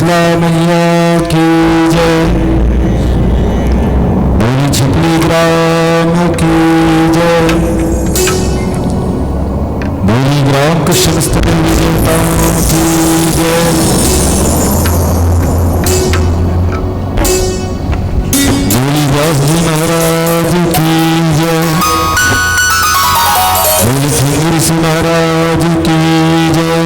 शीतला मैया की जय। बोली छिपली ग्राम की जय। बोली ग्राम के समस्त देवताओं की जय। बोली व्यास जी महाराज की जय। बोली श्री ऋषि महाराज की जय।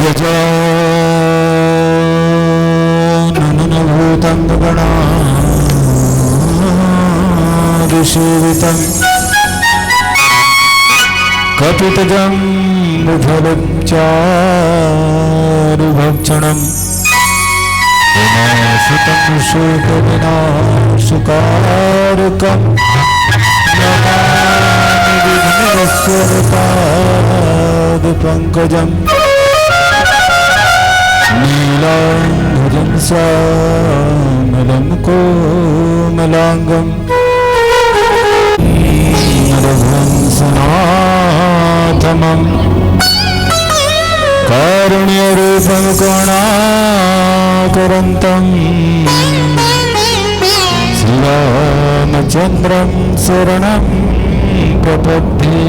गजानन भूतं गणाधिसेवितं कपितजम्बुफलचारुभक्षणम् उमासुतं शोकविनाशकारकं नमामि विघ्नहस्तपादपङ्कजम् नीलाम्बुजं श्यामलं कोमलाङ्गं रघुवंशनाथमं कारुण्यरूपं करुणाकरन्तं श्रीरामचन्द्रं शरणं प्रपद्ये।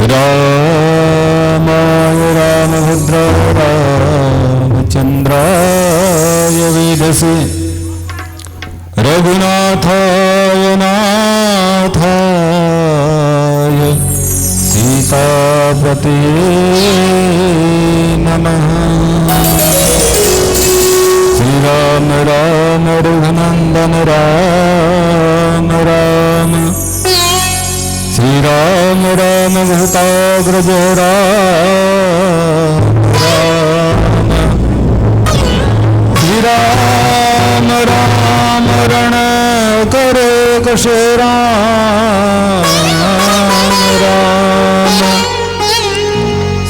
रामाय रामभद्राय रामचन्द्राय वेधसे रघुनाथाय नाथाय सीतापतये नमः। श्रीराम राम रघुनन्दन राम राम। श्रीराम राम भूताग्रज राम राम। श्रीराम राम रण करे कशे राम राम।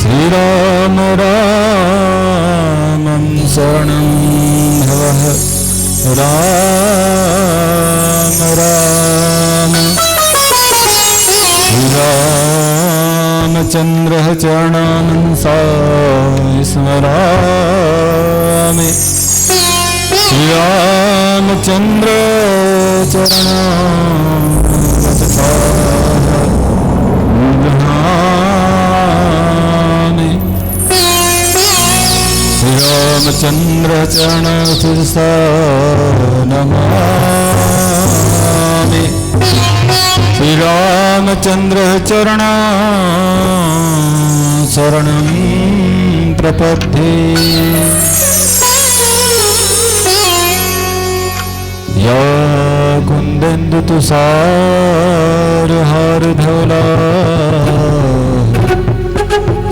श्रीराम रामं शरणं भवः राम राम। रामचन्द्र चरणान् स्मरामि। रामचन्द्र चरणानि रामचन्द्र चरणशिरसा नमामि। श्रीरामचन्द्र चरण शरणं प्रपद्ये। या कुन्देन्दुतुषारहारधवला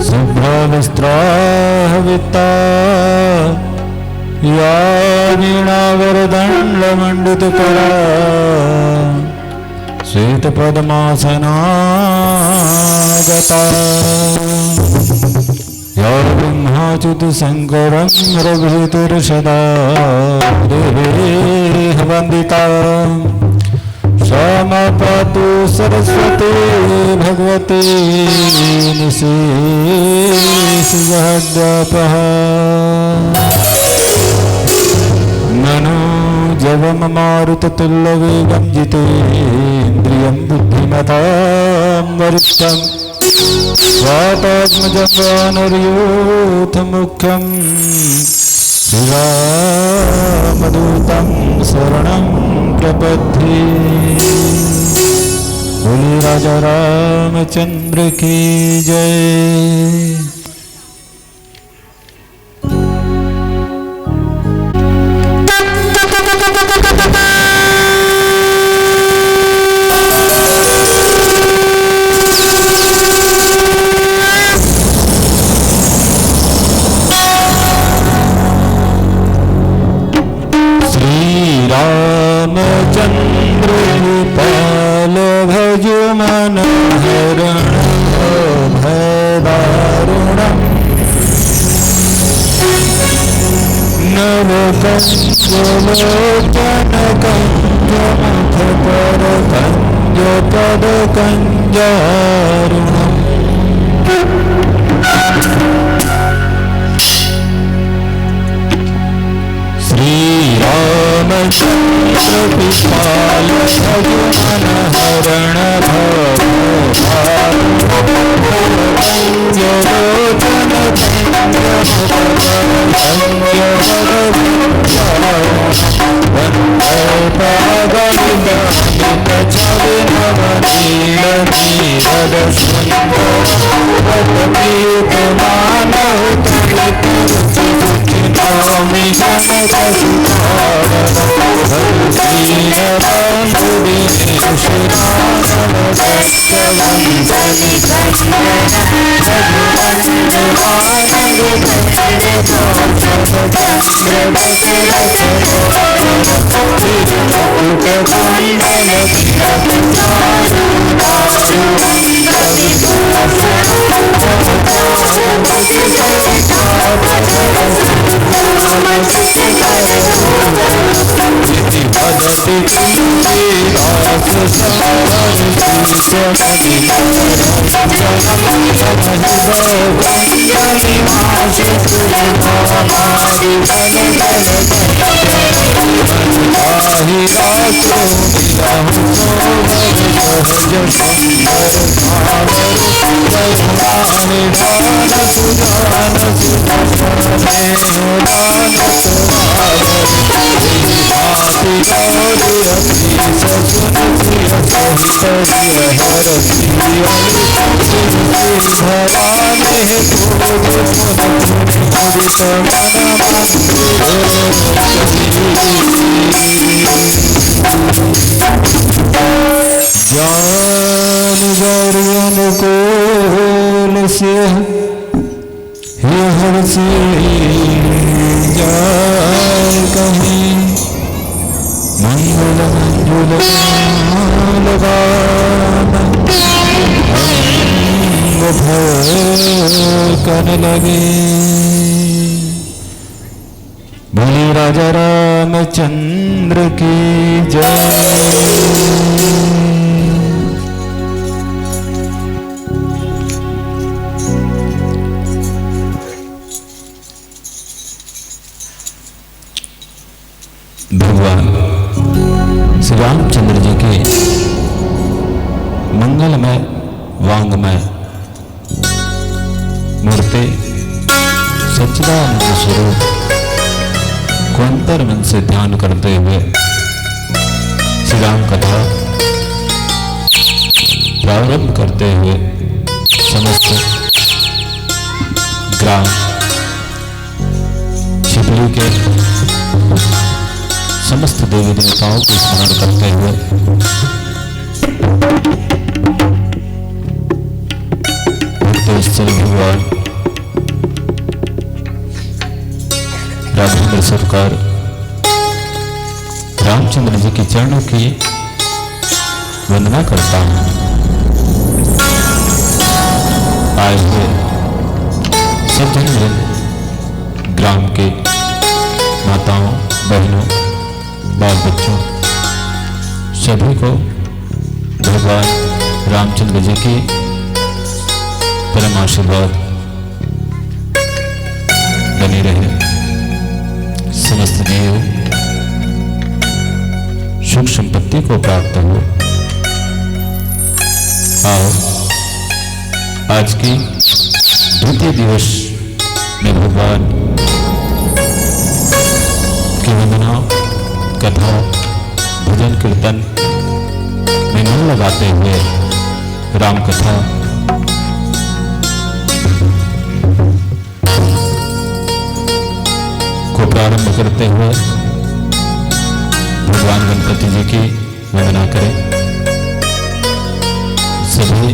शुभ्रवस्त्राहविता या वीणावरदण्डमण्डितकरा श्वेतपद्मासनागता या ब्रह्माच्युतशङ्करं रघुतुर्सदा देवेह वन्दिता। सा पातु सरस्वती भगवती निशेषजगद्व्यापः। मनोजवं मारुततुल्यवेगं जितेन्द्रियं बुद्धिमतां वरिष्ठं स्वात्मजं वानरयूथमुख्यं श्रीरामदूतं शरणं प्रपद्ये। बोले राजा रामचंद्र की जय। रामचंद्र कृपाल भजो मन हरण भयदारुणम् नवकंचलोचन कंचन पथ पर कंज पद कंजारुणम् श्री रामचंद्र कृपाल भजु मन हरण बोली राजा रामचंद्र की जय। भगवान श्री रामचंद्र जी के मंगलमय वांगमय मूर्ति सच्चिदानंद स्वरूप को अंतर मन से ध्यान करते हुए श्री राम कथा प्रारंभ करते हुए समस्त ग्राम छिपली के समस्त देवी देवताओं को स्मरण करते हुए भगवान राघवेंद्र सरकार रामचंद्र जी के चरणों की वंदना करता हूं। आए हुए सज्जन ग्राम के माताओं बहनों बाल बच्चों सभी को भगवान रामचंद्र जी की परम आशीर्वाद बनी रहे। समस्त जीव सुख संपत्ति को प्राप्त हो। आओ आज की द्वितीय दिवस में भगवान की वंदना कथा भजन कीर्तन में मन लगाते हुए राम कथा को प्रारंभ करते हुए भगवान गणपति जी की वंदना करें। सभी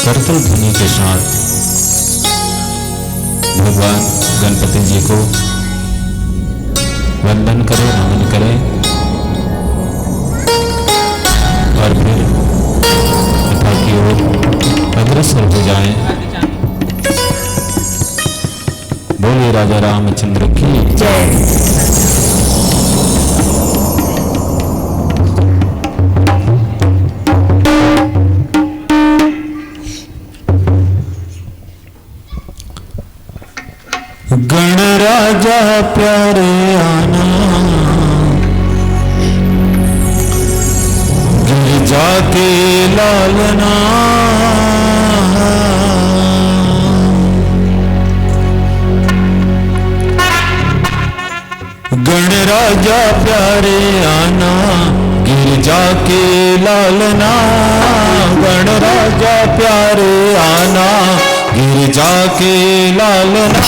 करतल ध्वनि के साथ भगवान गणपति जी को वंदन करें, नमन करें और फिर कथा की ओर अग्रसर हो जाएं। बोलिए राजा रामचंद्र की जय। प्यारे आना, गिरजा के लालना, गणराजा प्यारे आना, गिरजा के लालना, गणराजा प्यारे आना, गिरजा के लालना,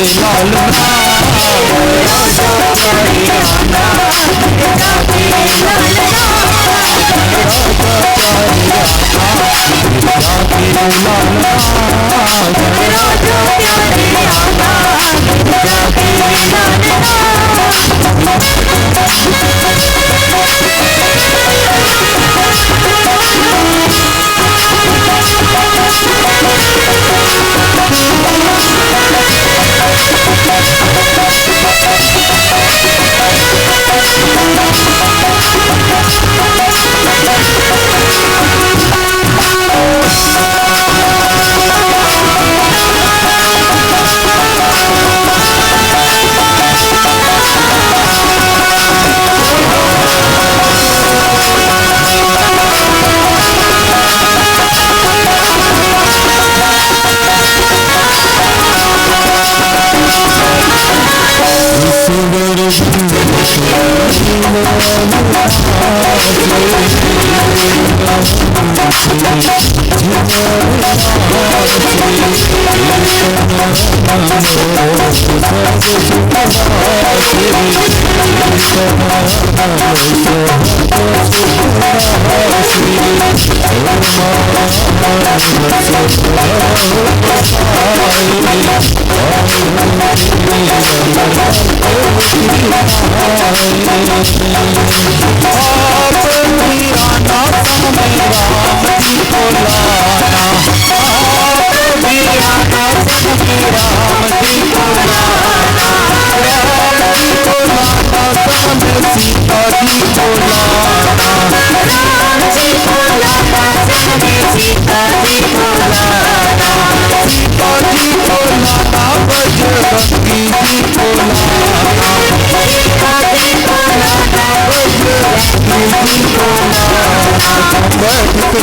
लालना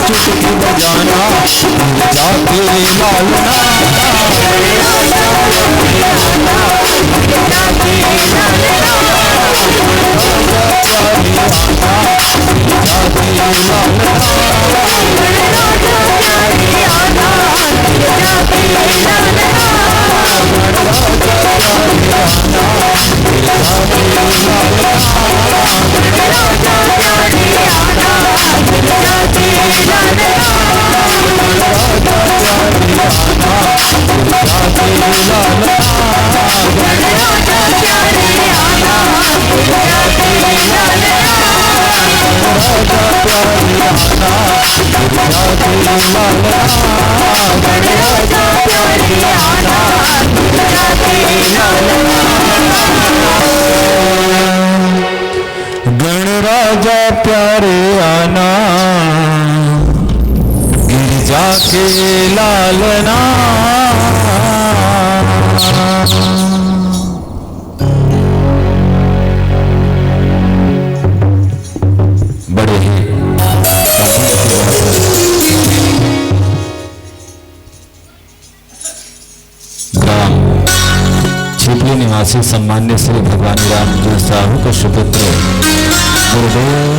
चुटकी बजाना जाके लालना गणराजा प्यारे आना गिरजा के लालना बड़े ही ग्राम छिपली निवासी सम्मान्य श्री भगवान राम जी साहू का सुपुत्र गुरुदेव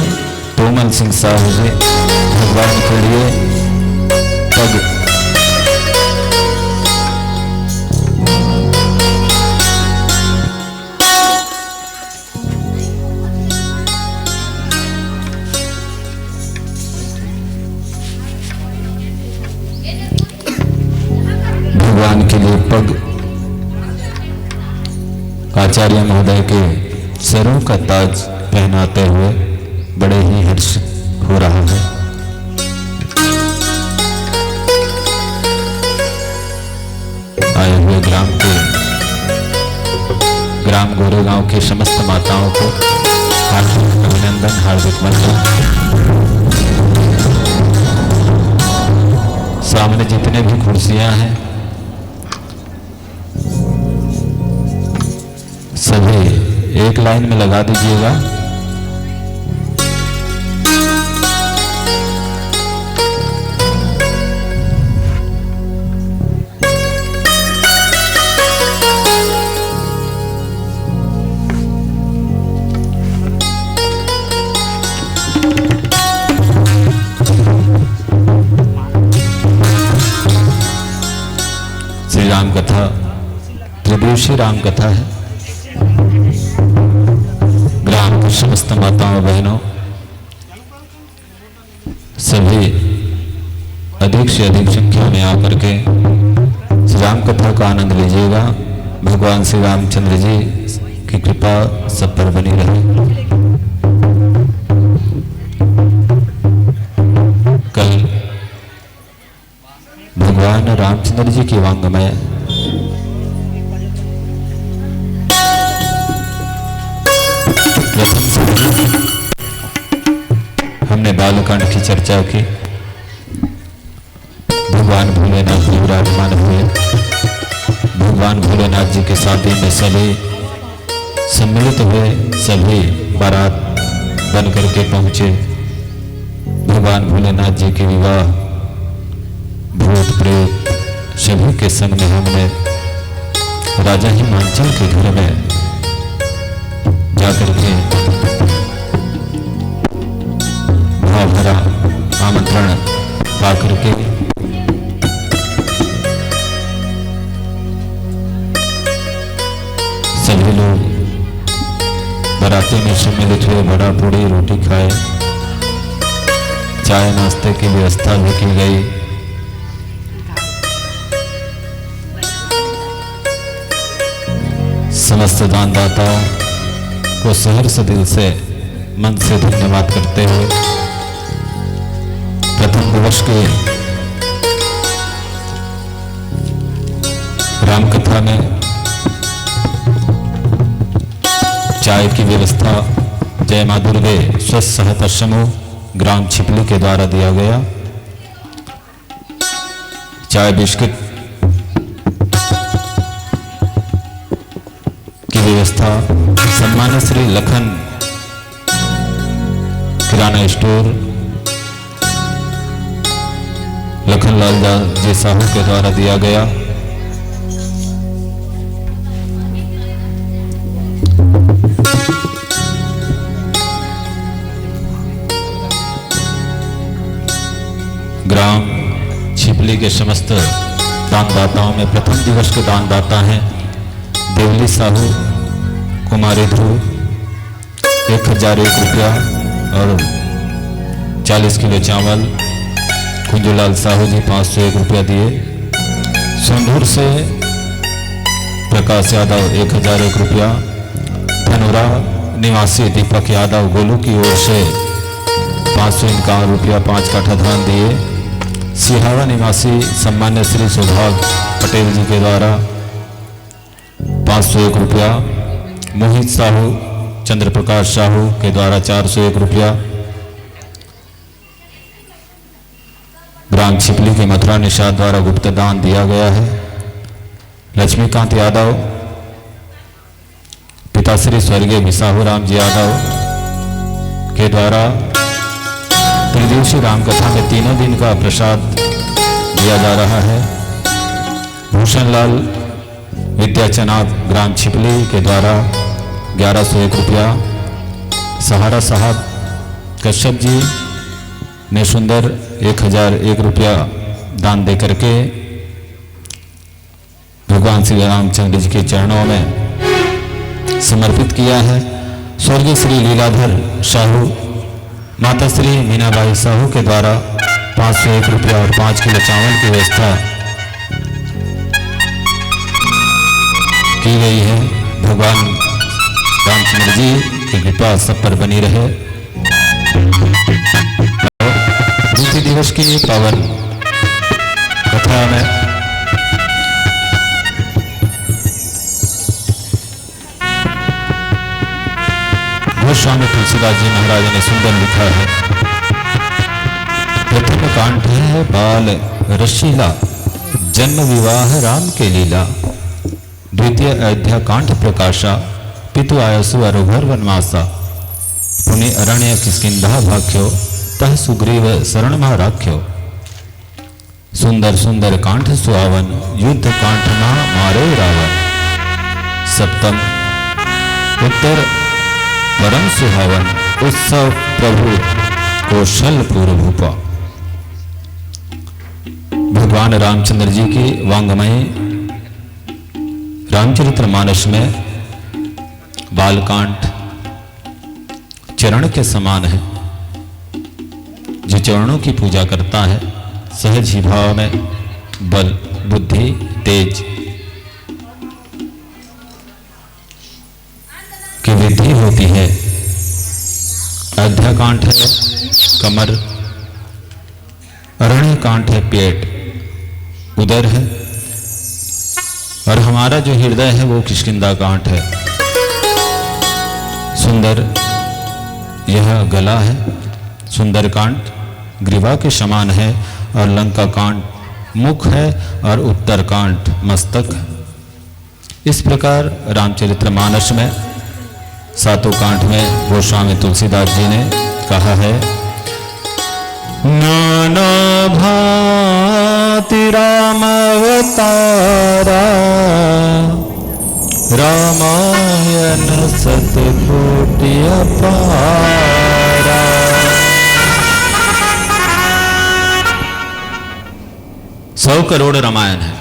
तोमल सिंह साहू जी भगवान के लिए पग भगवान के लिए पग आचार्य महोदय के सरों का ताज पहनाते हुए बड़े ही हर्ष हो रहा है। आए हुए ग्राम गोरेगांव की समस्त माताओं को हार्दिक अभिनंदन, हार्दिक वंदन। सामने जितने भी कुर्सियां हैं सभी एक लाइन में लगा दीजिएगा। श्री राम कथा त्रिदिवसीय राम कथा है। ग्राम की समस्त माताओं बहनों सभी अधिक से अधिक संख्या में आकर के श्री राम कथा का आनंद लीजिएगा। भगवान श्री रामचंद्र जी की कृपा सब पर बनी रहे। कल भगवान रामचंद्र जी की वांगमय हमने बालकांड की चर्चा की। भगवान भोलेनाथ जी विराजमान हुए। भगवान भोलेनाथ जी के शादी में सभी सम्मिलित हुए, सभी बारात बन करके पहुंचे। भगवान भोलेनाथ जी के विवाह भूत प्रेत सभी के संग में हमने राजा हिमांचल के घर में जाकर के भावभरा आमंत्रण पाकर के सभी लोग बाराती में सम्मिलित हुए। बड़ा पूड़ी रोटी खाए, चाय नाश्ते की व्यवस्था भी की गई। समस्त दानदाताओं को सहर्ष दिल से मन से धन्यवाद करते हुए प्रथम दिवस के रामकथा में चाय की व्यवस्था जय मां दुर्गे स्वस्थ सहायता समूह ग्राम छिपली के द्वारा दिया गया। चाय बिस्किट की व्यवस्था सम्मानित श्री लखन किराना स्टोर लखनलाल जी साहू के द्वारा दिया गया। ग्राम छिपली के समस्त दानदाताओं में प्रथम दिवस के दानदाता हैं देवली साहू, कुमारी ध्रुव 1001 रुपया और 40 किलो चावल। कुंजूलाल साहू जी 501 रुपया दिए। सोंढूर से प्रकाश यादव 1001 रुपया। धनोरा निवासी दीपक यादव गोलू की ओर से 551 रुपया 5 काठा धान दिए। सिहावा निवासी सम्मान्य श्री सौभाग पटेल जी के द्वारा 501 रुपया। मोहित साहू चंद्र प्रकाश साहू के द्वारा 401 रुपया। ग्राम छिपली के मथुरा निषाद द्वारा गुप्त दान दिया गया है। लक्ष्मीकांत यादव पिताश्री स्वर्गीय बिसाहू राम जी यादव के द्वारा त्रिदिवसीय रामकथा में 3 दिन का प्रसाद दिया जा रहा है। भूषणलाल विद्याचनाथ ग्राम छिपली के द्वारा 1101 रुपया। सहारा साहब कश्यप जी ने सुंदर 1001 रुपया दान दे करके भगवान श्री रामचंद्र जी के चरणों में समर्पित किया है। स्वर्गीय श्री लीलाधर साहू माता श्री मीनाबाई साहू के द्वारा 501 रुपया और 5 किलो चावल की व्यवस्था की गई है। भगवान रामचंद्र जी की कृपा सब पर बनी रहे। द्वितीय दिवस की पावन कथा में गोस्वामी तुलसीदास जी महाराज ने सुंदर लिखा है। प्रथम कांड है बाल रशीला, जन्म विवाह राम के लीला। द्वितीय अयोध्या कांड प्रकाशा, पितु आयसु अरुभर वनवासा। पुण्य अरण्य किष्किंधा भाख्यो, तह सुग्रीव शरण मा राख्यो। सुंदर सुंदर कांठ सुहावन, युद्ध कांठ ना मारे रावण। सप्तम उत्तर परम सुहावन, उत्सव प्रभु कौशलपुर भूपा। भगवान रामचंद्र जी की वांगमय रामचरितमानस में बालकांड चरण के समान है। जो चरणों की पूजा करता है सहज ही भाव में बल, बुद्धि, तेज की वृद्धि होती है। अयोध्याकांड है कमर, अरण्यकांड है पेट, उदर है, और हमारा जो हृदय है वो किष्किंधा कांड है। सुंदर यह गला है, सुंदरकांड ग्रीवा के समान है, और लंका कांड मुख है, और उत्तरकांड मस्तक है। इस प्रकार रामचरितमानस में सातों कांड में गोस्वामी तुलसीदास जी ने कहा है, नाना भांति राम अवतारा, रामायण सतकोटि अपारा। 100 करोड़ रामायण है।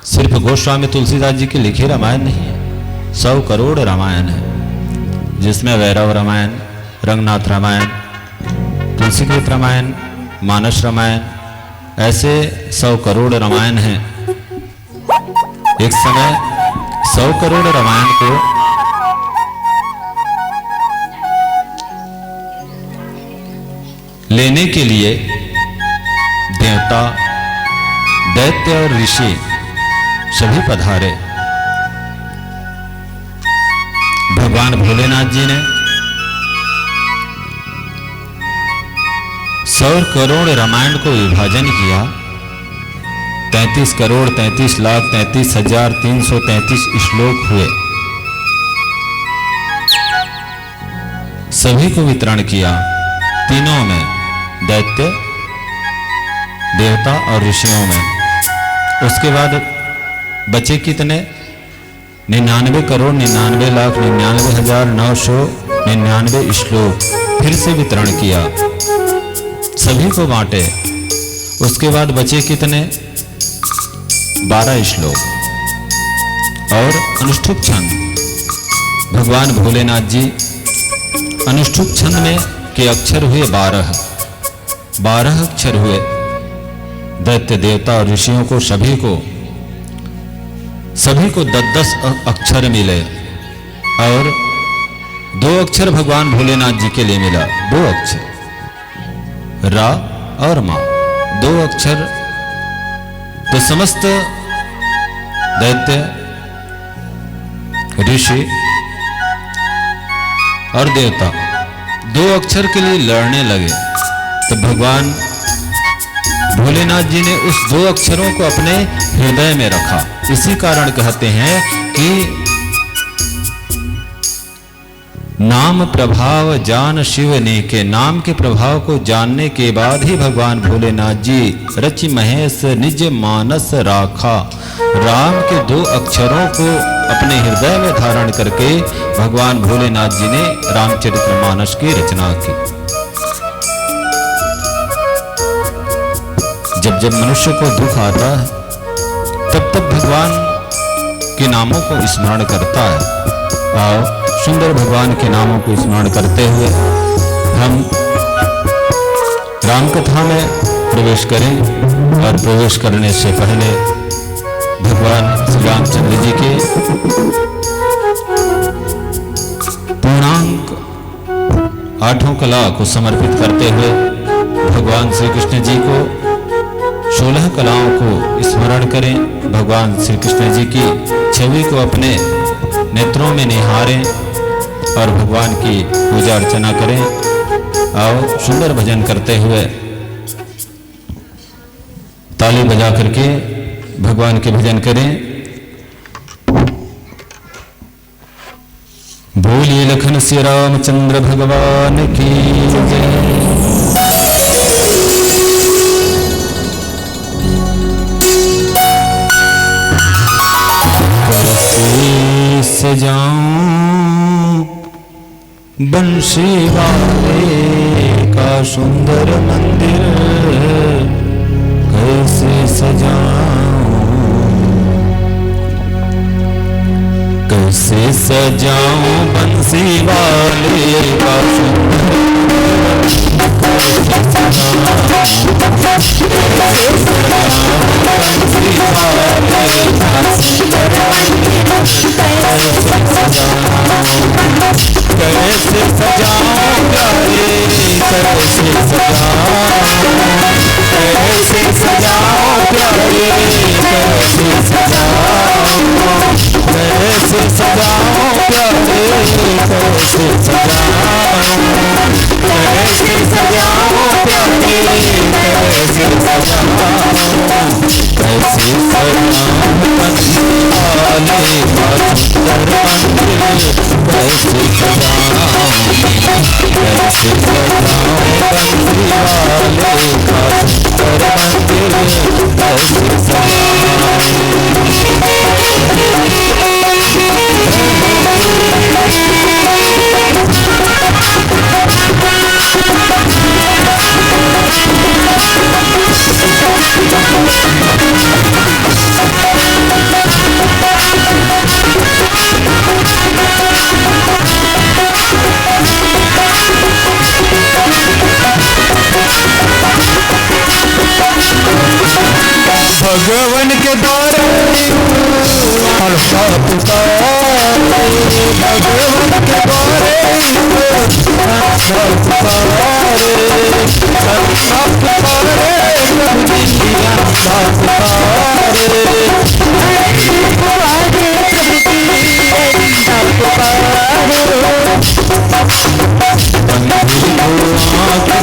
सिर्फ गोस्वामी तुलसीदास जी की लिखी रामायण नहीं है, 100 करोड़ रामायण है, जिसमें वैरव रामायण, रंगनाथ रामायण, तुलसीकृत रामायण, मानस रामायण, ऐसे 100 करोड़ रामायण हैं। एक समय 100 करोड़ रामायण को लेने के लिए देवता, दैत्य और ऋषि सभी पधारे। भगवान भोलेनाथ जी ने 100 करोड़ रामायण को विभाजन किया। 33 करोड़ 33 लाख 33,333 श्लोक हुए। सभी को वितरण किया, तीनों में, दैत्य, देवता और ऋषियों में। उसके बाद बचे कितने? 99 करोड़ 99 लाख 99,999 श्लोक फिर से वितरण किया, सभी को बांटे। उसके बाद बचे कितने? 12 श्लोक और अनुष्ठुप छंद। भगवान भोलेनाथ जी अनुष्ठुप छंद में के अक्षर हुए 12 अक्षर हुए। दैत्य, देवता और ऋषियों को सभी को 10-10 अक्षर मिले, और 2 अक्षर भगवान भोलेनाथ जी के लिए मिला। 2 अक्षर रा और मा, 2 अक्षर। तो समस्त दैत्य, ऋषि और देवता 2 अक्षर के लिए लड़ने लगे। तो भगवान भोलेनाथ जी ने उस 2 अक्षरों को अपने हृदय में रखा। इसी कारण कहते हैं कि नाम प्रभाव जान शिव ने के, नाम के प्रभाव को जानने के बाद ही भगवान भोलेनाथ जी रचि महेश निज मानस राखा। राम के 2 अक्षरों को अपने हृदय में धारण करके भगवान भोलेनाथ जी ने रामचरितमानस की रचना की। जब जब मनुष्य को दुख आता है तब तब भगवान के नामों को स्मरण करता है। और सुंदर भगवान के नामों को स्मरण करते हुए हम राम कथा में प्रवेश करें। और प्रवेश करने से पहले भगवान श्री रामचंद्र जी के पूर्णांक 8 कला को समर्पित करते हुए भगवान श्री कृष्ण जी को 16 कलाओं को स्मरण करें। भगवान श्री कृष्ण जी की छवि को अपने नेत्रों में निहारें और भगवान की पूजा अर्चना करें। आओ सुंदर भजन करते हुए ताली बजा करके भगवान के भजन करें। बोलिए लखन श्री रामचंद्र भगवान की जय। सजाऊं बंशी वाले का सुंदर मंदिर, कैसे सजाऊं सजाऊं बंसी वाले का कैसे सजाऊं प्यारे कैसे सजाऊं कैसे सजाऊं प्यारे कैसे सजाऊं कैसे सजाऊं प्यारे कैसे सजाऊं कैसे सजाऊं प्यारे कैसे सजाऊं कैसे सजाऊं बंसी वाले का सुंदर मंदिर कैसे सजाऊं कैसे सजाऊं बंसी वाले का सुंदर मंदिर कैसे भगवान के द्वारे भगवान के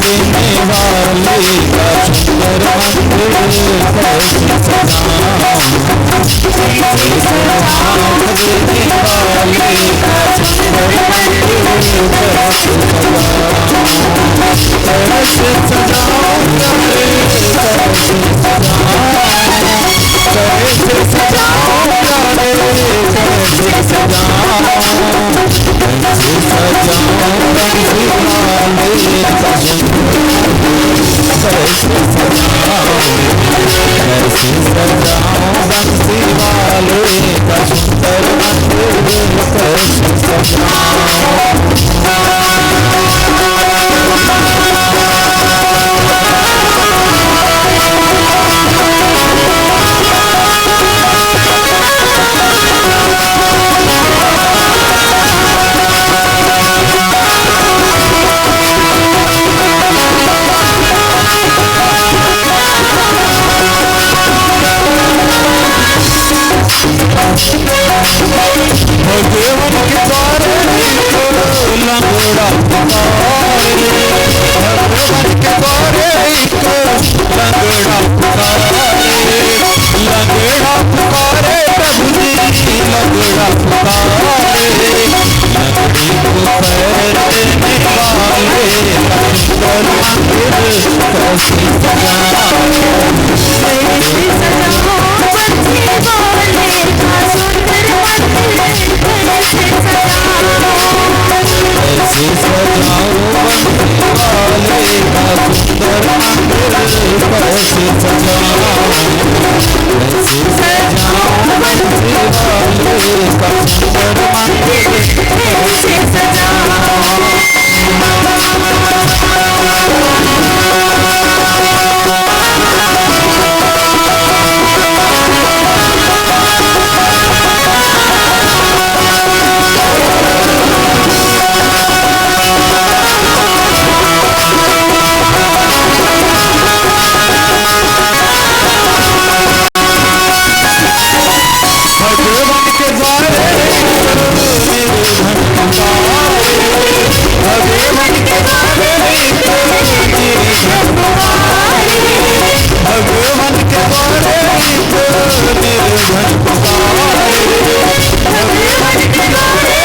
देने वाले का सुंदर मंदिर कैसे सजाऊं कैसे सजाऊं देने वाले का सुंदर मंदिर कैसे सजाऊं प्यारे कैसे सजाऊं प्यारे कैसे सजाऊं कैसे सजाऊं बंसी वाले का कैसे सजाऊं कैसे सजाऊं बंसी वाले का सुंदर मंदिर कैसे सजाऊं भगवान के द्वारे लंगड़ा पुकारे भगवान के द्वारे लंगड़ा पुकारे प्रभु जी लंगड़ा पुकारे लंगड़ी को पैर देने वाले सुंदर मंदिर कैसे सजाऊं कैसे सजाऊं बंसी वाले का सुंदर मंदिर कैसे सजाऊं कैसे सजाऊं बंसी वाले का सुंदर मंदिर कैसे सजाऊं कैसे सजाऊं बंसी वाले का सुंदर मंदिर कैसे सजाऊं भगवान के द्वारे भगवान के द्वारे भगवान के द्वारे निर्धन पुकारे भगवान के द्वारे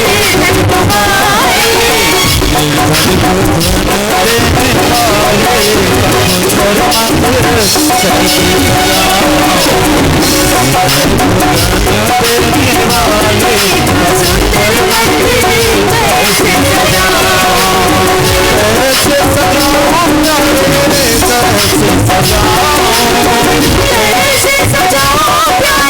निर्धन पुकारे निर्धन को धन देने वाले सुंदर मंदिर कैसे सजाऊं देने वाले सुंदर मंदिर कैसे सजाऊं कैसे सजाऊं प्यारे कैसे सजाऊं कैसे सजाऊं प्यारे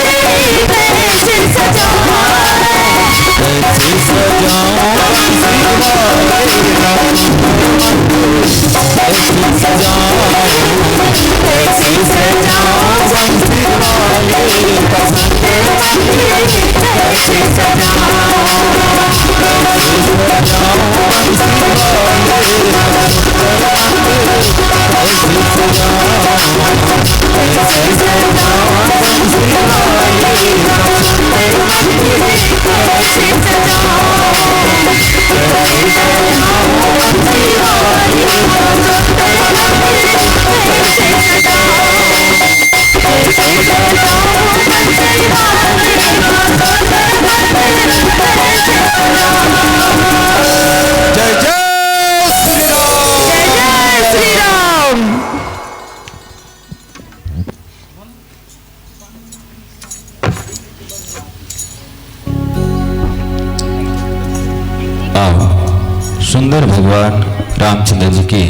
सुंदर भगवान रामचंद्र जी की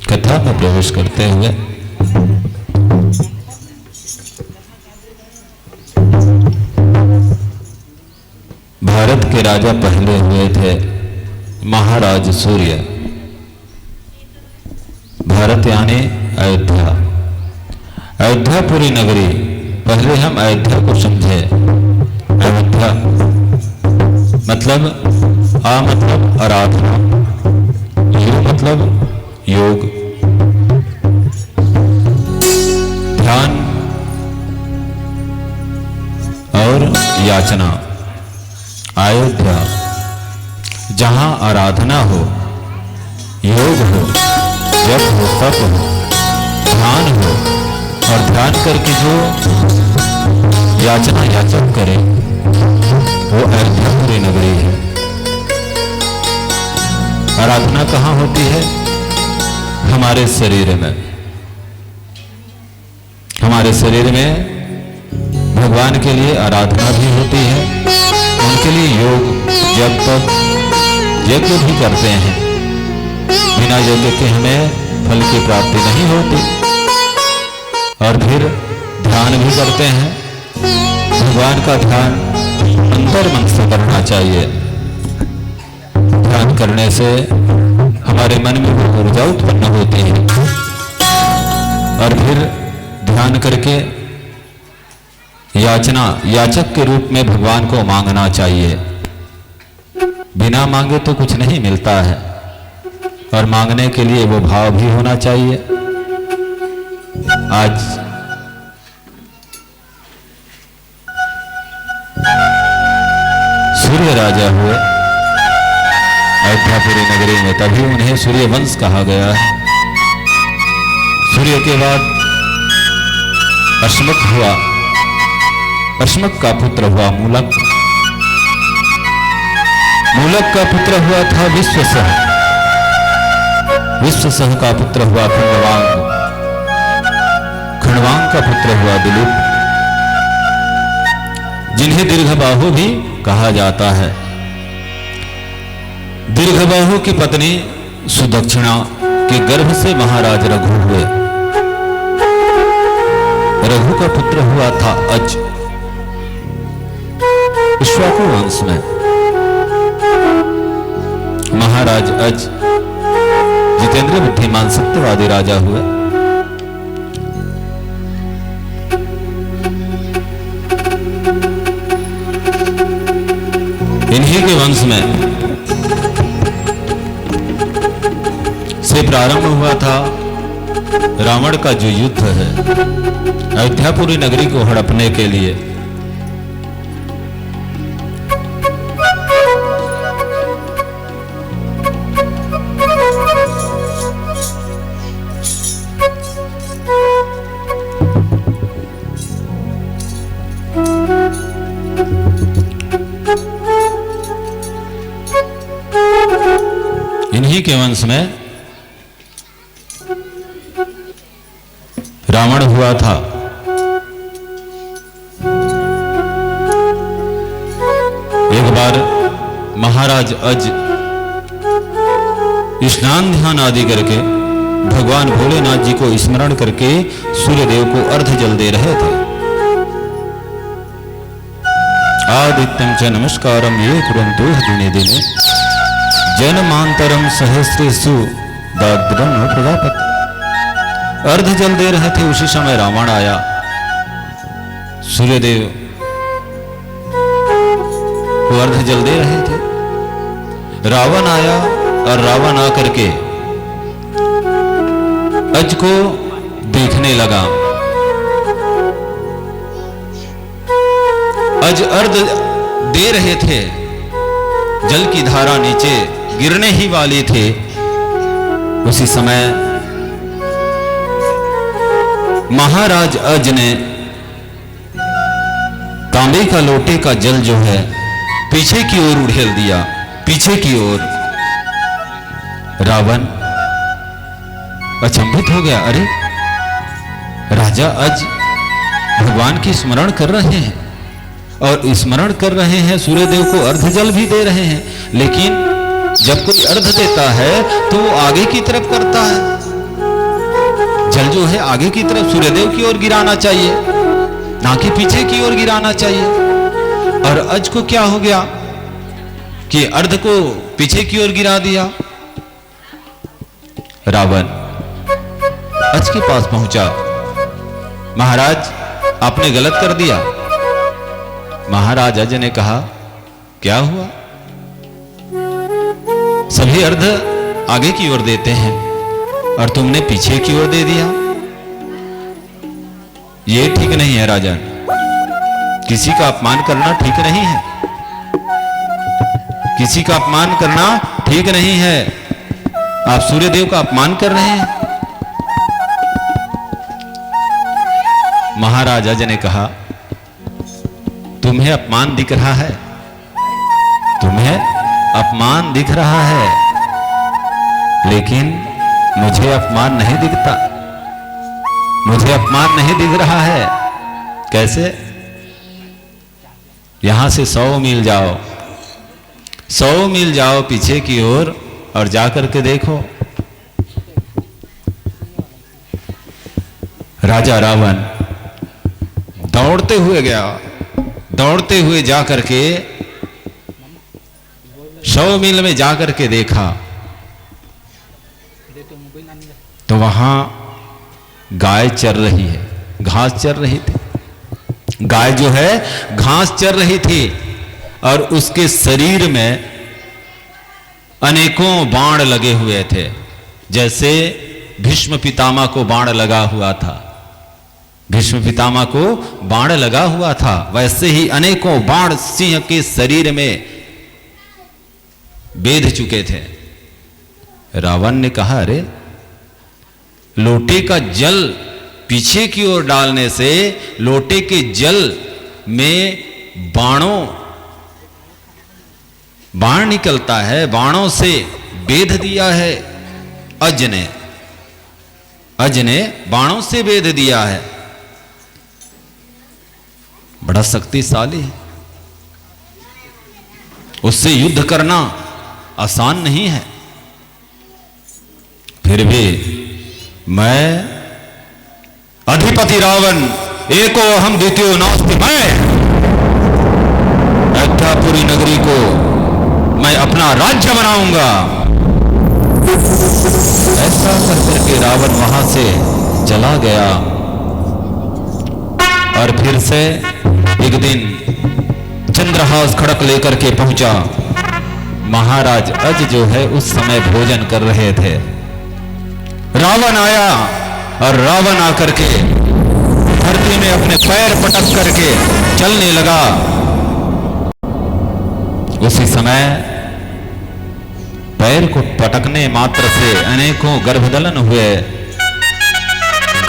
कथा में प्रवेश करते हुए भारत के राजा पहले हुए थे महाराज सूर्य। भारत यानी अयोध्या, अयोध्यापुरी नगरी। पहले हम अयोध्या को समझे। अयोध्या मतलब आ मतलब आराधना, यू मतलब योग, ध्यान और याचना। अयोध्या जहां आराधना हो, योग हो, जप हो, तप हो, ध्यान हो, और ध्यान करके जो याचना याचक करे वो अयोध्यापुरी नगरी है। आराधना कहाँ होती है? हमारे शरीर में। हमारे शरीर में भगवान के लिए आराधना भी होती है, उनके लिए योग, जब तक यज्ञ भी करते हैं। बिना यज्ञ के हमें फल की प्राप्ति नहीं होती। और फिर ध्यान भी करते हैं। भगवान का ध्यान अंतर मन से करना चाहिए। ध्यान करने से हमारे मन में वो ऊर्जा उत्पन्न होती है, और फिर ध्यान करके याचना, याचक के रूप में भगवान को मांगना चाहिए। बिना मांगे तो कुछ नहीं मिलता है, और मांगने के लिए वो भाव भी होना चाहिए। आज सूर्य राजा हुए अयोध्यापुरी नगरी में, तभी उन्हें सूर्य वंश कहा गया है। सूर्य के बाद अश्मक हुआ, अश्मक का पुत्र हुआ मूलक, मूलक का पुत्र हुआ था विश्वसह, विश्वसह का पुत्र हुआ खंडवांग, खंडवांग का पुत्र हुआ दिलीप, जिन्हें दीर्घबाहु भी कहा जाता है। दीर्घबाहु की पत्नी सुदक्षिणा के गर्भ से महाराज रघु हुए। रघु का पुत्र हुआ था अज, इक्ष्वाकु वंश में महाराज अज जितेंद्र बुद्धिमान सत्यवादी राजा हुए। इन्हीं के वंश में से प्रारंभ हुआ था रावण का जो युद्ध है अयोध्यापुरी नगरी को हड़पने के लिए। इन्हीं के वंश में रावण हुआ था। एक बार महाराज अज स्नान ध्यान आदि करके भगवान भोलेनाथ जी को स्मरण करके सूर्यदेव को अर्घ जल दे रहे थे। आदित्यं च नमस्कारं ये कुर्वन्तु दिने दिने जन्मांतरम सहस्रेषु दाद्रं प्रजापति। अर्घ जल दे रहे थे, उसी समय रावण आया। सूर्यदेव वो अर्ध जल दे रहे थे। रावण आया और रावण आकर के अज को देखने लगा। अज अर्ध दे रहे थे, जल की धारा नीचे गिरने ही वाली थे। उसी समय महाराज अज ने तांबे का लोटे का जल जो है पीछे की ओर उड़ेल दिया, पीछे की ओर। रावण अचंभित हो गया, अरे राजा अज भगवान की स्मरण कर रहे हैं और स्मरण कर रहे हैं, सूर्यदेव को अर्ध जल भी दे रहे हैं, लेकिन जब कोई अर्ध देता है तो वो आगे की तरफ करता है। जल जो है आगे की तरफ सूर्यदेव की ओर गिराना चाहिए, ना कि पीछे की ओर गिराना चाहिए। और अज को क्या हो गया कि अर्ध को पीछे की ओर गिरा दिया। रावण अज के पास पहुंचा, महाराज आपने गलत कर दिया। महाराज अज ने कहा, क्या हुआ? सभी अर्ध आगे की ओर देते हैं और तुमने पीछे की ओर दे दिया। ये ठीक नहीं है राजन, किसी का अपमान करना ठीक नहीं है, किसी का अपमान करना ठीक नहीं है। आप सूर्यदेव का अपमान कर रहे हैं। महाराज अज ने कहा, तुम्हें अपमान दिख रहा है, तुम्हें अपमान दिख रहा है, लेकिन मुझे अपमान नहीं दिखता, मुझे अपमान नहीं दिख रहा है। कैसे? यहां से 100 मील जाओ, 100 मील जाओ पीछे की ओर और जाकर के देखो। राजा रावण दौड़ते हुए गया, दौड़ते हुए जाकर के 100 मील में जाकर के देखा तो वहां गाय चर रही है, घास चर रही थी। गाय जो है घास चर रही थी और उसके शरीर में अनेकों बाण लगे हुए थे, जैसे भीष्म पितामह को बाण लगा हुआ था। भीष्म पितामह को बाण लगा हुआ था, वैसे ही अनेकों बाण सिंह के शरीर में बेध चुके थे। रावण ने कहा, अरे लोटे का जल पीछे की ओर डालने से लोटे के जल में बाण निकलता है, बाणों से बेध दिया है अज ने बाणों से बेध दिया है। बड़ा शक्तिशाली है, उससे युद्ध करना आसान नहीं है। फिर भी मैं अधिपति रावण एको अहम द्वितीयो नास्ति, मैं अयोध्यापुरी नगरी को मैं अपना राज्य बनाऊंगा। ऐसा कर करके रावण वहां से चला गया। और फिर से एक दिन चंद्रहास खड़क लेकर के पहुंचा। महाराज अज जो है उस समय भोजन कर रहे थे। रावण आया और रावण आकर के धरती में अपने पैर पटक करके चलने लगा। उसी समय पैर को पटकने मात्र से अनेकों गर्भदलन हुए।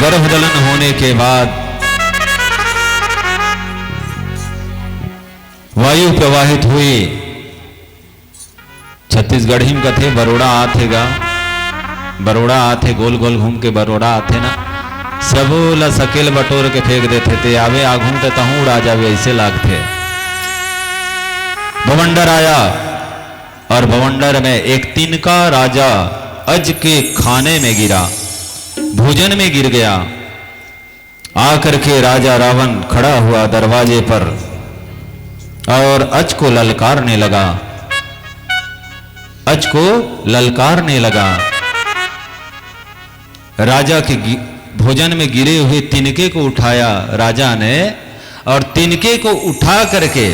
गर्भदलन होने के बाद वायु प्रवाहित हुई। छत्तीसगढ़ ही में कथे बरोड़ा आथेगा, बरोड़ा आथे गोल गोल घूम के बरोड़ा आथे ना, सबो ला सकेल बटोर के फेंक देते थे। आवे आ घूमते तहूँ उड़ा जावे, ऐसे लागते। बवंडर आया और बवंडर में एक तिनका राजा अज के खाने में गिरा, भोजन में गिर गया। आकर के राजा रावण खड़ा हुआ दरवाजे पर और अज को ललकारने लगा, अज को ललकारने लगा। राजा के भोजन में गिरे हुए तिनके को उठाया राजा ने, और तिनके को उठा करके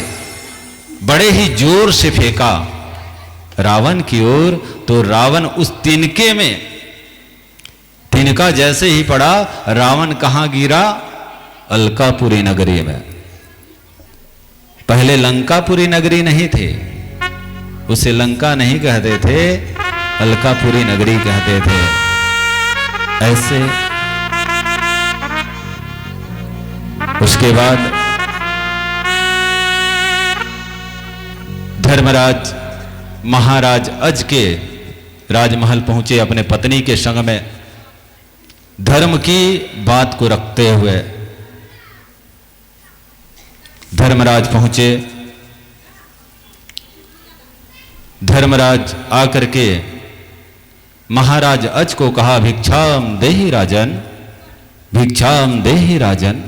बड़े ही जोर से फेंका रावण की ओर, तो रावण उस तिनके में, तिनका जैसे ही पड़ा, रावण कहां गिरा? अलकापुरी नगरी में। पहले लंकापुरी नगरी नहीं थे, उसे लंका नहीं कहते थे, अलकापुरी नगरी कहते थे। ऐसे उसके बाद धर्मराज महाराज अज के राजमहल पहुंचे अपने पत्नी के संग में, धर्म की बात को रखते हुए धर्मराज पहुंचे। धर्मराज आकर के महाराज अज को कहा, भिक्षाम देहि राजन, भिक्षाम देहि राजन।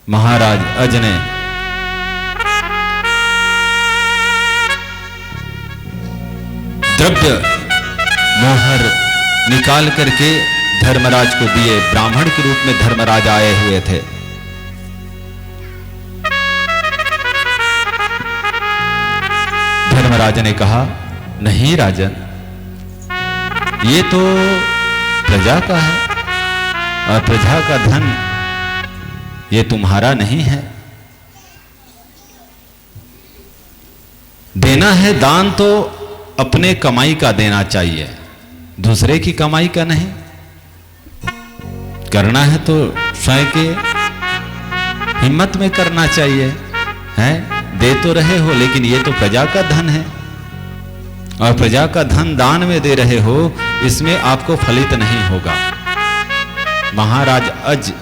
महाराज अज ने द्रव्य मोहर निकाल करके धर्मराज को दिए। ब्राह्मण के रूप में धर्मराज आए हुए थे। धर्मराज ने कहा, नहीं राजन, ये तो प्रजा का है और प्रजा का धन ये तुम्हारा नहीं है। देना है दान तो अपने कमाई का देना चाहिए, दूसरे की कमाई का नहीं। करना है तो स्वयं के हिम्मत में करना चाहिए, है? दे तो रहे हो, लेकिन ये तो प्रजा का धन है और प्रजा का धन दान में दे रहे हो, इसमें आपको फलित नहीं होगा। महाराज अज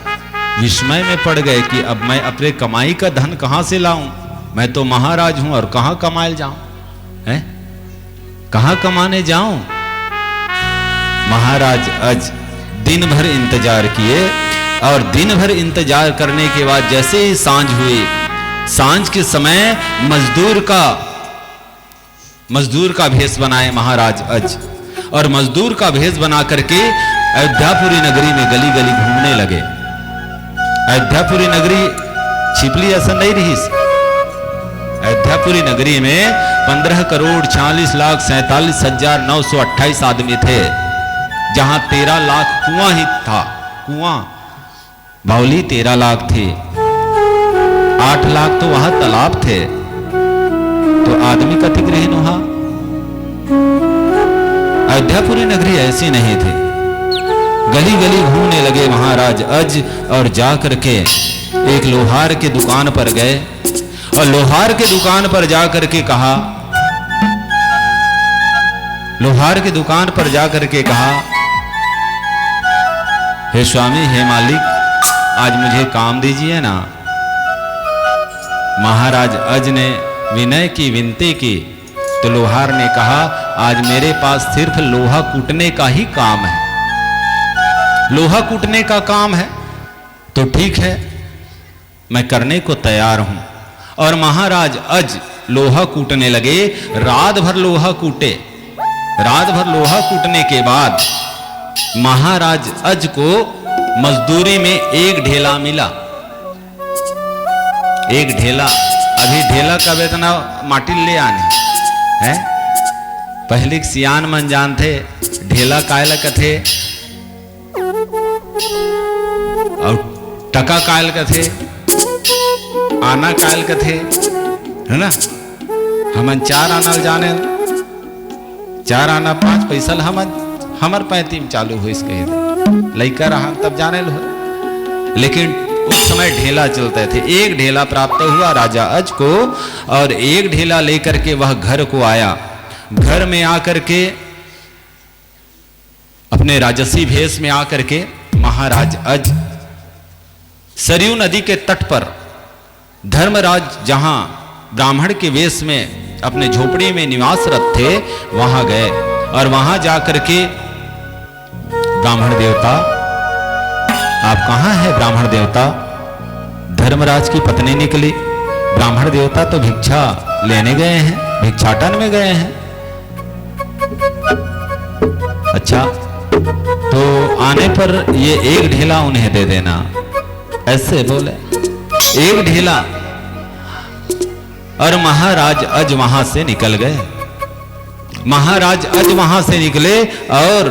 विस्मय में पड़ गए कि अब मैं अपने कमाई का धन कहां से लाऊं? मैं तो महाराज हूं और कहां कमाए जाऊं, है? कहां कमाने जाऊं? महाराज अज दिन भर इंतजार किए और दिन भर इंतजार करने के बाद जैसे ही सांझ हुई, सांझ के समय मजदूर का भेष बनाए महाराज अज, और मजदूर का भेष बना करके अयोध्यापुरी नगरी में गली गली घूमने लगे। अयोध्यापुरी नगरी छिपली ऐसा नहीं रही। अयोध्यापुरी नगरी में 15,40,47,928 आदमी थे, जहां 13 लाख कुआं ही था। कुआं बावली 13 लाख थे, 8 लाख तो वहां तालाब थे, तो आदमी कति ग्रहण हुआ। अयोध्यापुरी नगरी ऐसी नहीं थी। गली गली घूमने लगे महाराज अज और जाकर के एक लोहार के दुकान पर गए और लोहार के दुकान पर जाकर के कहा, लोहार के दुकान पर जाकर के कहा, हे स्वामी, हे मालिक, आज मुझे काम दीजिए ना। महाराज अज ने विनय की विनती की तो लोहार ने कहा, आज मेरे पास सिर्फ लोहा कूटने का ही काम है। लोहा कूटने का काम है तो ठीक है, मैं करने को तैयार हूं। और महाराज अज लोहा कूटने लगे। रात भर लोहा कूटे। रात भर लोहा कूटने के बाद महाराज अज को मजदूरी में एक ढेला मिला। एक ढेला, अभी ढेला का वेतना माटी ले आने है। पहले सियान मन जानते ढेला कायला कथे और टका कायल कथे, आना कायल कथे, है ना। हमन 4 आना जाने, 4 आना 5 पैसा हमर 35 चालू हो इसके लइका रहा तब जाने लो। लेकिन उस समय ढेला चलते थे। एक ढेला प्राप्त हुआ राजा अज को और एक ढेला लेकर के वह घर को आया। घर में आकर के अपने राजसी भेष में आकर के महाराज अज सरयू नदी के तट पर धर्मराज जहां ब्राह्मण के वेश में अपने झोपड़ी में निवासरत थे वहां गए और वहां जाकर के, ब्राह्मण देवता आप कहां हैं? ब्राह्मण देवता, धर्मराज की पत्नी निकली। ब्राह्मण देवता तो भिक्षा लेने गए हैं, भिक्षाटन में गए हैं। अच्छा, तो आने पर ये एक ढेला उन्हें दे देना, ऐसे बोले। एक ढेला और महाराज अज वहां से निकल गए। महाराज अज वहां से निकले और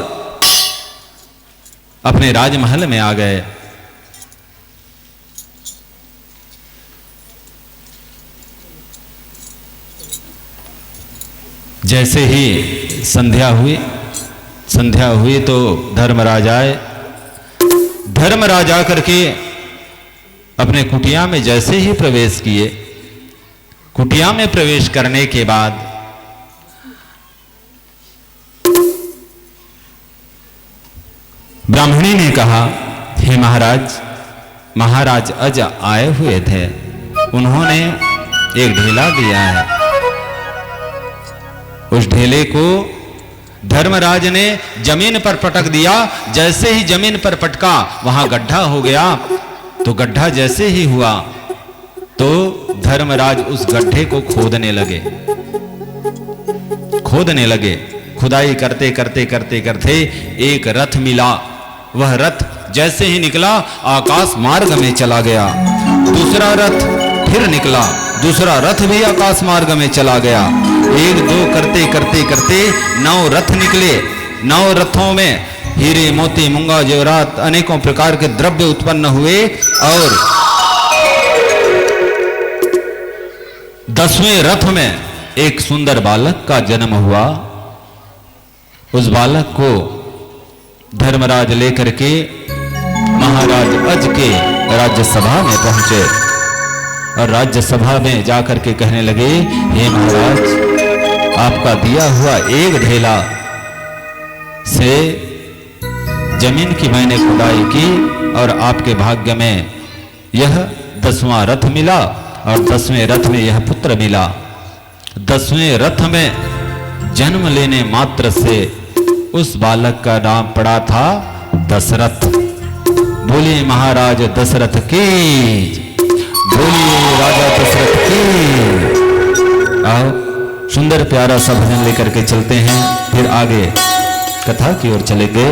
अपने राजमहल में आ गए। जैसे ही संध्या हुई तो धर्मराज आए। धर्मराज आकर के अपने कुटिया में जैसे ही प्रवेश किए, कुटिया में प्रवेश करने के बाद ब्राह्मणी ने कहा, हे महाराज, महाराज अज आए हुए थे, उन्होंने एक ढेला दिया है। उस ढेले को धर्मराज ने जमीन पर पटक दिया। जैसे ही जमीन पर पटका वहां गड्ढा हो गया। तो गड्ढा जैसे ही हुआ तो धर्मराज उस गड्ढे को खोदने लगे। खुदाई करते करते एक रथ मिला। वह रथ जैसे ही निकला आकाश मार्ग में चला गया। दूसरा रथ फिर निकला, दूसरा रथ भी आकाश मार्ग में चला गया। एक दो करते 9 रथ निकले। 9 रथों में हीरे मोती मूंगा जेवरात अनेकों प्रकार के द्रव्य उत्पन्न हुए। और 10वें रथ में एक सुंदर बालक का जन्म हुआ। उस बालक को धर्मराज लेकर के महाराज अज के राज्यसभा में पहुंचे और राज्यसभा में जाकर के कहने लगे, हे महाराज, आपका दिया हुआ एक ढेला से जमीन की मैंने खुदाई की और आपके भाग्य में यह 10वां रथ मिला और 10वें रथ में यह पुत्र मिला। 10वें रथ में जन्म लेने मात्र से उस बालक का नाम पड़ा था दशरथ। बोलिए महाराज दशरथ की, बोलिए राजा दशरथ की। आओ सुंदर प्यारा सा भजन लेकर के चलते हैं, फिर आगे कथा की ओर चलेंगे।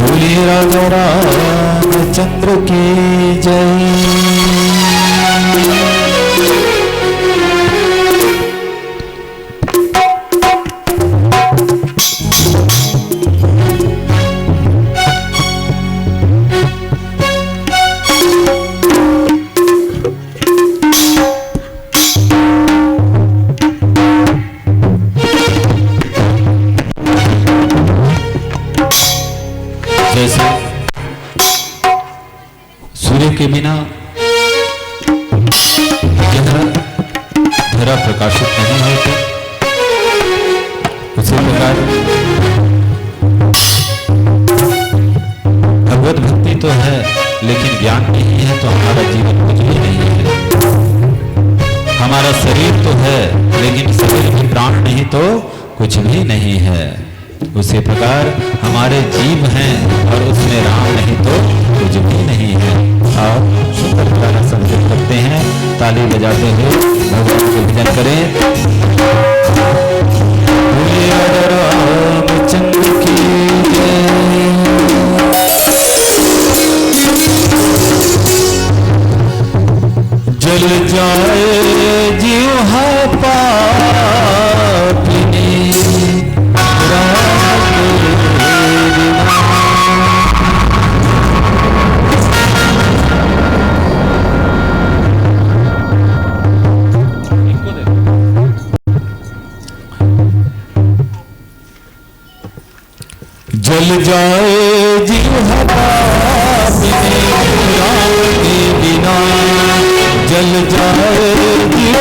बोलिए राजा रामचंद्र की जय। जैसे सूर्य के बिना धरा प्रकाशित नहीं होता, उसी प्रकार भगवत भक्ति तो है लेकिन ज्ञान नहीं है तो हमारा जीवन कुछ भी नहीं है। हमारा शरीर तो है लेकिन शरीर में प्राण नहीं तो कुछ भी नहीं है। उसी प्रकार हमारे जीव हैं और उसमें राम नहीं तो कुछ भी नहीं है। और सुंदर प्यारा संगीत करते हैं, ताली बजाते हुए भगवान के भजन करें। रामचंद्र की जल जाए जीव पापिनी जल जाए जीव पापिनी राम के बिना, जल जाए जीव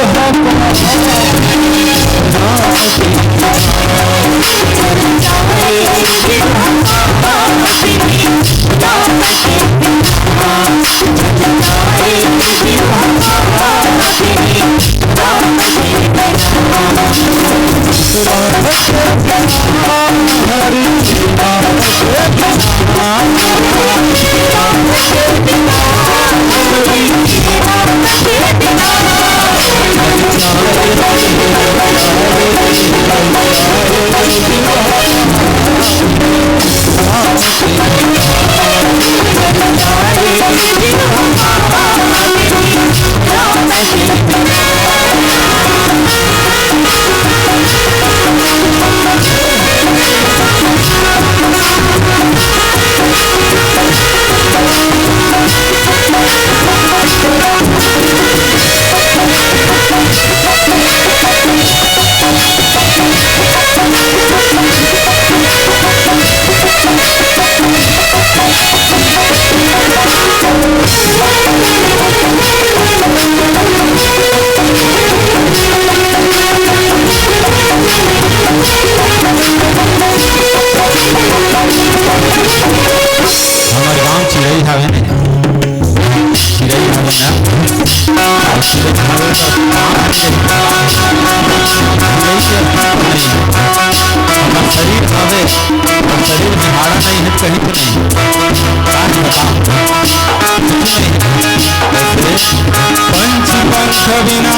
शरीर भावे और शरीर में हाड़ा नहीं है कहीं पे नहीं काज बताओ कुछ नहीं ऐसे पंच पंख बिना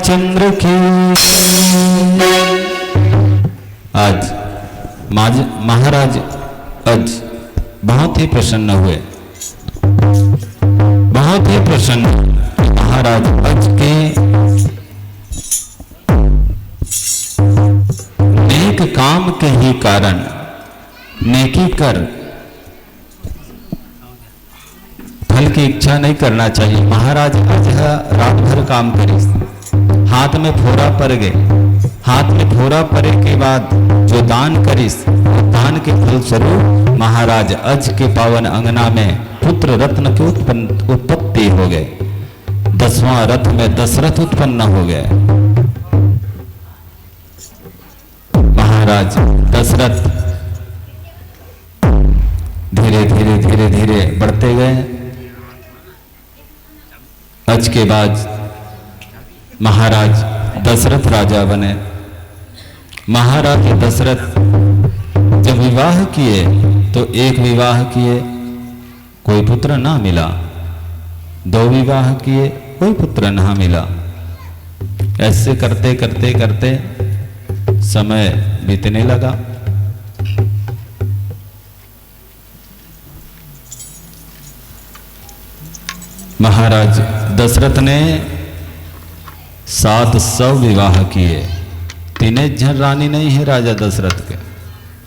चंद्र की। आज महाराज अज बहुत ही प्रसन्न हुए, बहुत ही प्रसन्न। महाराज अज के नेक काम के ही कारण नेकी कर फल की इच्छा नहीं करना चाहिए। महाराज आज रात भर काम करी, हाथ में फोरा पड़ गए। हाथ में फोरा पड़े के बाद जो दान करिस, दान के फल स्वरूप महाराज अज के पावन अंगना में पुत्र रत्न की उत्पत्ति हो गए। 10वां रथ में दशरथ उत्पन्न हो गए। महाराज दशरथ धीरे धीरे धीरे धीरे बढ़ते गए। आज के बाद महाराज दशरथ राजा बने। महाराज दशरथ जब विवाह किए तो एक विवाह किए, कोई पुत्र ना मिला। दो विवाह किए, कोई पुत्र ना मिला। ऐसे करते करते करते समय बीतने लगा। महाराज दशरथ ने 700 विवाह किए। तीने जन रानी नहीं है राजा दशरथ के,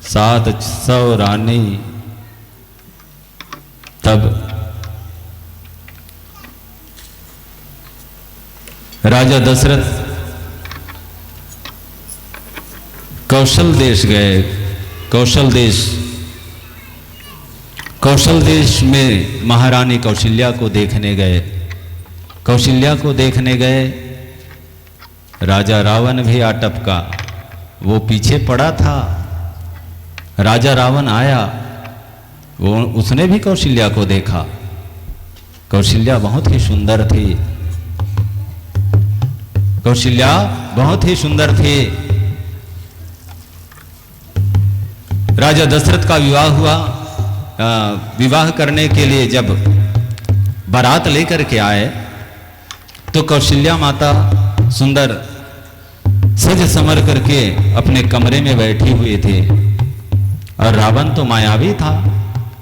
700 रानी। तब राजा दशरथ कौशल देश गए। कौशल देश में महारानी कौशल्या को देखने गए। कौशल्या को देखने गए, राजा रावण भी आ टपका, वो पीछे पड़ा था। राजा रावण आया, उसने भी कौशल्या को देखा। कौशल्या बहुत ही सुंदर थी। कौशल्या बहुत ही सुंदर थी। राजा दशरथ का विवाह हुआ। विवाह करने के लिए जब बारात लेकर के आए तो कौशल्या माता सुंदर सज संवर करके अपने कमरे में बैठी हुई थी और रावण तो मायावी था,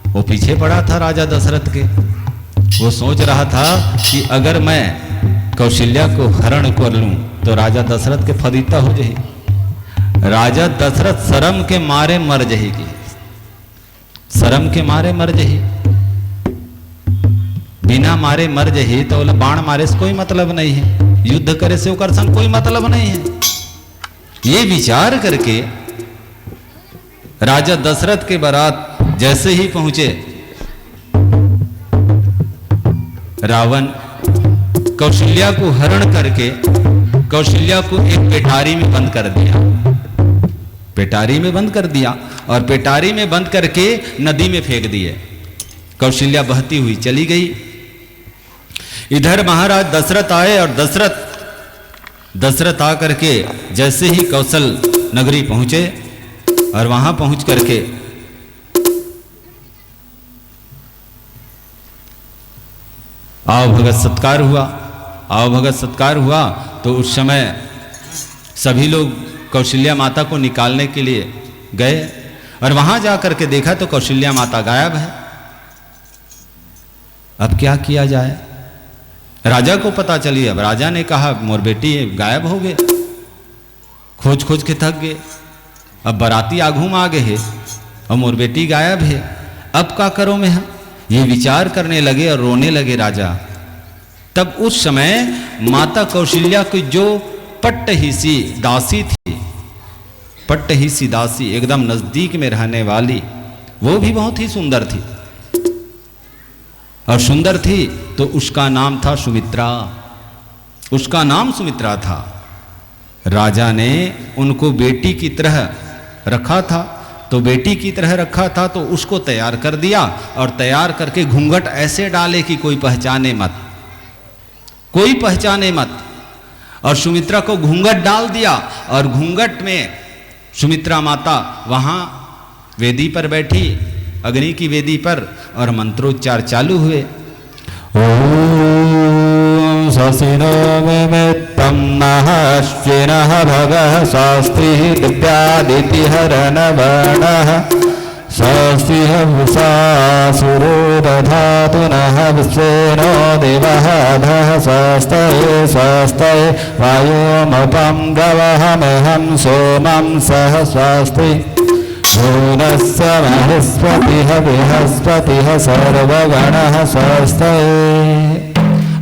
वो पीछे पड़ा था राजा दशरथ के। वो सोच रहा था कि अगर मैं कौशल्या को हरण कर लूं तो राजा दशरथ के फरीता हो जाएगी। राजा दशरथ शर्म के मारे मर जाएगी, शर्म के मारे मर जाही। बिना मारे मर जाही तो बाण मारे से कोई मतलब नहीं है, युद्ध करे से ओकर संग कोई मतलब नहीं है। ये विचार करके राजा दशरथ के बारात जैसे ही पहुंचे, रावण कौशल्या को हरण करके कौशल्या को एक पेटारी में बंद कर दिया। पेटारी में बंद कर दिया और पेटारी में बंद करके नदी में फेंक दिए। कौशल्या बहती हुई चली गई। इधर महाराज दशरथ आए और दशरथ आकर के जैसे ही कौशल नगरी पहुंचे और वहां पहुंच करके आओ भगत सत्कार हुआ। आओ भगत सत्कार हुआ तो उस समय सभी लोग कौशल्या माता को निकालने के लिए गए और वहां जाकर के देखा तो कौशल्या माता गायब है। अब क्या किया जाए? राजा को पता चली। अब राजा ने कहा मोर बेटी गायब हो गए, खोज खोज के थक गए। अब बाराती आघू में आ गए है और मोर बेटी गायब है, अब क्या करो मैं हम? ये विचार करने लगे और रोने लगे राजा। तब उस समय माता कौशल्या की जो पट्टहिसी दासी थी, पट्टहिसी दासी एकदम नजदीक में रहने वाली, वो भी बहुत ही सुंदर थी। और सुंदर थी तो उसका नाम था सुमित्रा। उसका नाम सुमित्रा था। राजा ने उनको बेटी की तरह रखा था, तो बेटी की तरह रखा था तो उसको तैयार कर दिया और तैयार करके घूंघट ऐसे डाले कि कोई पहचाने मत, कोई पहचाने मत। और सुमित्रा को घूंघट डाल दिया और घूंघट में सुमित्रा माता वहां वेदी पर बैठी, अग्नि की वेदी पर, और मंत्रोच्चार चालू हुए। ओम ससिनो मित्तं नः श्विनः भगः स्वस्ति दिव्यादितिहरन वर्णः स्वस्ति वृषासुरो दधातु नः विश्वेनो देवः अधः स्वस्तये स्वस्तये वायुमपं गवहमहं सोमं सह स्वस्ति भुवनस्य बृहस्पतिः बृहस्पतिः सर्वगणः स्वस्तये।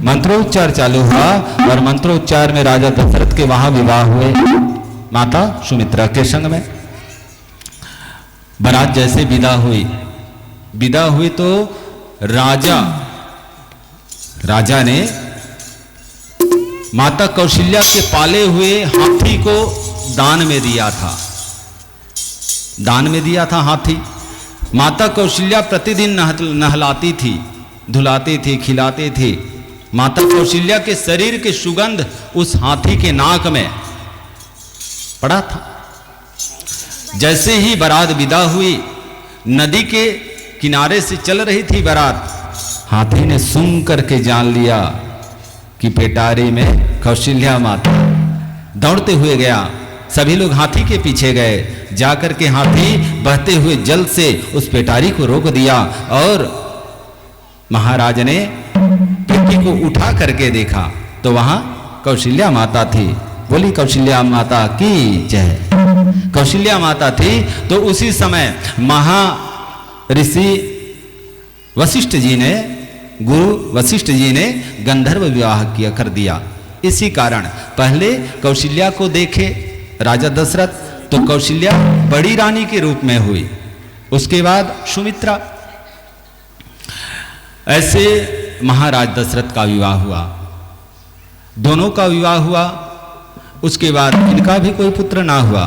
मंत्रोच्चार चालू हुआ और मंत्रोच्चार में राजा दशरथ के वहां विवाह हुए माता सुमित्रा के संग में। बारात जैसे विदा हुई तो राजा ने माता कौशल्या के पाले हुए हाथी को दान में दिया था। दान में दिया था हाथी। माता कौशल्या प्रतिदिन नहलाती थी, धुलाती थी, खिलाती थी। माता कौशल्या के शरीर के सुगंध उस हाथी के नाक में पड़ा था। जैसे ही बारात विदा हुई, नदी के किनारे से चल रही थी बारात, हाथी ने सूंघ करके जान लिया कि पेटारी में कौशल्या माता। दौड़ते हुए गया, सभी लोग हाथी के पीछे गए। जाकर के हाथी बहते हुए जल से उस पेटारी को रोक दिया और महाराज ने पेटी को उठा करके देखा तो वहां कौशल्या माता थी। बोली कौशल्या माता की जय। कौशल्या माता थी तो उसी समय ऋषि वशिष्ठ जी ने, गुरु वशिष्ठ जी ने गंधर्व विवाह किया कर दिया। इसी कारण पहले कौशल्या को देखे राजा दशरथ तो कौशल्या बड़ी रानी के रूप में हुई, उसके बाद सुमित्रा। ऐसे महाराज दशरथ का विवाह हुआ, दोनों का विवाह हुआ। उसके बाद इनका भी कोई पुत्र ना हुआ,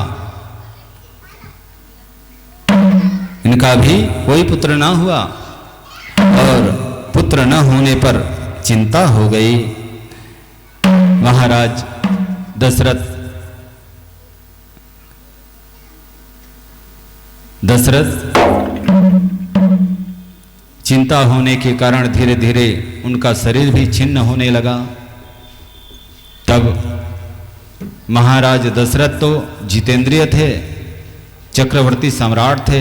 इनका भी कोई पुत्र ना हुआ और पुत्र न होने पर चिंता हो गई। महाराज दशरथ चिंता होने के कारण धीरे धीरे उनका शरीर भी छिन्न होने लगा। तब महाराज दशरथ तो जितेंद्रिय थे, चक्रवर्ती सम्राट थे।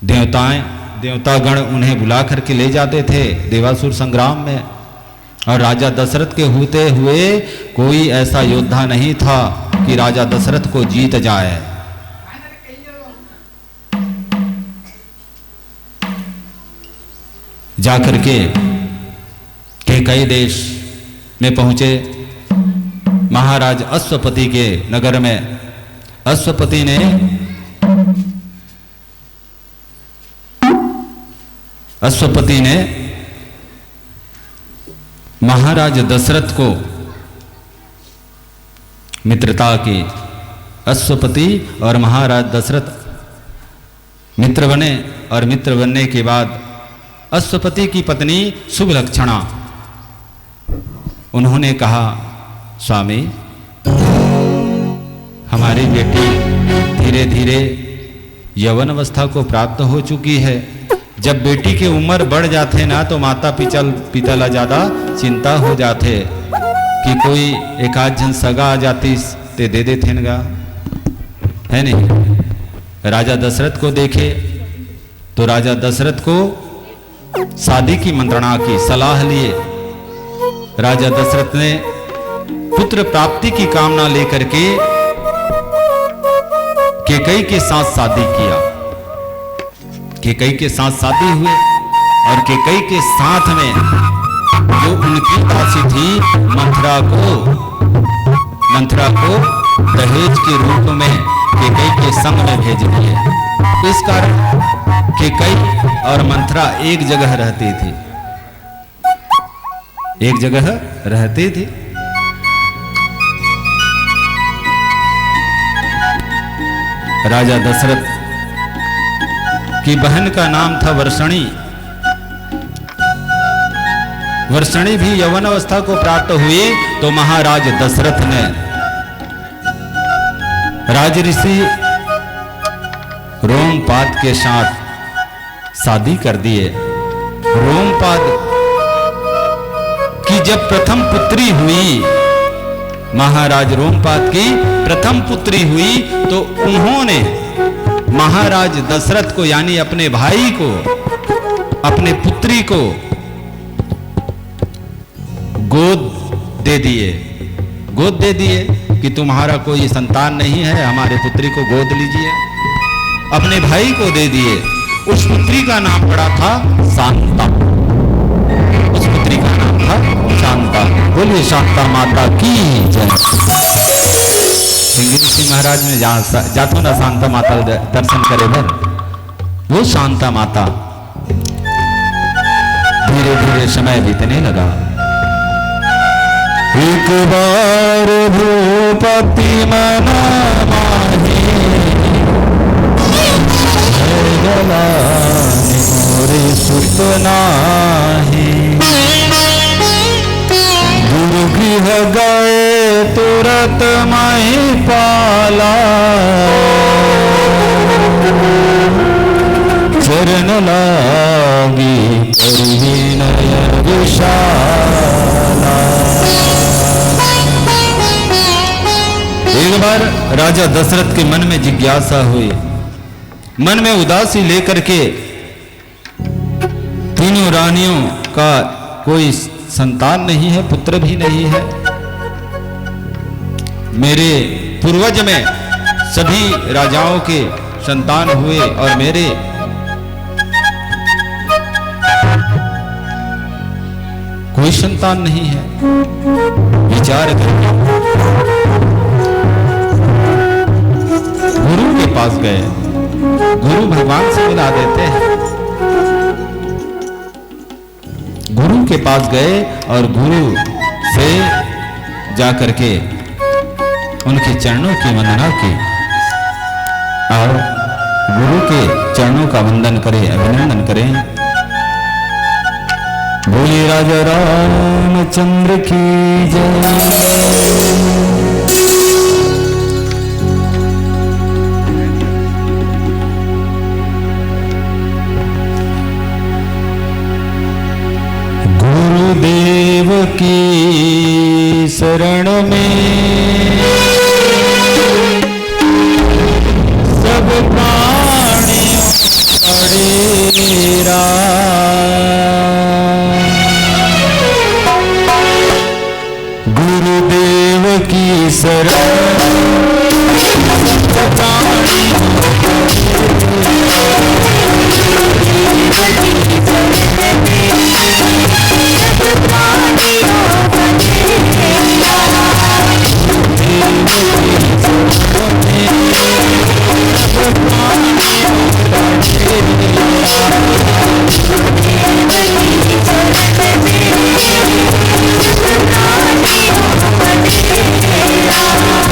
देवतागण उन्हें बुला करके ले जाते थे देवासुर संग्राम में, और राजा दशरथ के होते हुए कोई ऐसा योद्धा नहीं था कि राजा दशरथ को जीत जाए। जाकर के कई देश में पहुंचे। महाराज अश्वपति के नगर में अश्वपति ने महाराज दशरथ को मित्रता की। अश्वपति और महाराज दशरथ मित्र बने और मित्र बनने के बाद अश्वपति की पत्नी शुभलक्षणा, उन्होंने कहा स्वामी हमारी बेटी धीरे धीरे यौवन अवस्था को प्राप्त हो चुकी है। जब बेटी की उम्र बढ़ जाते ना तो माता पिता ज्यादा चिंता हो जाते कि कोई एक आध जन सगा आ जाती ते दे देते नगा, है नहीं। राजा दशरथ को देखे तो राजा दशरथ को शादी की मंत्रणा की, सलाह लिए। राजा दशरथ ने पुत्र प्राप्ति की कामना लेकर के कैकेयी के साथ शादी किया। कैकेयी के साथ शादी हुए और कैकेयी के साथ में जो उनकी दासी थी मंथरा को दहेज के रूप में कैकेयी के संग में भेज दिए। इस कारण कैकेयी और मंथरा एक जगह रहती थी, एक जगह रहती थी। राजा दशरथ की बहन का नाम था वर्षणी। वर्षणी भी यौवन अवस्था को प्राप्त हुई तो महाराज दशरथ ने राजऋषि रोमपाद के साथ शादी कर दिए। रोमपाद की जब प्रथम पुत्री हुई, महाराज रोमपाद की प्रथम पुत्री हुई तो उन्होंने महाराज दशरथ को यानी अपने भाई को, अपने पुत्री को गोद दे दिए कि तुम्हारा कोई संतान नहीं है, हमारे पुत्री को गोद लीजिए। अपने भाई को दे दिए। उस पुत्री का नाम पड़ा था शांता। उस पुत्री का नाम था शांता। बोलिए शांता माता की जय। ऋषि महाराज ने जातो ना शांता माता दर्शन करे बर, वो शांता माता। धीरे धीरे समय बीतने लगा। एक बार भूपति मना माहे गलाने मोरे सुतनाही। गुरु गृह गए तुरत मही पाला, चरण लागी परिविनय विशाला। एक बार राजा दशरथ के मन में जिज्ञासा हुई, मन में उदासी लेकर के तीनों रानियों का कोई संतान नहीं है, पुत्र भी नहीं है। मेरे पूर्वज में सभी राजाओं के संतान हुए और मेरे कोई संतान नहीं है। विचार करके गुरु के पास गए, गुरु भगवान से मिला देते हैं। गुरु के पास गए और गुरु से जाकर के उनके चरणों की वंदना की और गुरु के चरणों का वंदन करें, अभिनंदन करें। बोले राजा रामचंद्र की जय। गुरुदेव की शरण में सब प्राणियों पड़ेरा। गुरुदेव की शरण सब प्राणियों Yeah.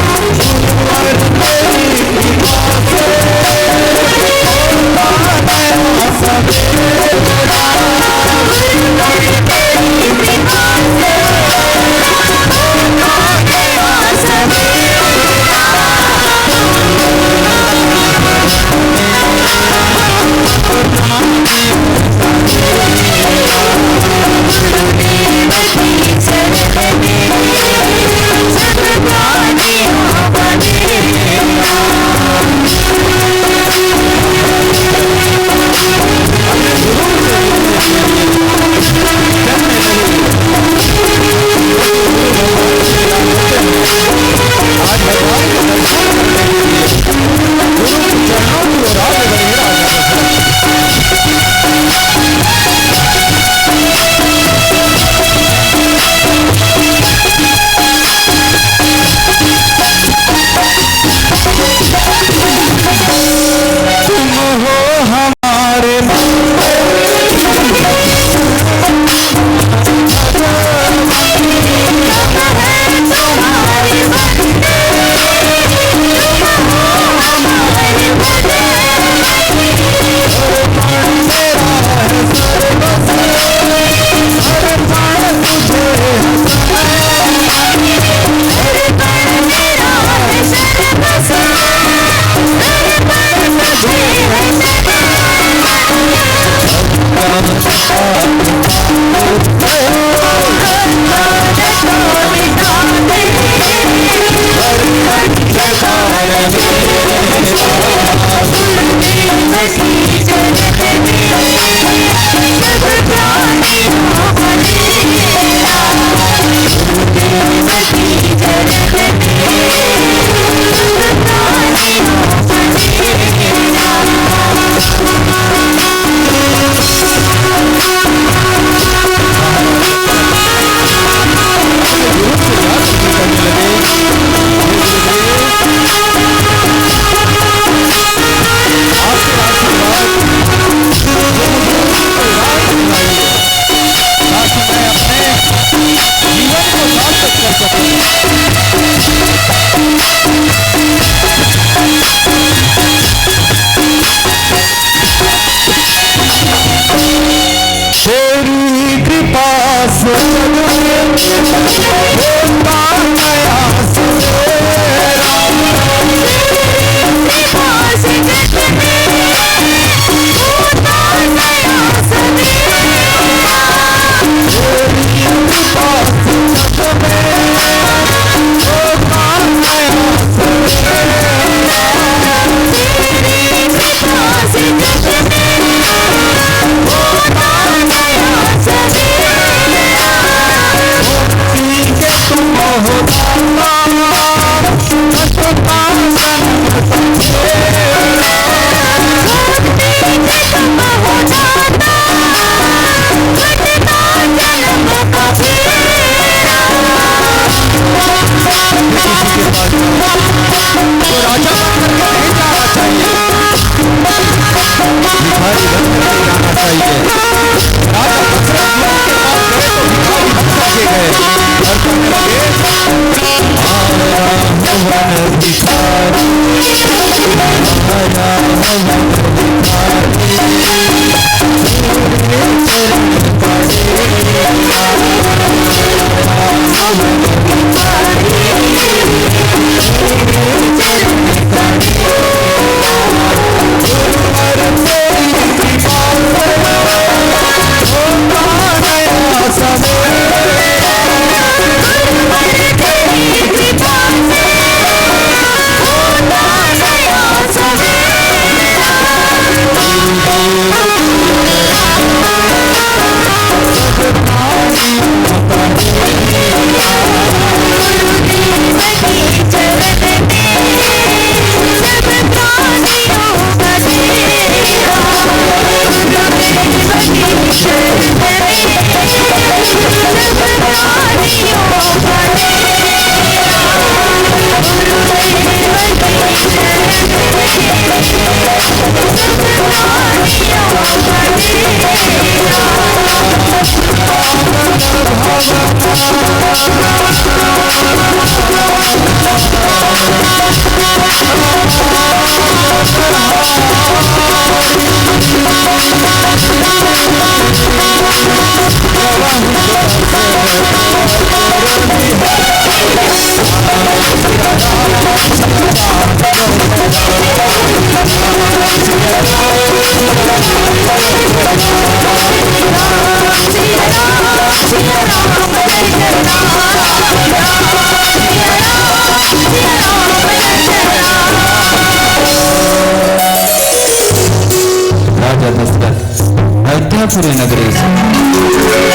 अयोध्यापुरी नगरी से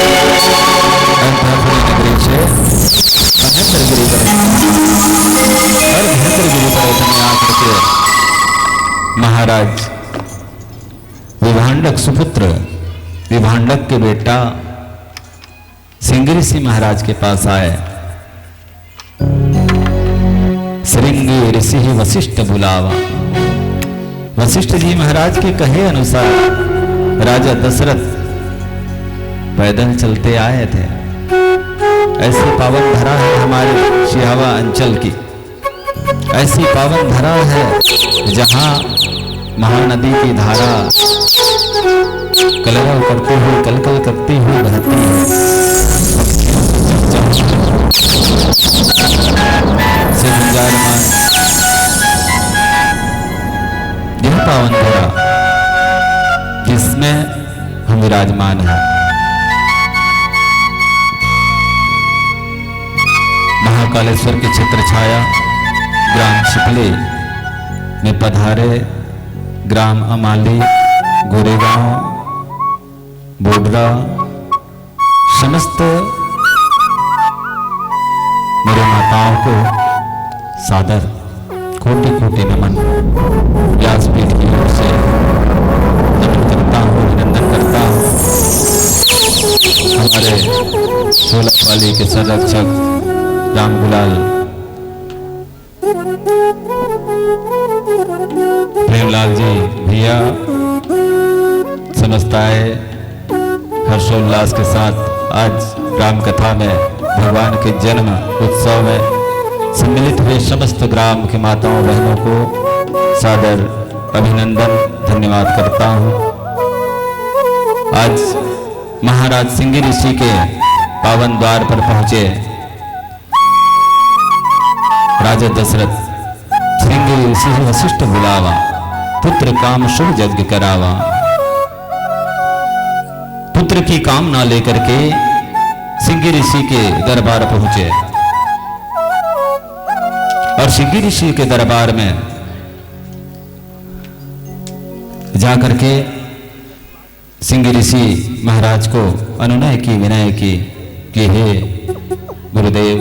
महेंद्रगिरी पर्वत में आकर के महाराज विभांडक सुपुत्र विभांडक के बेटा सिंगी ऋषि महाराज के पास आए। श्रृंगी ऋषि वशिष्ठ बुलावा। वशिष्ठ जी महाराज के कहे अनुसार राजा दशरथ पैदल चलते आए थे। ऐसी पावन धरा है हमारे सिहावा अंचल की, ऐसी पावन धरा है जहां महानदी की धारा कलरव करते हुए कलकल करती हुई बहती है। से गुंजायमान यह पावन धरा जिसमें हम विराजमान हैं। महाकालेश्वर की छत्र छाया ग्राम शिपली में पधारे ग्राम अमाली, गोरेगांव, बोडरा समस्त मेरे माताओं को सादर कोटि कोटि नमन व्यासपीठ की ओर से नमन करता हूँ, अभिनंदन करता हूँ। हमारे सोलहपाली के संरक्षक रामगुलाल प्रेमलाल जी भैया समस्त आए हर्षोल्लास के साथ आज राम कथा में भगवान के जन्म उत्सव में सम्मिलित हुए समस्त ग्राम के माताओं बहनों को सादर अभिनंदन धन्यवाद करता हूँ। आज महाराज सिंगी ऋषि के पावन द्वार पर पहुंचे राजा दशरथ। श्रृंगी ऋषि वशिष्ठ बुलावा, पुत्र काम शुभ यज्ञ करावा। पुत्र की कामना लेकर के श्रृंगी ऋषि के दरबार पहुंचे और श्रृंगी ऋषि के दरबार में जाकर के श्रृंगी ऋषि महाराज को अनुनय की, विनय की कि हे गुरुदेव,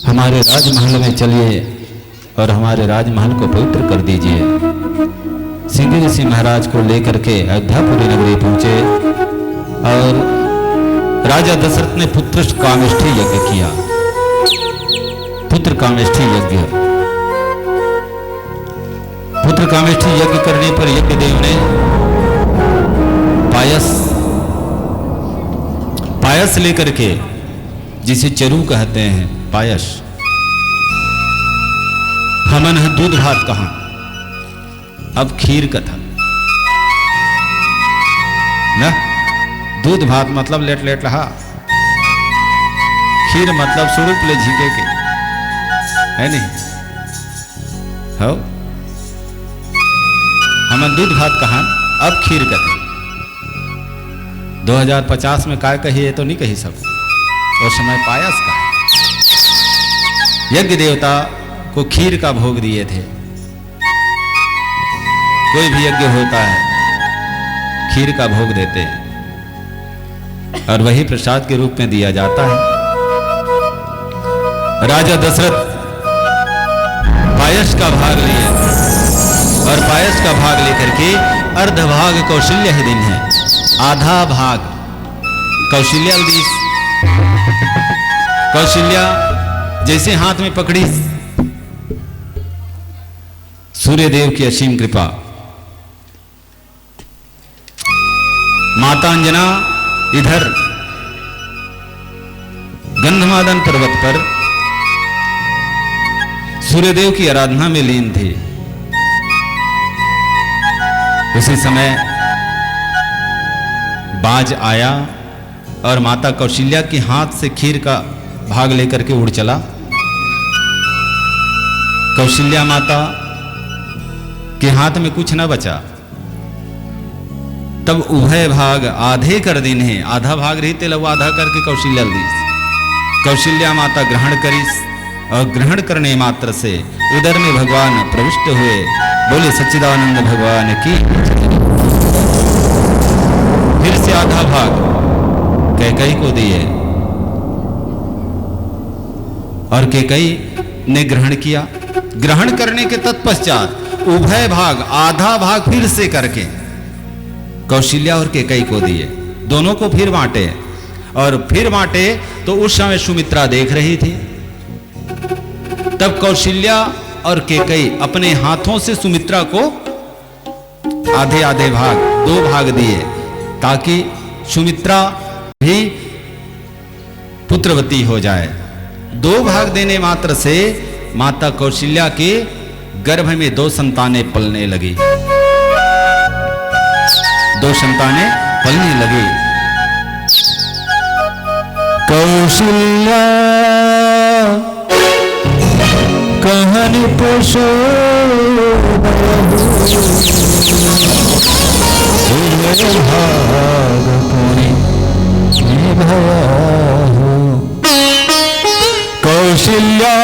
हमारे राजमहल में चलिए और हमारे राजमहल को पवित्र कर दीजिए। श्रृंगी ऋषि महाराज को लेकर के अयोध्यापुरी नगरी पहुंचे और राजा दशरथ ने पुत्र कामेष्ठी यज्ञ किया। पुत्र कामेष्ठी यज्ञ, पुत्र कामेष्ठी यज्ञ करने पर यज्ञदेव ने पायस लेकर के, जिसे चरू कहते हैं, पायस, हमन है दूध भात कहां, अब खीर कथा ना। दूध भात मतलब लेट लेट रहा, खीर मतलब स्वरूप ले झीके के, है नहीं हो। हमन दूध भात कहां, अब खीर कथा। 2050 में काय कही तो नहीं कही सब, उस समय पायस का। यज्ञ देवता को खीर का भोग दिए थे। कोई भी यज्ञ होता है खीर का भोग देते हैं और वही प्रसाद के रूप में दिया जाता है। राजा दशरथ पायस का भाग लिए और पायस का भाग लेकर के अर्धभाग कौशल्य ही दिन है, आधा भाग कौशल्या दी। कौशल्या जैसे हाथ में पकड़ी, सूर्यदेव की असीम कृपा, माता अंजना इधर गंधमादन पर्वत पर सूर्यदेव की आराधना में लीन थी। उसी समय बाज आया और माता कौशल्या के हाथ से खीर का भाग लेकर के उड़ चला। कौशल्या माता के हाथ में कुछ न बचा। तब उभय भाग आधे कर दिन है, आधा भाग रही तेल आधा करके कौशल्या दी। कौशल्या माता ग्रहण करी और ग्रहण करने मात्र से उदर में भगवान प्रविष्ट हुए। बोले सच्चिदानंद भगवान की। फिर से आधा भाग कैकई को दिए और कैकई ने ग्रहण किया। ग्रहण करने के तत्पश्चात उभय भाग आधा भाग फिर से करके कौशल्या और कैकई को दिए। दोनों को फिर बांटे और फिर बांटे तो उस समय सुमित्रा देख रही थी। तब कौशल्या और कैकई अपने हाथों से सुमित्रा को आधे आधे भाग, दो भाग दिए ताकि सुमित्रा भी पुत्रवती हो जाए। दो भाग देने मात्र से माता कौशल्या के गर्भ में दो संतानें पलने लगी। दो संतानें पलने लगी। कौशल्या कहनि पोषो भाग पुनि कौशल्या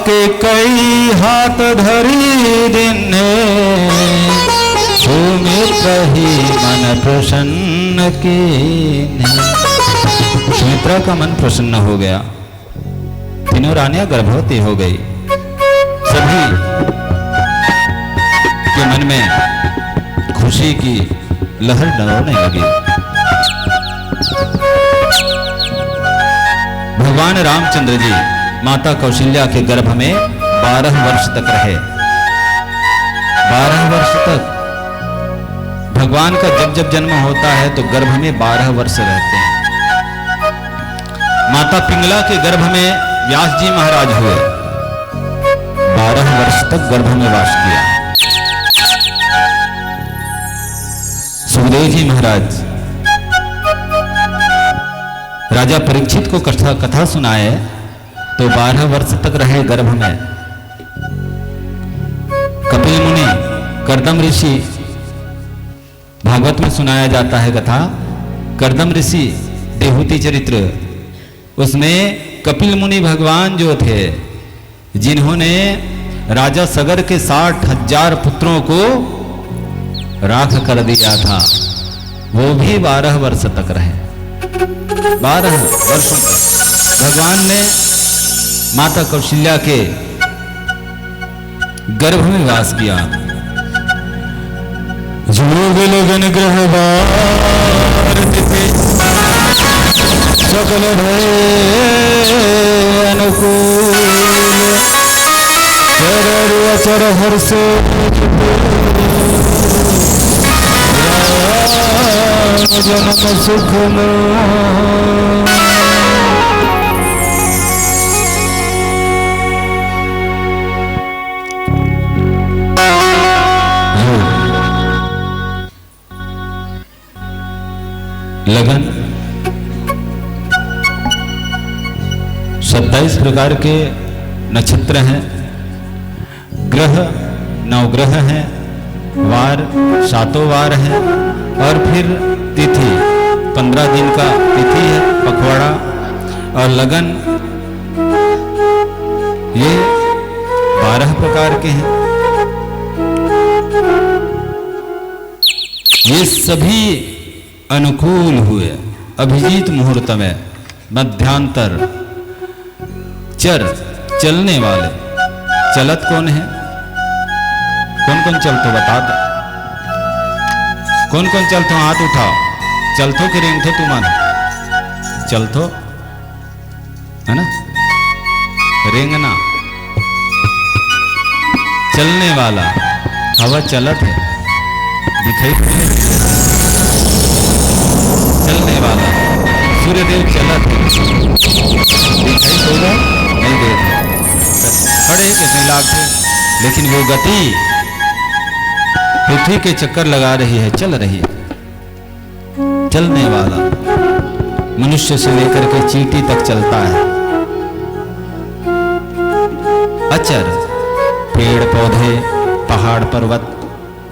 के कई हाथ धरी दिन सुमित्र ही मन प्रसन्न की। सुमित्रा का मन प्रसन्न हो गया। तीनों रानियां गर्भवती हो गई। सभी के मन में खुशी की लहर दौड़ने लगी। भगवान रामचंद्र जी माता कौशल्या के गर्भ में 12 वर्ष तक रहे। 12 वर्ष तक भगवान का जब जब जन्म होता है तो गर्भ में 12 वर्ष रहते हैं। माता पिंगला के गर्भ में व्यास जी महाराज हुए। 12 वर्ष तक गर्भ में वास किया। सुखदेव जी महाराज राजा परीक्षित को कथा सुनाए तो 12 वर्ष तक रहे गर्भ में। कपिल मुनि, कर्दम ऋषि, भागवत में सुनाया जाता है कथा, कर्दम ऋषि देहूति चरित्र, उसमें कपिल मुनि भगवान जो थे जिन्होंने राजा सगर के 60,000 पुत्रों को राख कर दिया था, वो भी 12 वर्ष तक रहे। 12 वर्षों तक भगवान ने माता कौशल्या के गर्भ में वास किया। जोग लगन ग्रह सकल भय अनुकूल, चर अचर हर्ष जन्म सुख लगन 27 प्रकार के नक्षत्र हैं, ग्रह 9 ग्रह हैं, वार 7 वार हैं, और फिर तिथि 15 दिन का तिथि है, पखवाड़ा, और लगन ये 12 प्रकार के हैं। ये सभी अनुकूल हुए अभिजीत मुहूर्त में, मध्यांतर, चर चलने वाले। चलत कौन है? कौन कौन चलतो बता दो, कौन कौन चलतो? हाथ उठाओ। चलतो कि रेंगतो तू मान? चलतो है ना, रेंगना, चलने वाला। हवा चलत है, दिखाई चलने वाला। सूर्यदेव चलत दिखाई देगा नहीं देगा, खड़े कितने लाख थे, लेकिन वो गति पृथ्वी के चक्कर लगा रही है, चल रही है। चलने वाला मनुष्य से लेकर के चींटी तक चलता है। अचर, पेड़ पौधे, पहाड़ पर्वत,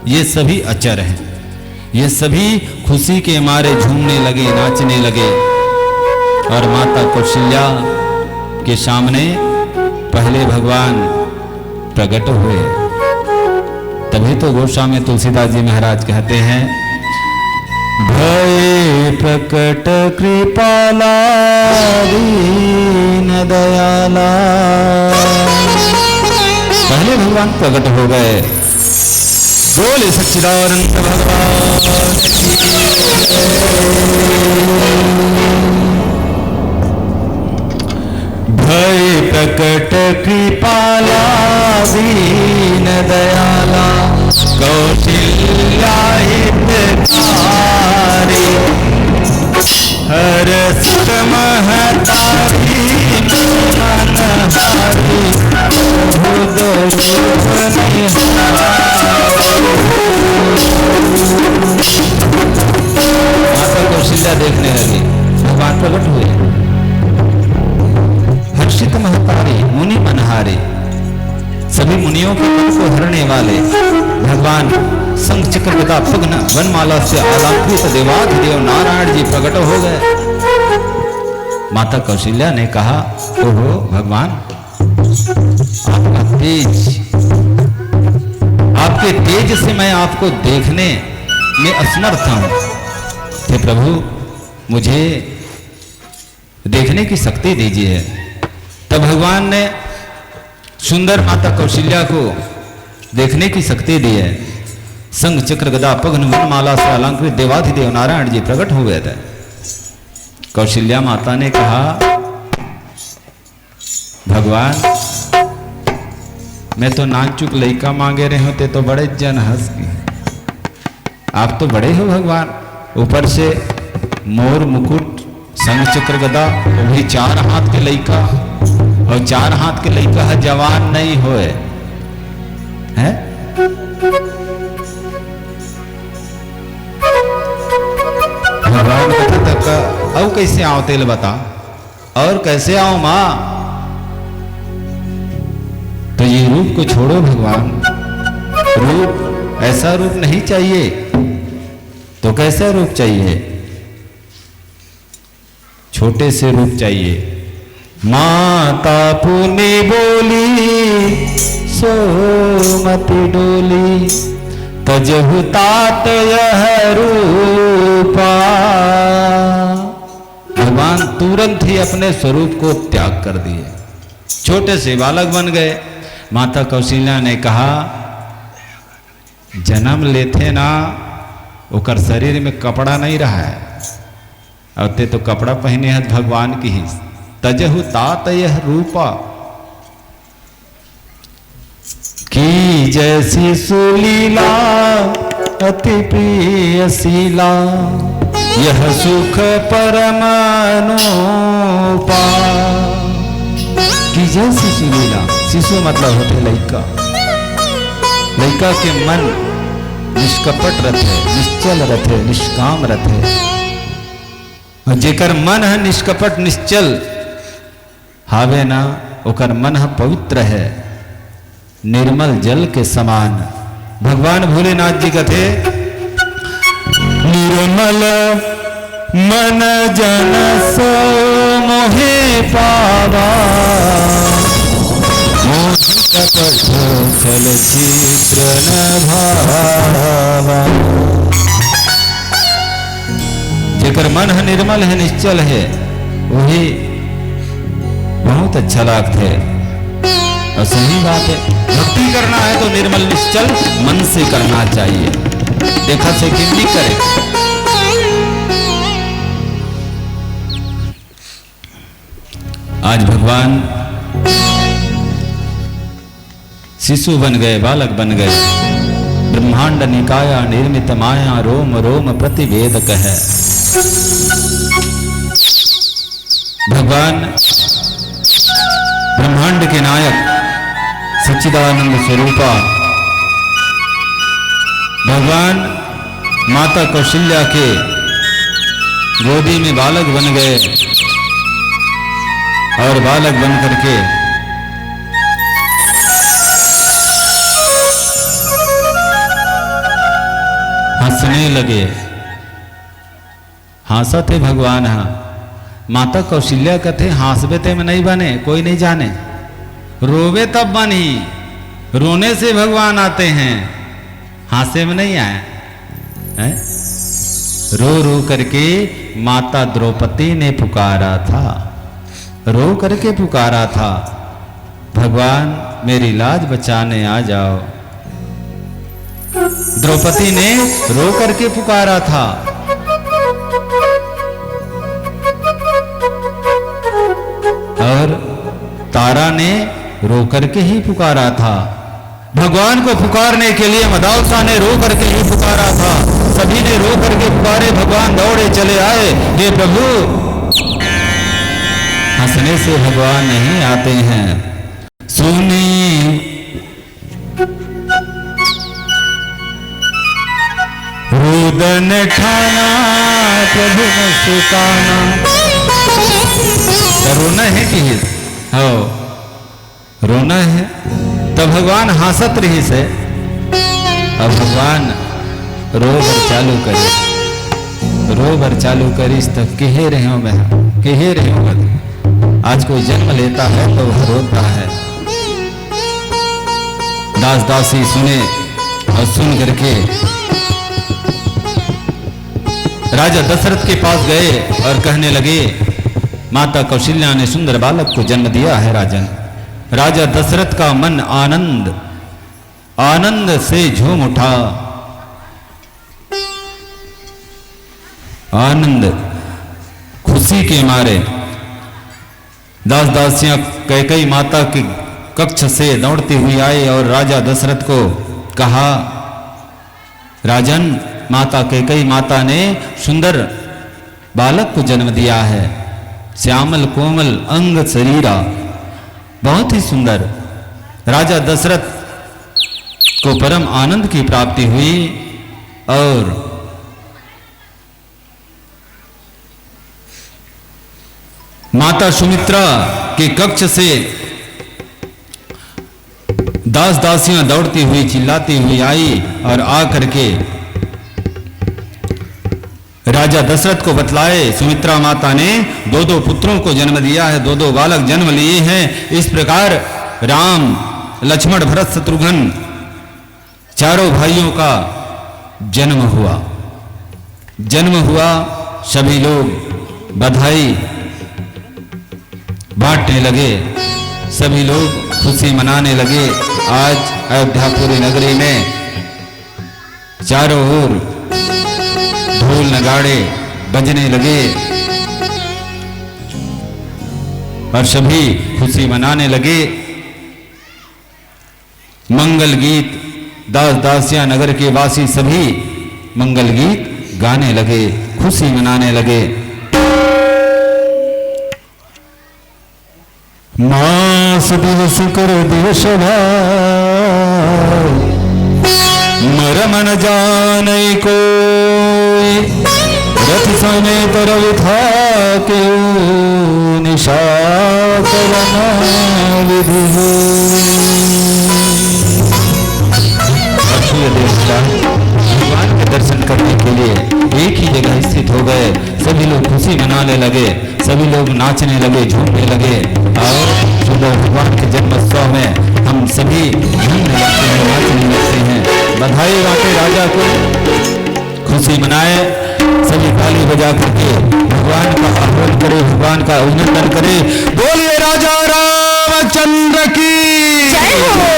ये सभी अचर हैं। ये सभी खुशी के मारे झूमने लगे, नाचने लगे, और माता कौशल्या के सामने पहले भगवान प्रकट हुए। तभी तो गोस्वामी तुलसीदास जी महाराज कहते हैं, भय प्रकट कृपाला दीन दयाला। पहले भगवान प्रकट हो गए। बोले सच्चिदानंद भगवान की। भय प्रकट कृपाला दीन दयाला, कौशल्या हितकारी, हर्षित महतारी मनहारी, बुध रूप माता कौशल्या देखने लगी, भगवान प्रकट हुए। हर्षित महतारी, मुनि मनहारी, सभी मुनियों के मन को हरने वाले भगवान शंख चक्र गदा पद्म वनमाला से अलंकृत देवाधिदेव नारायण जी प्रकट हो गए। माता कौशल्या ने कहा, ओहो भगवान, आपका तेज, आपके तेज से मैं आपको देखने में असमर्थ हूं। हे प्रभु, मुझे देखने की शक्ति दीजिए। तब भगवान ने सुंदर माता कौशल्या को देखने की शक्ति दी है। संग चक्र गदा पद्म वनमाला से अलंकृत देवाधिदेव नारायण जी प्रकट हो गए थे। कौशल्या माता ने कहा, भगवान, मैं तो नाचुक लइका मांगे रहे होते तो बड़े जन हंस गए। आप तो बड़े हो भगवान, ऊपर से मोर मुकुट, संग चक्र गदा, वो भी 4 हाथ के लइका, और 4 हाथ के लइका है, जवान नहीं होए है। भगवान कथा तक अब कैसे आओ तेल बता, और कैसे आओ मां? तो ये रूप को छोड़ो भगवान, रूप ऐसा रूप नहीं चाहिए। तो कैसा रूप चाहिए? छोटे से रूप चाहिए। माता पुनि बोली सोमति डोली, तजहु तात यह रूपा। भगवान तुरंत ही अपने स्वरूप को त्याग कर दिए, छोटे से बालक बन गए। माता कौशल्या ने कहा, जन्म लेते ना ओकर शरीर में कपड़ा नहीं रहा है, अब ते तो कपड़ा पहने है भगवान की ही। तजहु तात यह रूपा, की जैसी सुलीला अति प्रिय शीला, यह सुख परम अनुपा। की जैसी सुलीला, शिशु मतलब होते लड़का, लड़का के मन निष्कपट रथे, निश्चल रथे, निष्काम रथे। और जेकर मन है निष्कपट निश्चल हावे ना, ओकर मन है पवित्र है, निर्मल जल के समान। भगवान भोलेनाथ जी कहते, निर्मल मन जन सो मोहे पावा, चल चित्र न भावा। जेकर मन है निर्मल है निश्चल है, वही बहुत अच्छा लागत है। और सही बात है, भक्ति करना है तो निर्मल निश्चल मन से करना चाहिए, देखा से कि नहीं करे। आज भगवान शिशु बन गए, बालक बन गए। ब्रह्मांड निकाया निर्मित माया, रोम रोम प्रतिवेदक है। भगवान ब्रह्मांड के नायक, सच्चिदानंद स्वरूपा भगवान माता कौशल्या के गोदी में बालक बन गए, और बालक बन करके हंसने लगे। हंसा थे भगवान। हाँ, माता कौशल्या कहते हंसबे ते में नहीं बने, कोई नहीं जाने, रोवे तब बनी। रोने से भगवान आते हैं, हंसे में नहीं आए हैं? रो रो करके माता द्रौपदी ने पुकारा था, रो करके पुकारा था, भगवान मेरी लाज बचाने आ जाओ। द्रौपदी ने रो करके पुकारा था। और तारा ने रो करके ही पुकारा था। भगवान को पुकारने के लिए मदालसा ने रो करके ही पुकारा था। सभी ने रो करके पुकारे, भगवान दौड़े चले आए, हे प्रभु। हंसने से भगवान नहीं आते हैं। सुनी रुदन ठाना प्रभु न सुकाना। रोना है कि हो रोना है तो भगवान हंसत रही से। अब भगवान रोबर चालू करे, रोबर चालू करीस तो कहे रहे हो, मैं कहे रहे हो। आज कोई जन्म लेता है तो वह रोता है। दास दासी सुने और सुन करके राजा दशरथ के पास गए और कहने लगे, माता कौशल्या ने सुंदर बालक को जन्म दिया है राजन। राजा दशरथ का मन आनंद आनंद से झूम उठा। आनंद खुशी के मारे दास दासियां कैकेयी माता के कक्ष से दौड़ती हुई आई और राजा दशरथ को कहा, राजन माता कैकेयी माता ने सुंदर बालक को जन्म दिया है। श्यामल कोमल अंग शरीरा, बहुत ही सुंदर। राजा दशरथ को परम आनंद की प्राप्ति हुई और माता सुमित्रा के कक्ष से दास दासियां दौड़ती हुई चिल्लाती हुई आई और आ करके राजा दशरथ को बतलाए, सुमित्रा माता ने दो दो पुत्रों को जन्म दिया है, दो दो बालक जन्म लिए हैं। इस प्रकार राम लक्ष्मण भरत शत्रुघ्न चारों भाइयों का जन्म हुआ। सभी लोग बधाई बांटने लगे, सभी लोग खुशी मनाने लगे। आज अयोध्यापुरी नगरी में चारों ओर ढोल नगाड़े बजने लगे और सभी खुशी मनाने लगे। मंगल गीत दास दासियां नगर के वासी सभी मंगल गीत गाने लगे, खुशी मनाने लगे। मास दिवस कर दिवस मरम न जाने को रथ समेत रवि था के निशा करना विधि भगवान के दर्शन करने के लिए एक ही जगह स्थित हो गए। सभी लोग खुशी मनाने लगे, सभी लोग नाचने लगे, झूमने लगे और सुबह भगवान के जन्मोत्सव में हम सभी झूमने लगते हैं, नाचने लगते हैं, बधाई बांटे, राजा को खुशी मनाए। सभी ताली बजा करके भगवान का आह्वान करे, भगवान का अभिनंदन करे। बोलिए राजा रामचंद्र की जय हो।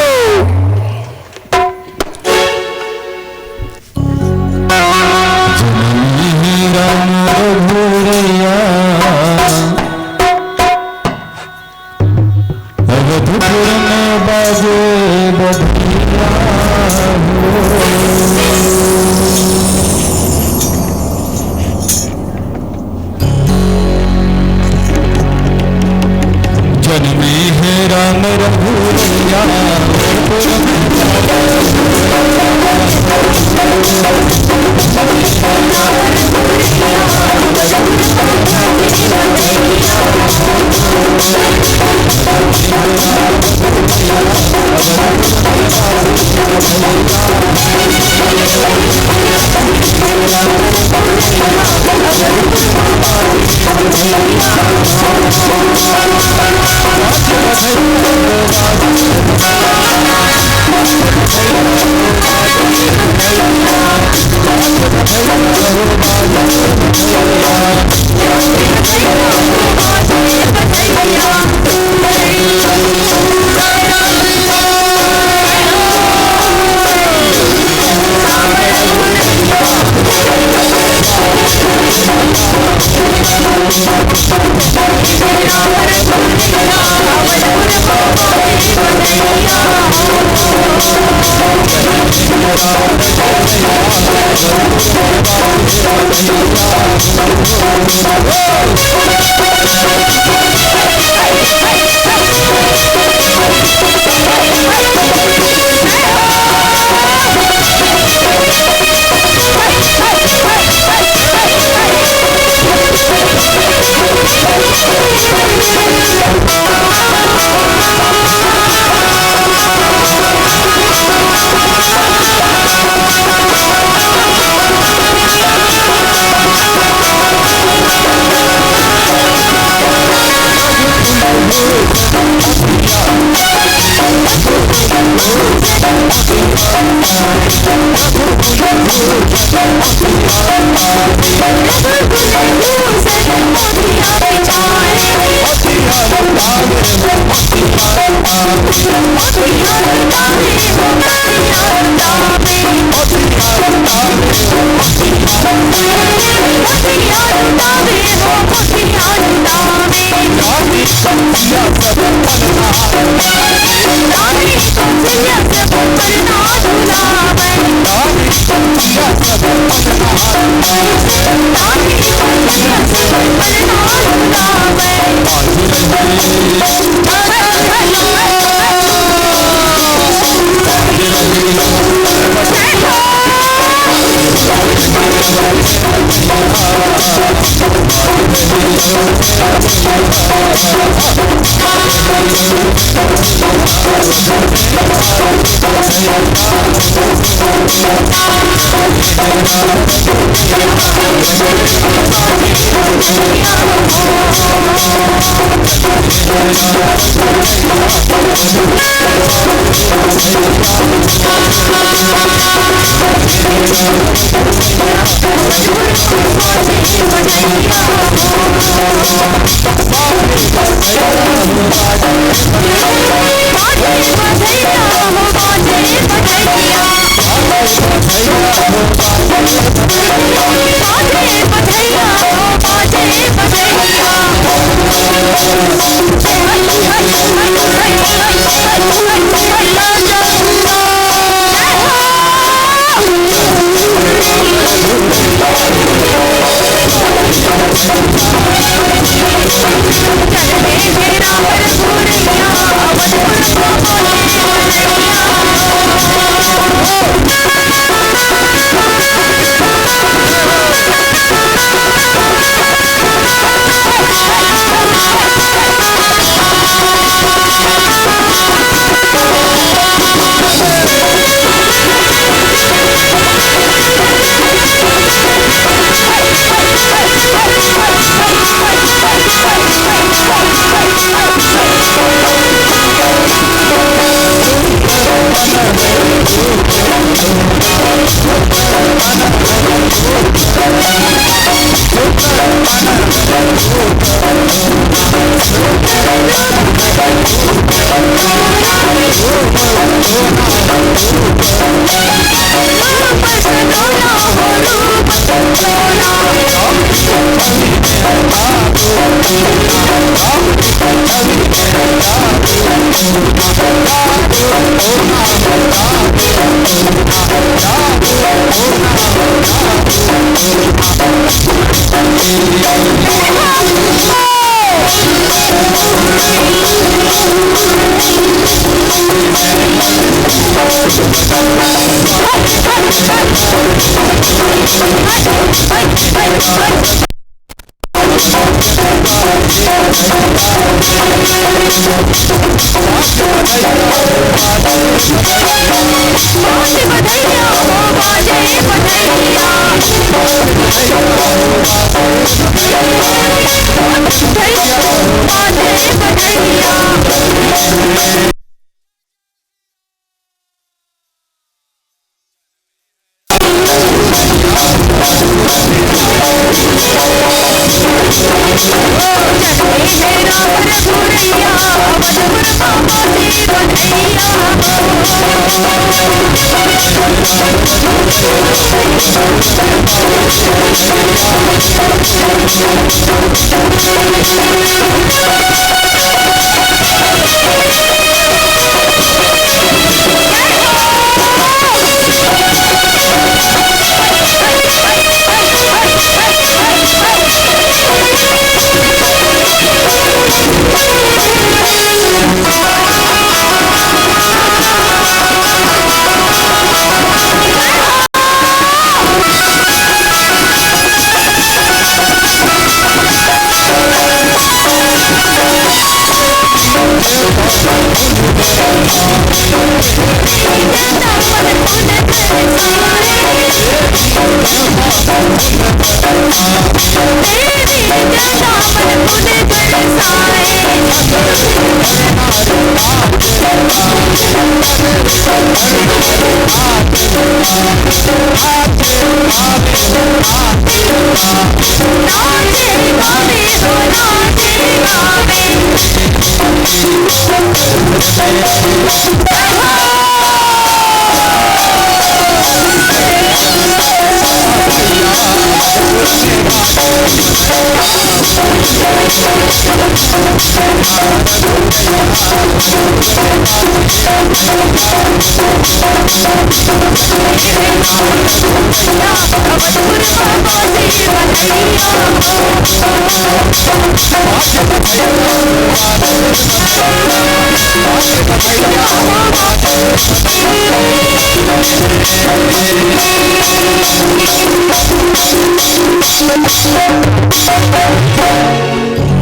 Thank you.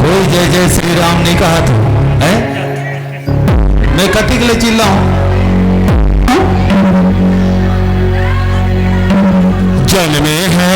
कोई जय जय श्री राम नहीं कहा था है? मैं कति के लिए चिल्लाऊं? जन में है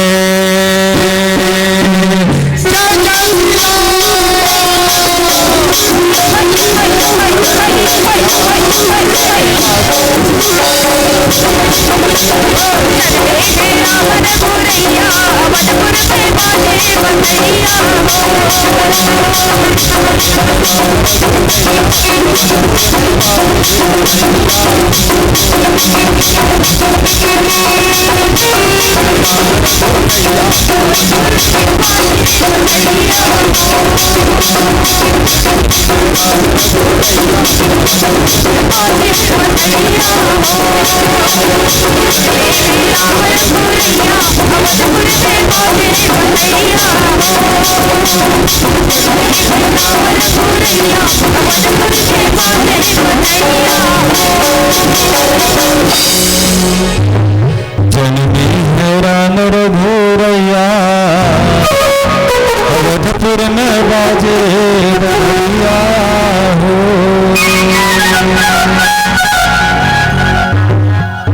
जननी मेरा नरघोरैया अवधपुर में बाजे बधैया हो।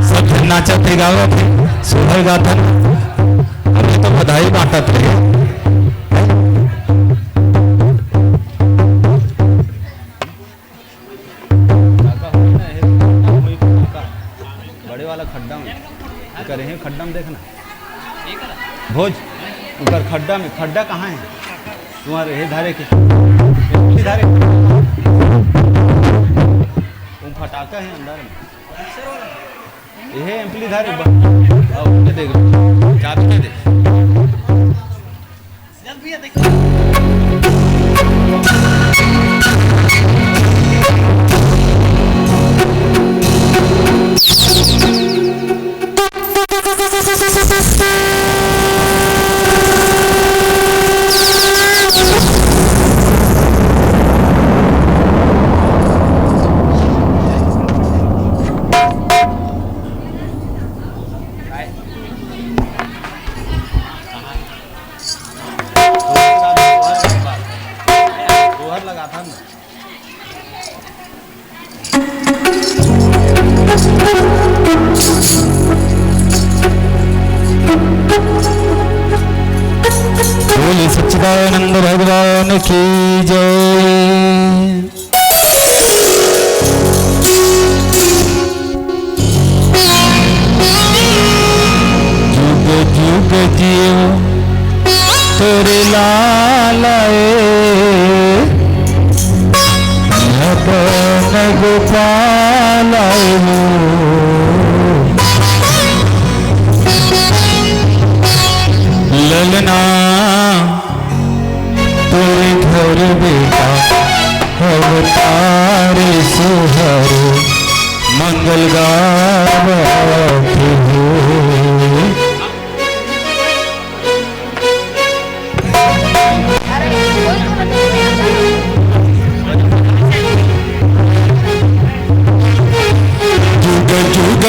सब नाचत थे गावत थे सुबह गाता हमें तो बधाई बांटत रहे। खड्डा में देखना भोज उधर खड्डा में, खड्डा कहाँ है तुम्हारे हे धारे के धारे फटाका है अंदर में ये एम्पली धारे देख चाबी दे लगा था ना। बोले सच्चिदानंद भगवान की जय। जुग जुग जियो तेरे लालाए गोपाल ललना तेरे घर बेटा अवतार सुहर मंगल गावत हो। जुग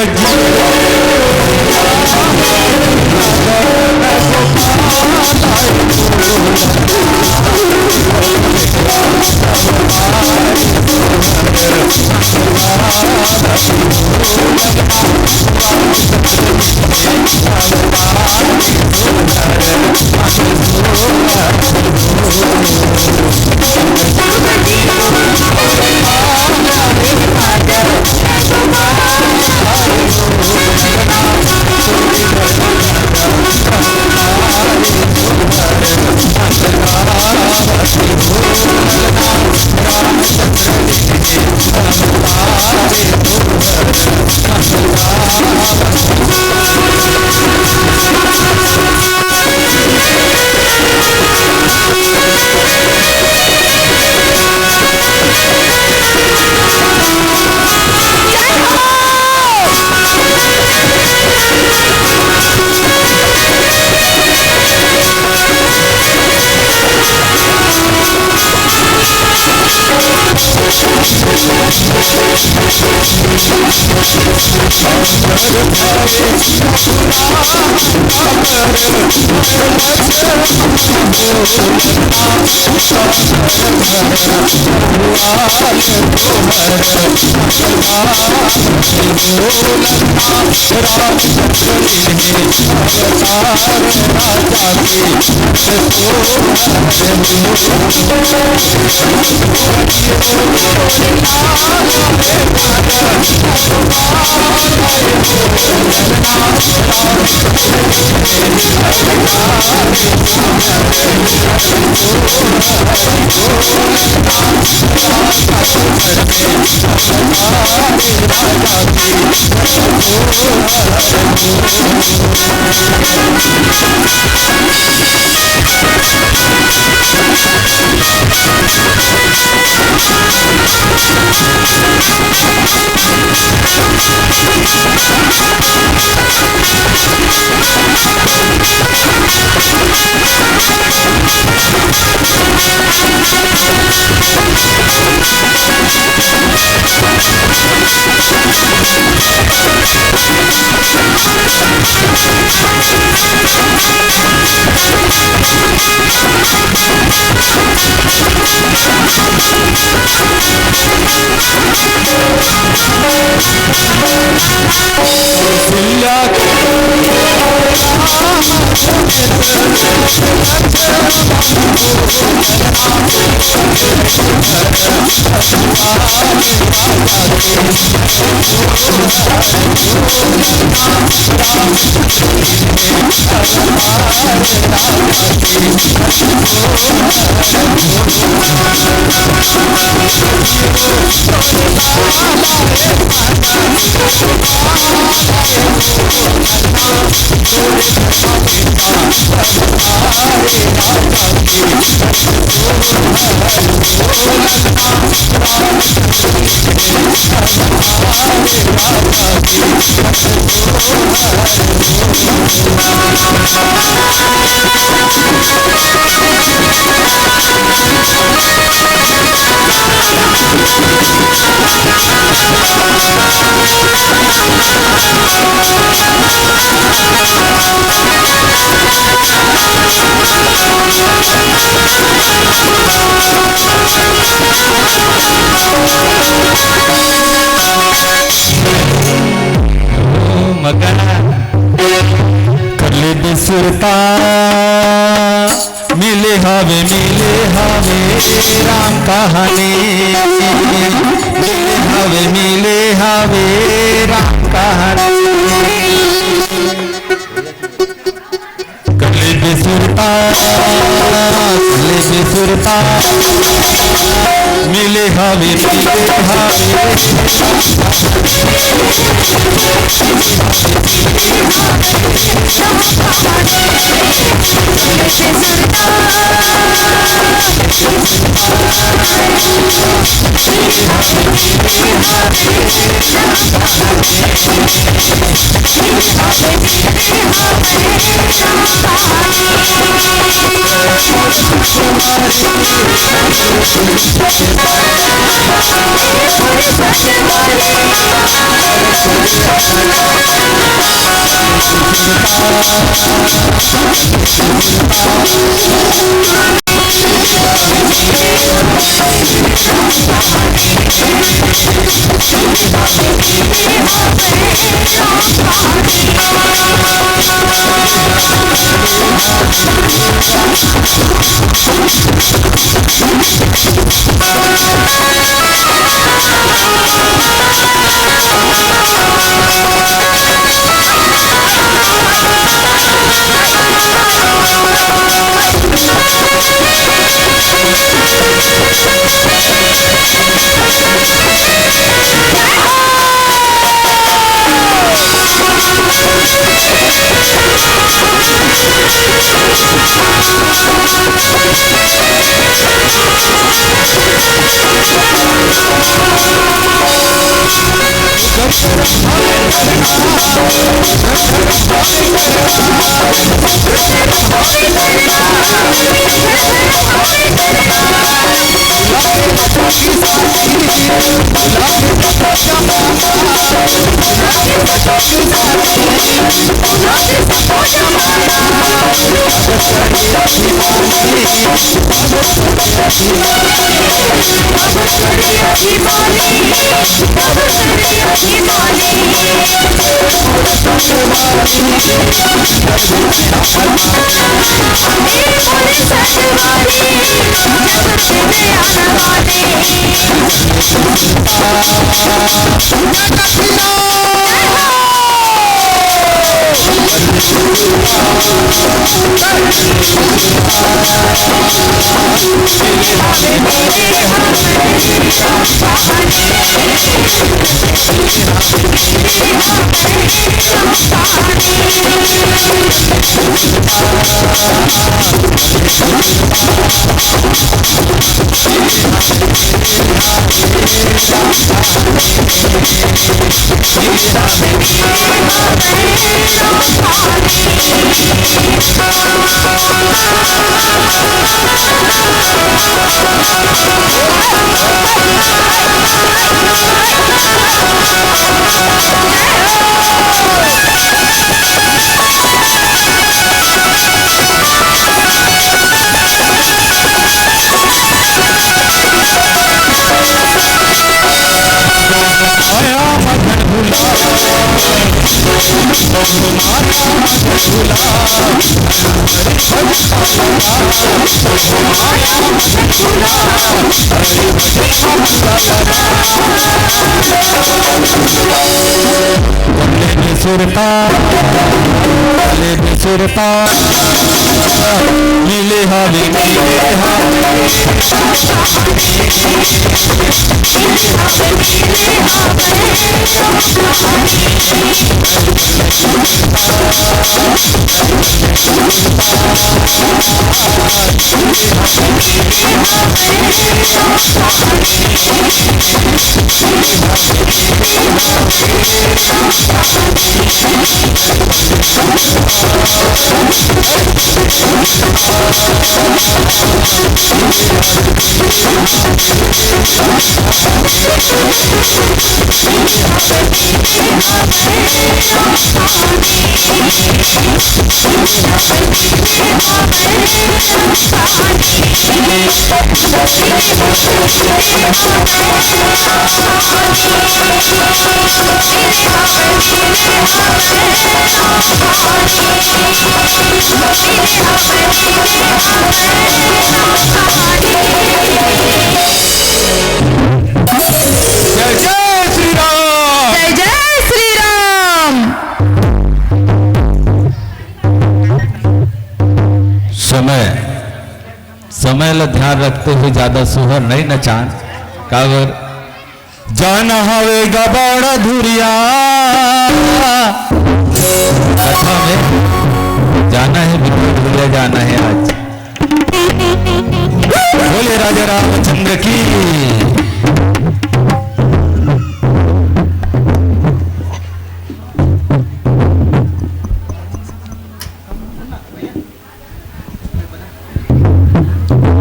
सुरता मिले हवे राम कहानी मिले हवे राम कहानी कले बेसुरता मिले हवे सुरता मिले हावे समय ला ध्यान रखते हुए ज्यादा सुहर नहीं नचान कावर जाना हवे गबाड़ा धुरिया कथा में जाना है बिल्कुल धुरिया जाना है आज। बोले राजा रामचंद्र की।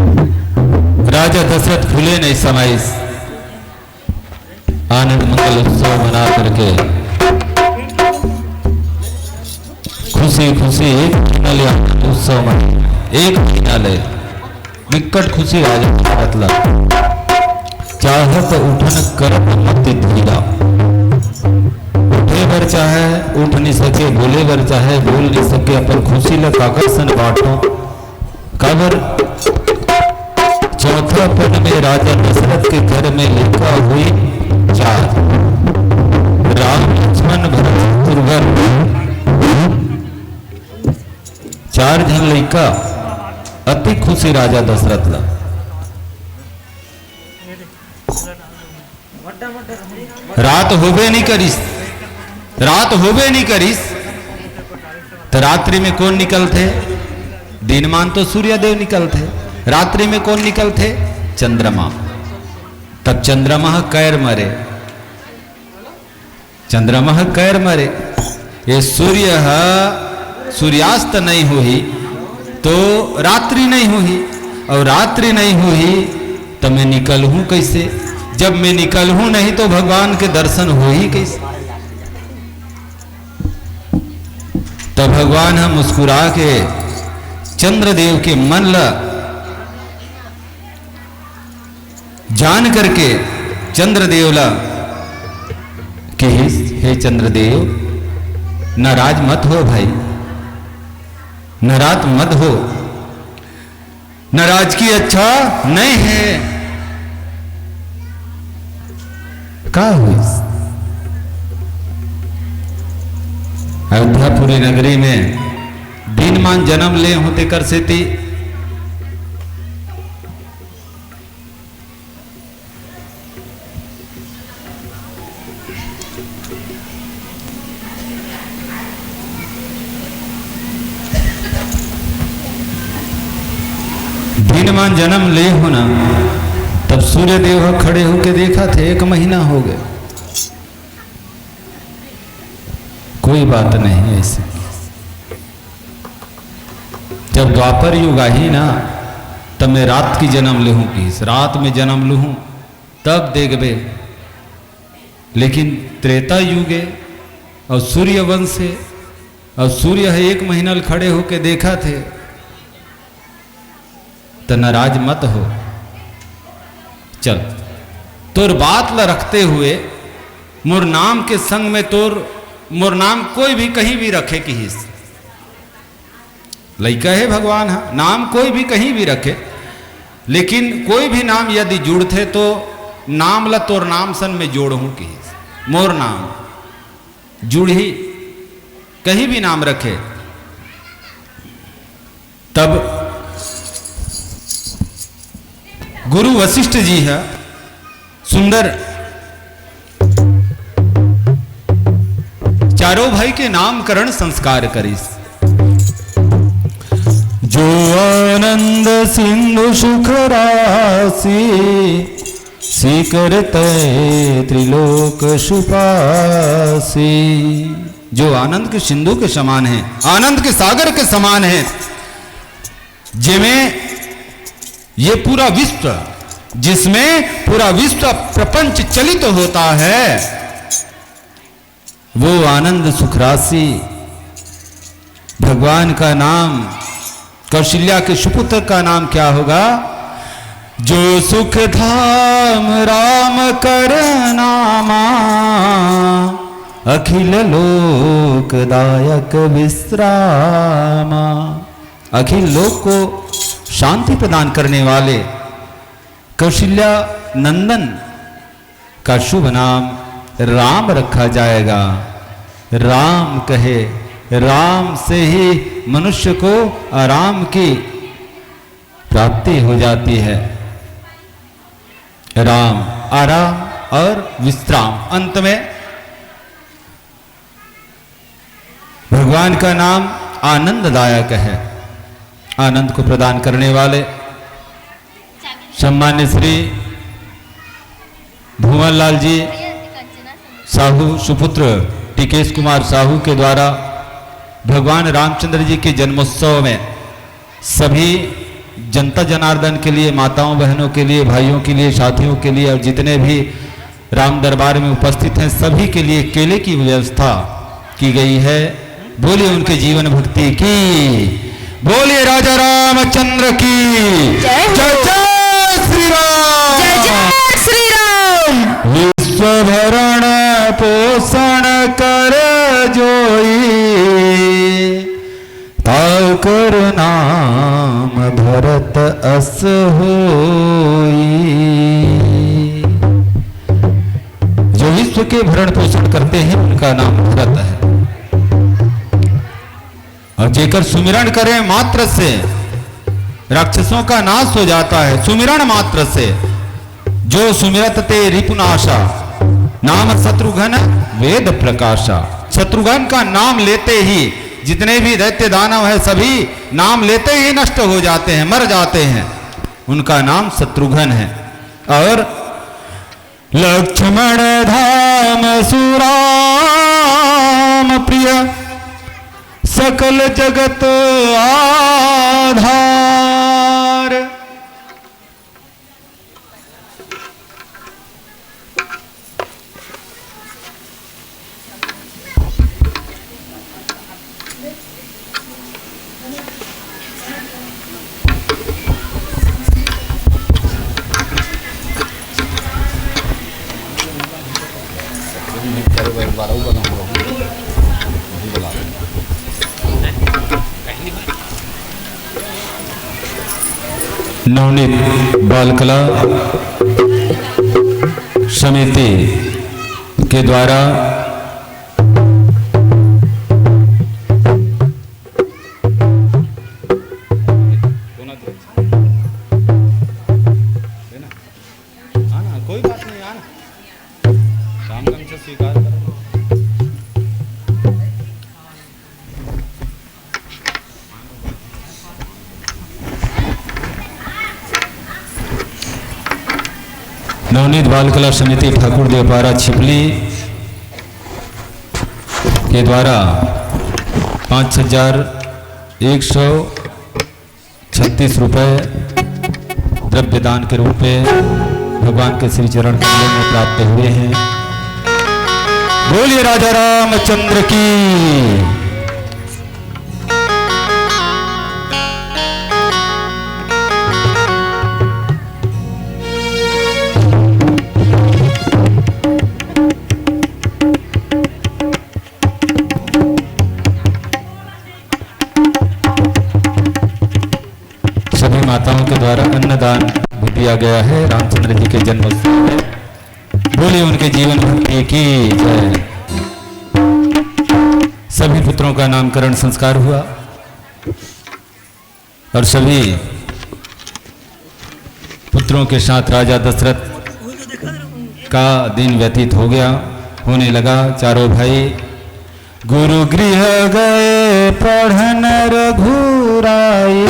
राजा दशरथ भूले नहीं समय आनंद मंगल उत्सव मना करके खुशी खुशी एक महीना उत्सव मना एक महीना ले निकट खुशी राजा मतलब चाहत उठन करत मत धीरा उठे बर चाहे उठ नहीं सके बोले बर चाहे बोल नहीं सके अपन खुशी ल कागज सन बांटो काबर चौथा पद में राजा दशरथ के घर में लिखा हुई 4 राम लक्ष्मण भरत शत्रुघ्न 4 जन लड़का अति खुशी राजा दशरथ ला रात होबे नहीं करिस तो रात्रि में कौन निकलते दिनमान तो सूर्यदेव निकलते रात्रि में कौन निकलते चंद्रमा तब चंद्रमा कैर मरे ये सूर्यास्त नहीं हुई तो रात्रि नहीं हुई और रात्रि नहीं हुई तो मैं निकलूं कैसे? जब मैं निकलूं नहीं तो भगवान के दर्शन हो ही कैसे? तो भगवान हम मुस्कुरा के चंद्रदेव के मन ला जान करके चंद्रदेव ला कि हे चंद्रदेव, नाराज मत हो भाई, नाराज मत हो, नाराजगी अच्छा नहीं है। का हुई? अयोध्यापुरी नगरी में दीनमान जन्म ले होते कर से थी। दीनमान जन्म ले होना, तब सूर्यदेव खड़े होके देखा थे 1 महीना हो गया। कोई बात नहीं ऐसी। जब द्वापर युग आई ना, तब मैं रात की जन्म लूँ की रात में जन्म लूँ तब देखबे। लेकिन त्रेता युग है और सूर्य वंश है और सूर्य है 1 महीना खड़े होके देखा थे, तो नाराज मत हो। चल तोर बात ला रखते हुए मोर नाम के संग में मोर नाम कोई भी कहीं भी रखे कि हिस लइका है भगवान, हा नाम कोई भी कहीं भी रखे, लेकिन कोई भी नाम यदि जुड़ते तो नाम ला तोर नाम सन में जोड़ू कि हिस मोर नाम जुड़ ही कहीं भी नाम रखे। तब गुरु वशिष्ठ जी है सुंदर चारों भाई के नामकरण संस्कार करिस। जो आनंद सिंधु सुख राशि, सीकरते त्रिलोक सुपासी। जो आनंद के सिंधु के समान है, आनंद के सागर के समान है, जिसमें ये पूरा विश्व, जिसमें पूरा विश्व प्रपंच चलित होता है, वो आनंद सुख राशि भगवान का नाम, कौशल्या के सुपुत्र का नाम क्या होगा? जो सुख धाम राम कर नामा, अखिल लोकदायक विश्रामा। अखिल लोक को शांति प्रदान करने वाले कौशल्या नंदन का शुभ नाम राम रखा जाएगा। राम कहे, राम से ही मनुष्य को आराम की प्राप्ति हो जाती है। राम आराम और विश्राम, अंत में भगवान का नाम आनंददायक है, आनंद को प्रदान करने वाले। सम्मान्य श्री भुवनलाल जी साहू सुपुत्र टिकेश कुमार साहू के द्वारा भगवान रामचंद्र जी के जन्मोत्सव में सभी जनता जनार्दन के लिए, माताओं बहनों के लिए, भाइयों के लिए, साथियों के लिए और जितने भी राम दरबार में उपस्थित हैं सभी के लिए केले की व्यवस्था की गई है। बोलिए उनके जीवन भक्ति की, बोलिए राजा रामचंद्र की जय। जय श्री राम, जय श्री राम। विश्व भरण पोषण कर जोई, ताऊ कर नाम भरत अस होई। जो विश्व के भरण पोषण करते हैं उनका नाम भरत है, और जेकर सुमिरण करें मात्र से राक्षसों का नाश हो जाता है। सुमिरण मात्र से जो सुमिरत ते रिपुनाशा, नाम शत्रुघ्न वेद प्रकाशा। शत्रुघ्न का नाम लेते ही जितने भी दैत्य दानव है सभी नाम लेते ही नष्ट हो जाते हैं, मर जाते हैं। उनका नाम शत्रुघ्न है। और लक्ष्मण धाम सुराम प्रिय, सकल जगत आधार। दोबारा ऊपर हम लोग वही बुला रहे हैं। नवनीत बाल कला समिति के द्वारा आना कोई बात नहीं, आना राम नाम से स्वीकार करो। नवनीत बाल कला समिति ठाकुर देवपारा छिपली के द्वारा 5,136 रुपये द्रव्य दान के रूप में भगवान के श्री चरण कमलों में प्राप्त हुए हैं। बोलिए राजा रामचंद्र की। सभी माताओं के द्वारा अन्नदान भी दिया गया है रामचंद्र जी के जन्मोत्सव में। बोलिए उनके जीवन भक्ति की जय। सभी पुत्रों का नामकरण संस्कार हुआ और सभी पुत्रों के साथ राजा दशरथ का दिन व्यतीत हो गया, होने लगा। चारों भाई गुरु गृह गए पढ़न रघुराई,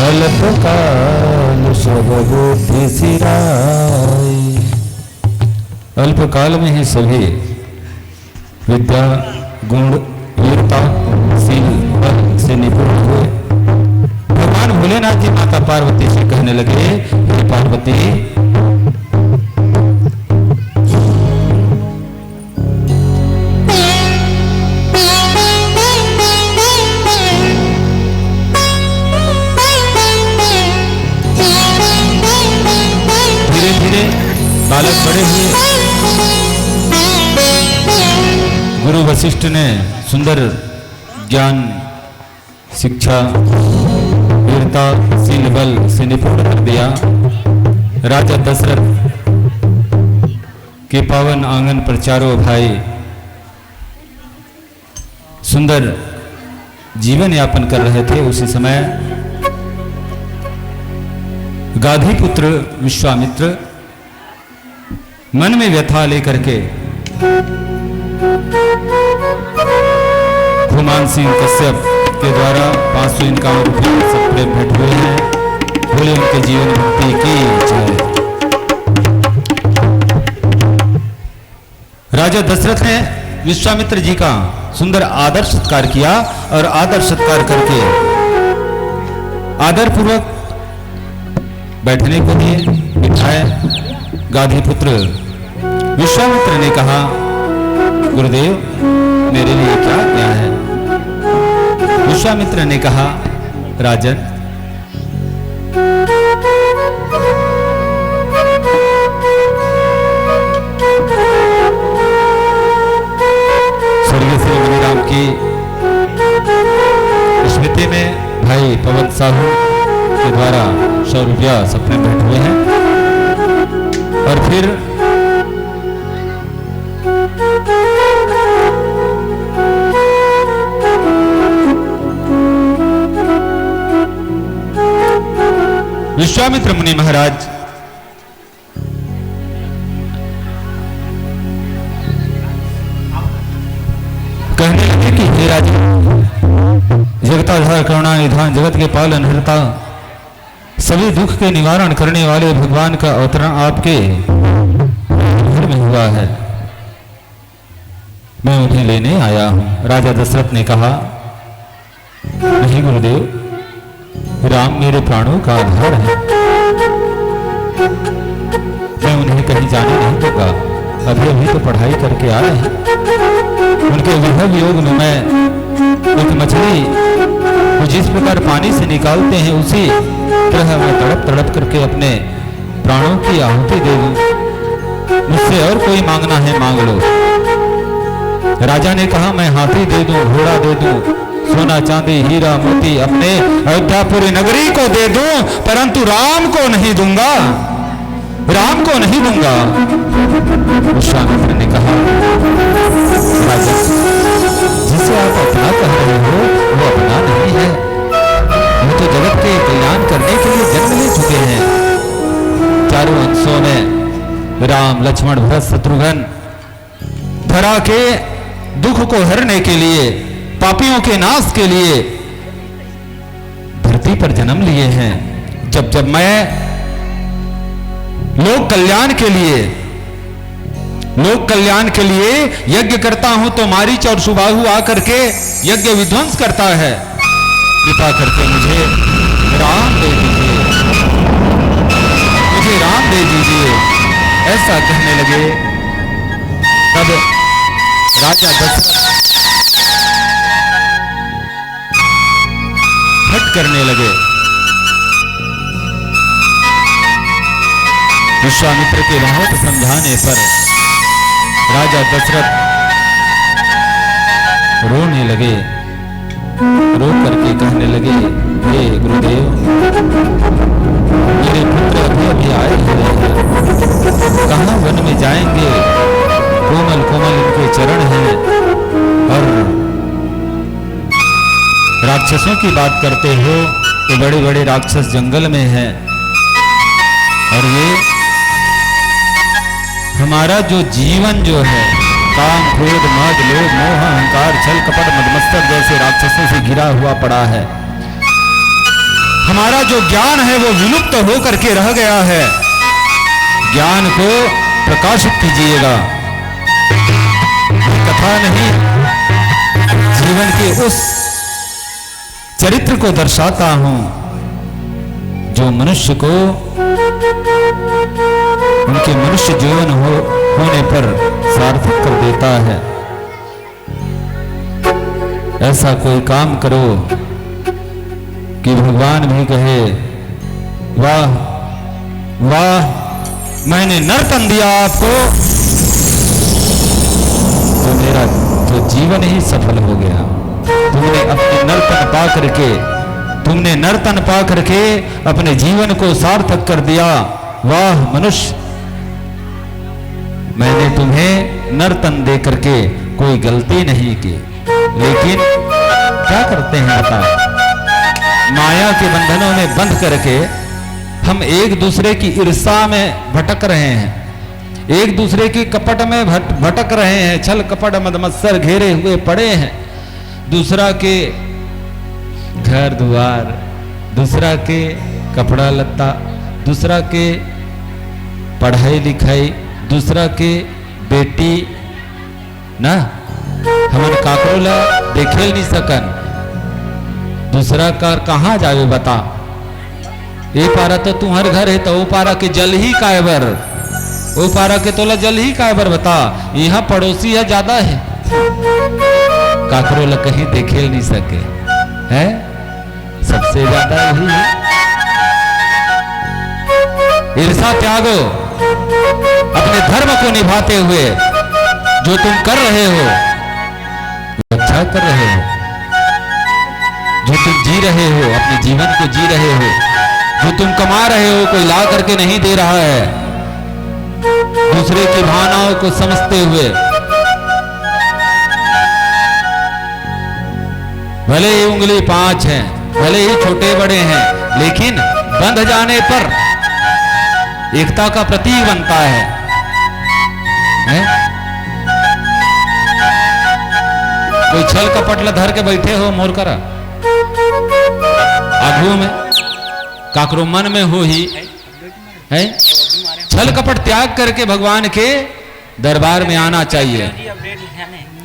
अल्पकाल सब बुद्धि सिराई। अल्पकाल में ही सभी विद्या गुण वीरता शील बल से निपुण हुए। भगवान भोलेनाथ जी माता पार्वती से कहने लगे, हे पार्वती बालक बड़े हुए। गुरु वशिष्ठ ने सुंदर ज्ञान शिक्षा वीरता शील बल से निपुण कर दिया। राजा दशरथ के पावन आंगन पर चारों भाई सुंदर जीवन यापन कर रहे थे। उसी समय गाधी पुत्र विश्वामित्र मन में व्यथा लेकर के हुमान सिंह कश्यप के द्वारा 551 रुपये सबसे भेंट हुए हैं। बोले उनके जीवन भक्ति की जय। राजा दशरथ ने विश्वामित्र जी का सुंदर आदर सत्कार किया और आदर सत्कार करके आदर पूर्वक बैठने को दिए, बिठाए। गाधी पुत्र विश्वामित्र ने कहा, गुरुदेव मेरे लिए क्या आज्ञा है? विश्वामित्र ने कहा, राजन स्वर्गीय श्री मुनिराम की स्मृति में भाई पवन साहू के द्वारा 100 रुपया सपने भेंट हुए हैं। और फिर विश्वामित्र मुनि महाराज कहने लगे कि हे राजा, जगताधार करुणा निधान जगत के पालन हरता सभी दुख के निवारण करने वाले भगवान का अवतरण आपके घर में हुआ है, मैं उन्हें लेने आया हूं। राजा दशरथ ने कहा, नहीं गुरुदेव, राम मेरे प्राणों का आधार है, मैं उन्हें कहीं जाने नहीं दूंगा। अभी अभी तो पढ़ाई करके आ रहे हैं। उनके विभव योग में मैं एक मछली को जिस प्रकार पानी से निकालते हैं उसी तरह मैं तड़प तड़प करके अपने प्राणों की आहुति दे दूं। मुझसे और कोई मांगना है मांग लो। राजा ने कहा मैं हाथी दे दूं, घोड़ा दे दूं, सोना चांदी हीरा मोती अपने अयोध्यापुरी नगरी को दे दूं, परंतु राम को नहीं दूंगा, राम को नहीं दूंगा। विश्वामित्र ने कहा राजा, जिसे आप अपना कह रहे हो वो अपना नहीं है, वो तो जगत के कल्याण करने के लिए जन्म ले चुके हैं। चारों अंशों में राम लक्ष्मण भरत शत्रुघ्न धरा के दुख को हरने के लिए, पापियों के नाश के लिए धरती पर जन्म लिए हैं। जब जब मैं लोक कल्याण के लिए यज्ञ करता हूं तो मारीच और सुबाहु आकर के यज्ञ विध्वंस करता है। कृपा करके मुझे राम दे दीजिए, मुझे राम दे दीजिए, ऐसा कहने लगे। तब राजा दशरथ हट करने लगे। विश्वामित्र के बहुत समझाने पर राजा दशरथ रोने लगे, रो करके कहने लगे, हे गुरुदेव, मेरे पुत्र अभी आए हुए हैं, कहाँ वन में जाएंगे, कोमल कोमल इनके चरण हैं, और राक्षसों की बात करते हो तो बड़े बड़े राक्षस जंगल में हैं, और ये हमारा जो जीवन जो है काम क्रोध मद लोभ मोह अहंकार छल कपट मदमत्सर जैसे राक्षसों से घिरा हुआ पड़ा है। हमारा जो ज्ञान है वो विलुप्त होकर के रह गया है। ज्ञान को प्रकाशित कीजिएगा। कथा नहीं, जीवन के उस चरित्र को दर्शाता हूं जो मनुष्य को उनके मनुष्य जीवन होने पर सार्थक कर देता है। ऐसा कोई काम करो कि भगवान भी कहे, वाह वाह, मैंने नर्तन दिया आपको, तो मेरा तो जीवन ही सफल हो गया। तुमने अपने नर्तन पा करके अपने जीवन को सार्थक कर दिया। वाह मनुष्य, मैंने तुम्हें नर्तन दे करके कोई गलती नहीं की, लेकिन क्या करते हैं बता, माया के बंधनों में बंध करके हम एक दूसरे की ईर्ष्या में भटक रहे हैं, एक दूसरे की कपट में भटक रहे हैं, छल कपट मदमत्सर घेरे हुए पड़े हैं। दूसरा के घर द्वार, दूसरा के कपड़ा लत्ता, दूसरा के पढ़ाई लिखाई, दूसरा के बेटी ना हमन काकरोला देखेल नहीं सकन, दूसरा का कहाँ जावे बता। ए पारा तो तुम्हारे घर है तो वो पारा के जल ही कायबर, वो पारा के तोला जल ही कायबर बता। यहाँ पड़ोसी है ज्यादा है, काकरोला कहीं देखेल नहीं सके है, सबसे ज्यादा यही है। ईर्षा त्यागो, अपने धर्म को निभाते हुए जो तुम कर रहे हो अच्छा कर रहे हो, जो तुम जी रहे हो अपने जीवन को जी रहे हो, जो तुम कमा रहे हो कोई ला करके नहीं दे रहा है, दूसरे की भावनाओं को समझते हुए, भले ही उंगली 5 है, भले ही छोटे बड़े हैं, लेकिन बंध जाने पर एकता का प्रतीक बनता है? कोई छल कपट धर के बैठे हो मोर करा आगू में, काकरो मन में हो ही है। छल कपट त्याग करके भगवान के दरबार में आना चाहिए।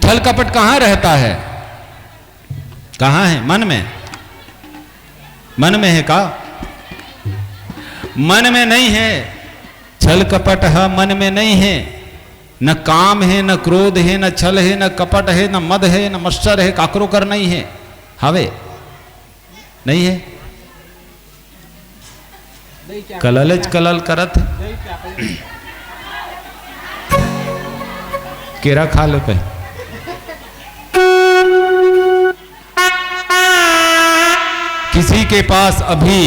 छल कपट कहां रहता है? कहां है? मन में। मन में है का? मन में नहीं है। छल कपट है मन में नहीं है। न काम है, न क्रोध है, न छल है, न कपट है, न मद है, न मत्सर है, काकरो कर नहीं है। हवे नहीं है। कललज कलल करत केरा खा लो पे किसी के पास अभी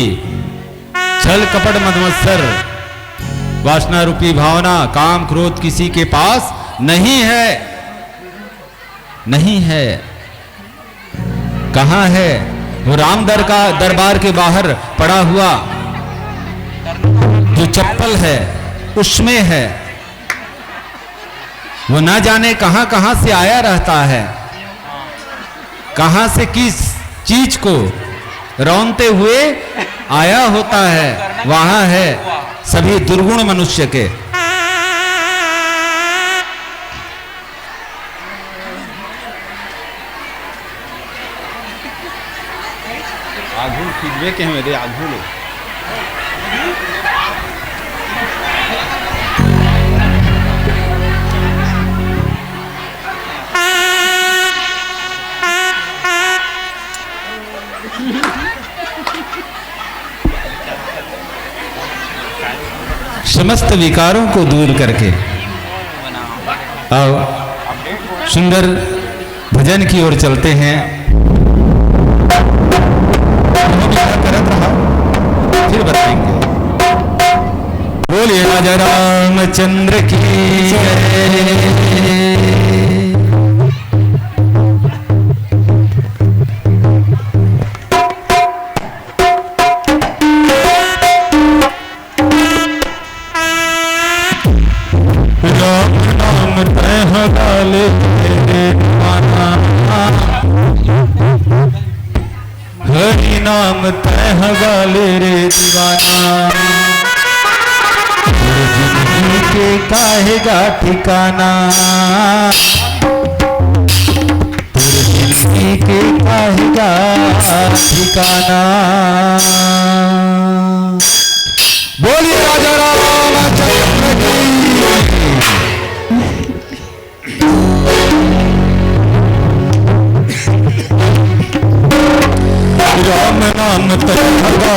छल कपट मदमत्सर वासना रूपी भावना काम क्रोध किसी के पास नहीं है, नहीं है। कहां है वो रामदर का दरबार के बाहर पड़ा हुआ जो चप्पल है उसमें है। वो ना जाने कहां कहां से आया रहता है, कहां से किस चीज को रौनते हुए आया होता है। वहां है सभी दुर्गुण मनुष्य के। आघू खींचवे के मेरे आघू लो। समस्त विकारों को दूर करके आओ सुंदर भजन की ओर चलते हैं। करत रहा फिर बताएंगे। बोलिए राजा रामचंद्र की जय। हरि नाम तह गाले रे दीवाना, जिंदगी के काहेगा ठिकाना, जिंदगी के काहेगा ठिकाना। बोलिए राजा रामचंद्र की। राम नाम तहगा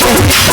Thank you.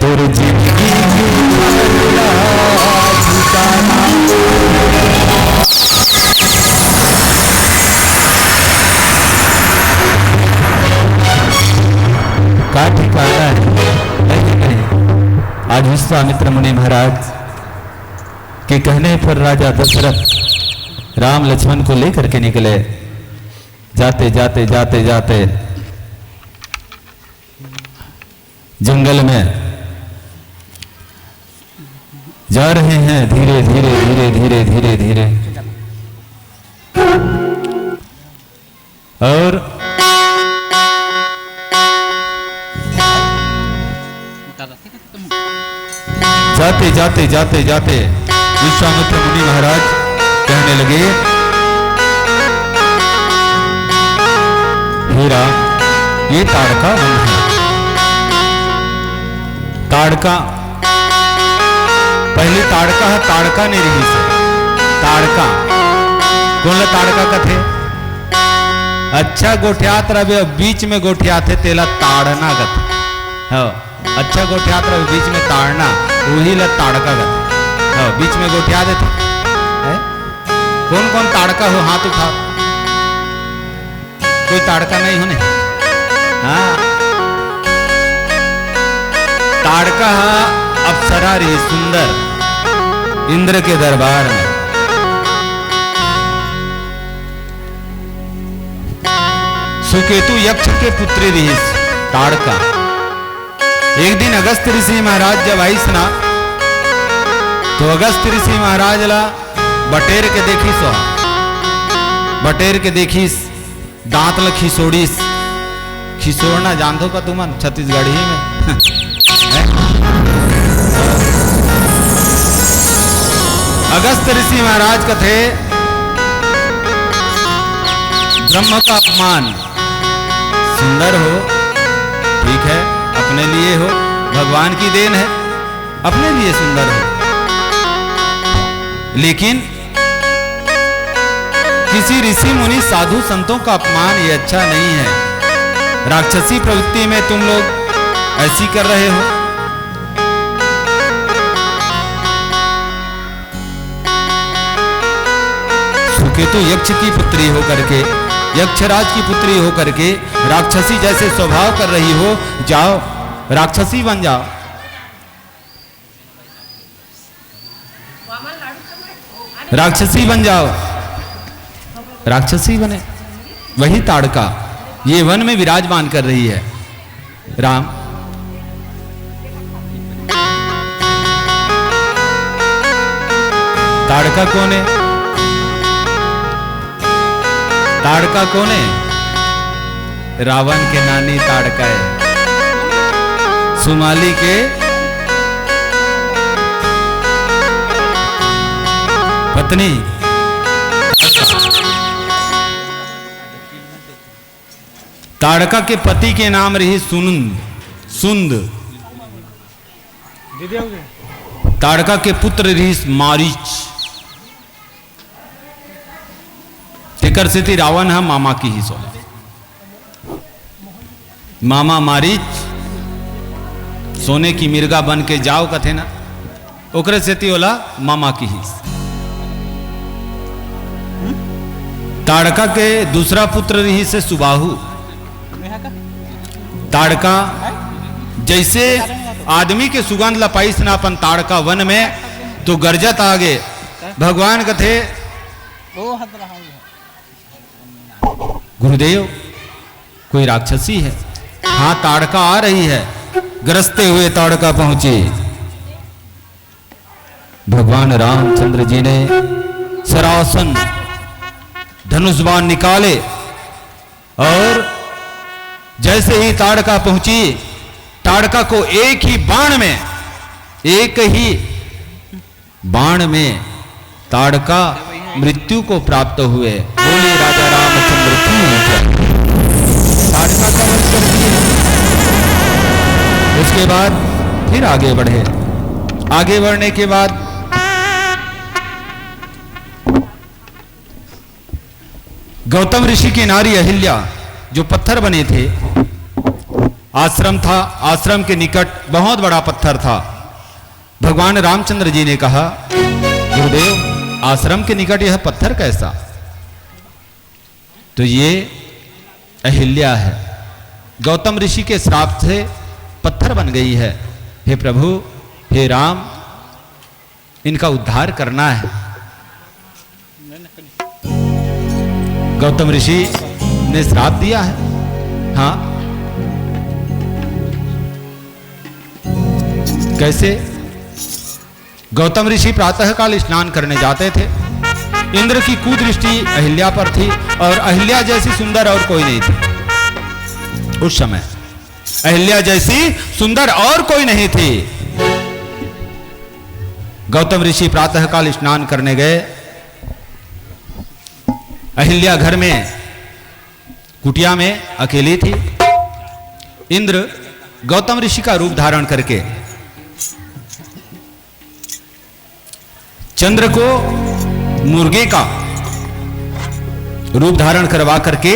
तेरे जिंदगी का ठिकाना है नहीं। आज विश्वामित्र मुनि महाराज के कहने पर राजा दशरथ राम लक्ष्मण को लेकर के निकले। जाते जाते जाते जाते जंगल में जा रहे हैं, धीरे धीरे धीरे धीरे धीरे धीरे, और जाते जाते जाते जाते विश्वामित्र मुनि महाराज कहने लगे, हीरा ये ताड़का वन है। ताड़का पहले ताड़का है, ताड़का ने रही से ताड़का कौन ताड़का कथे अच्छा गोठियात रहे, बीच में गोठियात है तेला ताड़ना कथे। हाँ अच्छा गोठियात रहे बीच में ताड़ना, वही ला ताड़का कथे। हाँ बीच में गोठिया देते है? कौन कौन ताड़का हो हाथ उठा, कोई ताड़का नहीं होने। हाँ ताड़का अप्सरा रही सुंदर इंद्र के दरबार में। सुकेतु यक्ष के पुत्री रही ताड़का। एक दिन अगस्त ऋषि महाराज जब आई स्ना, तो अगस्त ऋषि महाराज ला बटेर के देखी सो, बटेर के देखीस दांत ल खिसोड़ीस। खिसोड़ना जानते का तुमन छत्तीसगढ़ी में अगस्त ऋषि महाराज कथे ब्रह्म का अपमान। सुंदर हो ठीक है, अपने लिए हो, भगवान की देन है, अपने लिए सुंदर हो, लेकिन किसी ऋषि मुनि साधु संतों का अपमान ये अच्छा नहीं है। राक्षसी प्रवृत्ति में तुम लोग ऐसी कर रहे हो। सुकेतु यक्ष की पुत्री होकर के, यक्षराज की पुत्री होकर के राक्षसी जैसे स्वभाव कर रही हो, जाओ राक्षसी बन जाओ। राक्षसी बन जाओ, राक्षसी बने। वही ताड़का ये वन में विराजमान कर रही है। राम ताड़का कौन है? ताड़का कौन है? रावण के नानी ताड़का है, सुमाली के पत्नी। ताड़का के पति के नाम रही सुंद। ताड़का के पुत्र रही मारीच। तेकर से थी रावण है मामा की ही सोना। मामा मारीच सोने की मिर्गा बन के जाओ कथे ना, ओकरे से होला मामा की ही। ताड़का के दूसरा पुत्र रही से सुबाहु। ताड़का जैसे आदमी के सुगंध लपाई ना अपन ताड़का वन में, तो गरजत आगे भगवान कथे गुरुदेव कोई राक्षसी है। हाँ ताड़का आ रही है। गरजते हुए ताड़का पहुंचे। भगवान रामचंद्र जी ने सरासन धनुष बाण निकाले और जैसे ही ताड़का पहुंची, ताड़का को एक ही बाण में ताड़का मृत्यु को प्राप्त हुए। बोले राजा रामचंद्र की। ताड़का का वध कर दिए। उसके बाद फिर आगे बढ़े। आगे बढ़ने के बाद गौतम ऋषि की नारी अहिल्या, जो पत्थर बने थे, आश्रम था, आश्रम के निकट बहुत बड़ा पत्थर था। भगवान रामचंद्र जी ने कहा गुरुदेव आश्रम के निकट यह पत्थर कैसा? तो ये अहिल्या है, गौतम ऋषि के श्राप से पत्थर बन गई है। हे प्रभु, हे राम, इनका उद्धार करना है। गौतम ऋषि ने श्राप दिया है। हाँ कैसे? गौतम ऋषि प्रातःकाल स्नान करने जाते थे। इंद्र की कुदृष्टि अहिल्या पर थी और अहिल्या जैसी सुंदर और कोई नहीं थी। उस समय अहिल्या जैसी सुंदर और कोई नहीं थी। गौतम ऋषि प्रातःकाल स्नान करने गए। अहिल्या घर में कुटिया में अकेली थी। इंद्र गौतम ऋषि का रूप धारण करके चंद्र को मुर्गे का रूप धारण करवा करके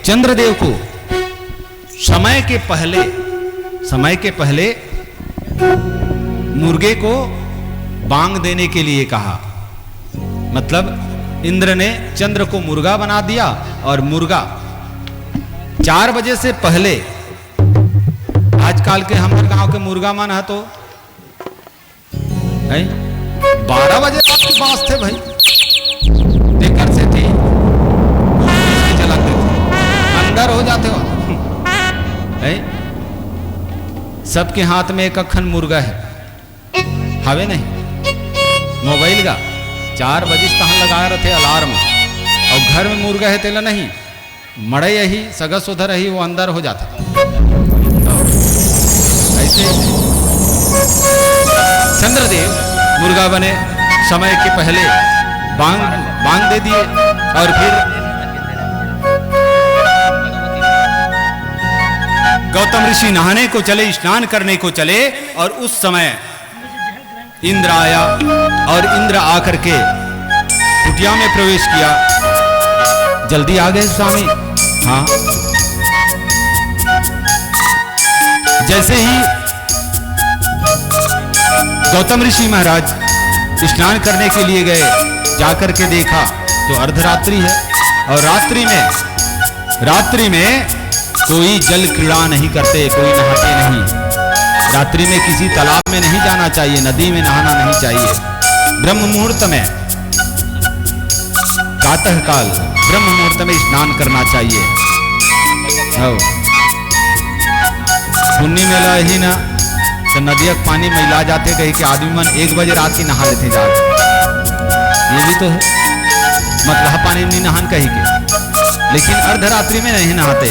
चंद्रदेव को समय के पहले मुर्गे को बांग देने के लिए कहा। मतलब इंद्र ने चंद्र को मुर्गा बना दिया और मुर्गा 4 बजे से पहले, आजकल के हमारे गांव के मुर्गा मन है तो 12 बजे रात के बास थे भाई, देकर से थी चलाते थे, अंदर हो जाते हो। सबके हाथ में एक अखन मुर्गा है, हवे नहीं मोबाइल का 4 बजे तहाँ लगा रहे थे अलार्म, और घर में मुर्गा है तेला नहीं मड़े यही सगस उधर ही वो अंदर हो जाता। ऐसे चंद्रदेव मुर्गा बने, समय के पहले बांग दे दिए और फिर गौतम ऋषि नहाने को चले, स्नान करने को चले, और उस समय इंद्र आया और इंद्र आकर के कुटिया में प्रवेश किया। जल्दी आ गए स्वामी। हाँ जैसे ही गौतम ऋषि महाराज स्नान करने के लिए गए, जाकर के देखा तो अर्धरात्रि है और रात्रि में कोई जल क्रीड़ा नहीं करते, कोई नहाते नहीं। रात्रि में किसी तालाब में नहीं जाना चाहिए, नदी में नहाना नहीं चाहिए। ब्रह्म मुहूर्त में, प्रातःकाल ब्रह्म मुहूर्त में स्नान करना चाहिए। पुण्य मेला ही ना तो नदिया पानी मैला जाते, कहीं के आदमी मन 1 बजे रात ही नहा लेते जाते। ये भी तो है, मतलब पानी नहीं नहान कहीं के, लेकिन अर्धरात्रि में नहीं नहाते।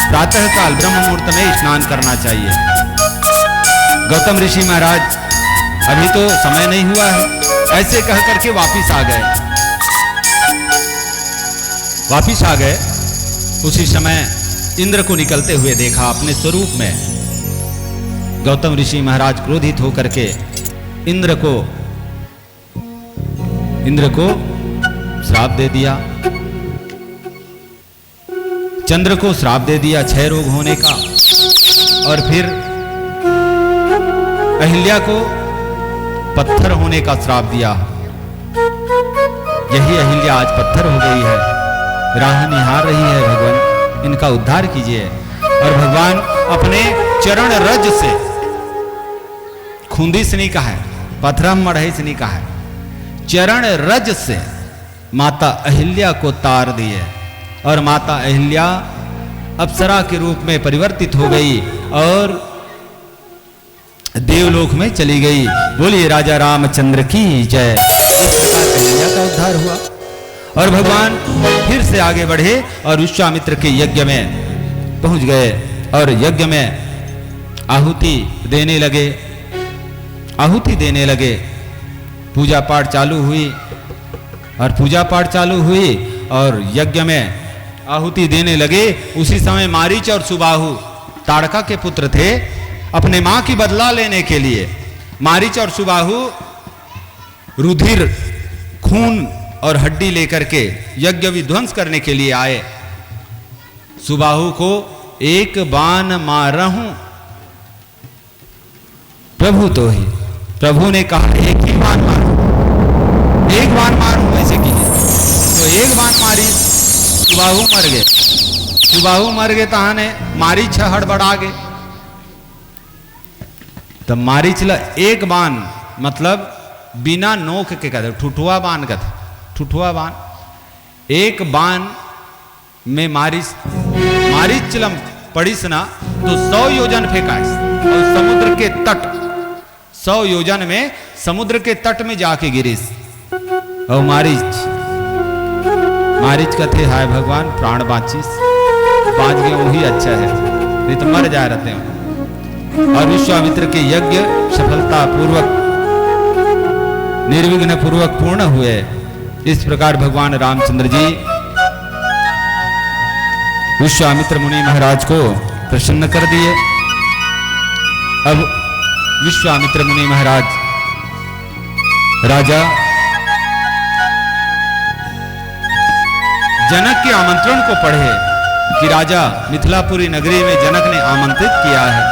प्रातःकाल ब्रह्म मुहूर्त में स्नान करना चाहिए। गौतम ऋषि महाराज अभी तो समय नहीं हुआ है, ऐसे कह करके वापिस आ गए। उसी समय इंद्र को निकलते हुए देखा अपने स्वरूप में। गौतम ऋषि महाराज क्रोधित होकर के इंद्र को श्राप दे दिया। चंद्र को श्राप दे दिया 6 रोग होने का, और फिर अहिल्या को पत्थर होने का श्राप दिया। यही अहिल्या आज पत्थर हो गई है, राह निहार रही है। भगवान इनका उद्धार कीजिए। और भगवान अपने चरण रज से, खूंदी से नहीं कहा है, पथरम मढ़ई से नहीं कहा है, चरण रज से माता अहिल्या को तार दिए और माता अहिल्या अप्सरा के रूप में परिवर्तित हो गई और देवलोक में चली गई। बोलिए राजा रामचंद्र की जय। इस प्रकार अहिल्या का उद्धार हुआ और भगवान फिर से आगे बढ़े और विश्वामित्र के यज्ञ में पहुंच गए और यज्ञ में आहुति देने लगे। आहुति देने लगे, पूजा पाठ चालू हुई और पूजा पाठ चालू हुई और यज्ञ में आहुति देने लगे। उसी समय मारीच और सुबाहु ताड़का के पुत्र थे, अपने मां की बदला लेने के लिए मारीच और सुबाहु रुधिर, खून और हड्डी लेकर के यज्ञ विध्वंस करने के लिए आए। सुबाहु को एक बाण मारहूं प्रभु तो ही, प्रभु ने कहा एक ही बाण मारो, एक बाण मारूं ऐसे की, तो एक बाण मारी, सुबाहु मर गए। सुबाहु मर गए तहाने मारीच हड़बड़ा गए। तब मारीचला एक बाण मतलब बिना नोक के कहते, ठुठुआ बाण कहते, ठुठुआ बाण। एक बाण में मारीचलम पड़ीस ना तो 100 योजन फेंका और समुद्र के तट 100 योजन में समुद्र के तट में जाके गिरीस। और मारीच कथे हाय भगवान प्राण बांचिस, बांच गए वही अच्छा है, नहीं तो मर जा रहते हैं। और विश्वामित्र के यज्ञ सफलता पूर्वक निर्विघ्न पूर्वक पूर्ण हुए। इस प्रकार भगवान रामचंद्र जी विश्वामित्र मुनि महाराज को प्रसन्न कर दिए। अब विश्वामित्र मुनि महाराज राजा जनक के आमंत्रण को पढ़े कि राजा मिथिलापुरी नगरी में जनक ने आमंत्रित किया है।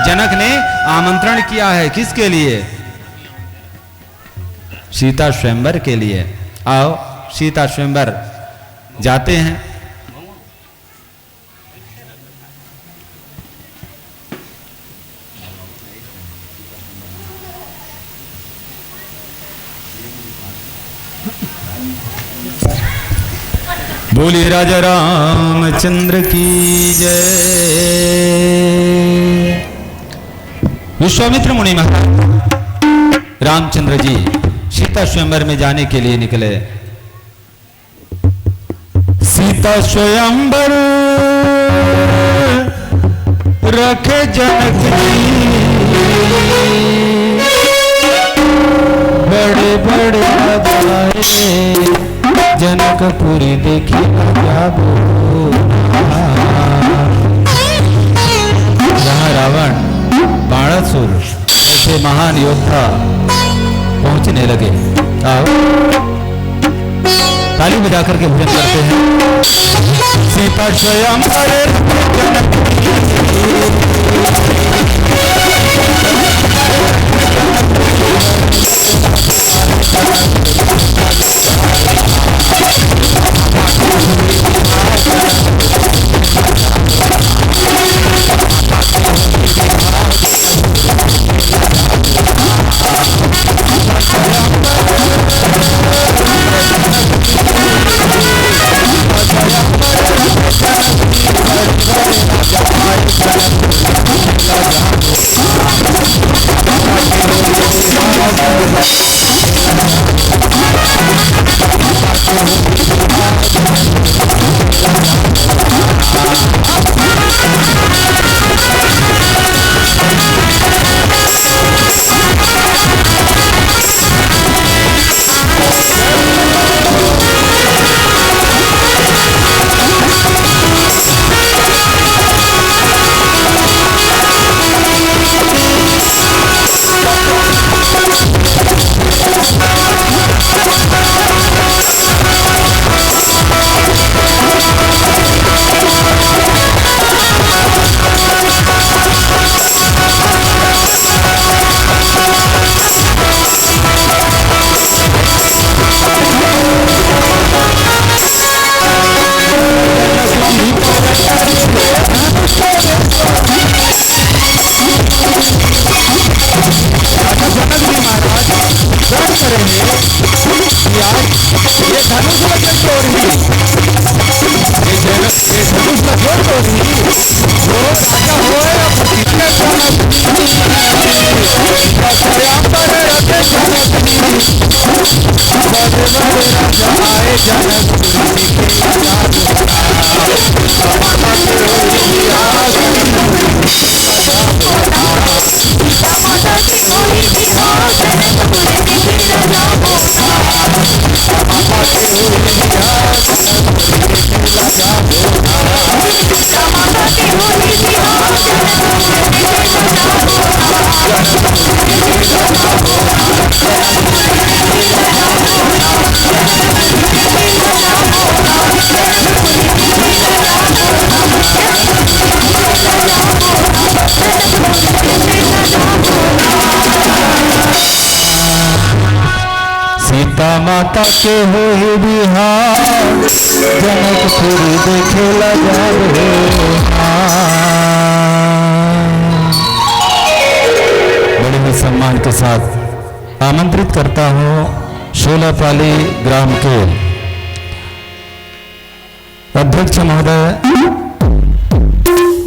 जनक ने आमंत्रण किया है किसके लिए? सीता स्वयंवर के लिए। आओ सीता स्वयंवर जाते हैं। बोलिए राजा रामचंद्र की जय। विश्वामित्र मुनि महाराज रामचंद्र जी सीता स्वयंवर में जाने के लिए निकले। सीता स्वयंवर रखे जनक जी, बड़े बड़े लगाए जनकपुरी देखी जाबो। जहाँ रावण बाणासुर ऐसे महान योद्धा पहुंचने लगे। आओ ताली बजा करके भजन करते हैं। सीता स्वयंवर सीता माता के हो बिहार जनकपुर देखे लगा बड़े ही सम्मान के साथ आमंत्रित करता हूँ शोलापाली ग्राम के अध्यक्ष महोदय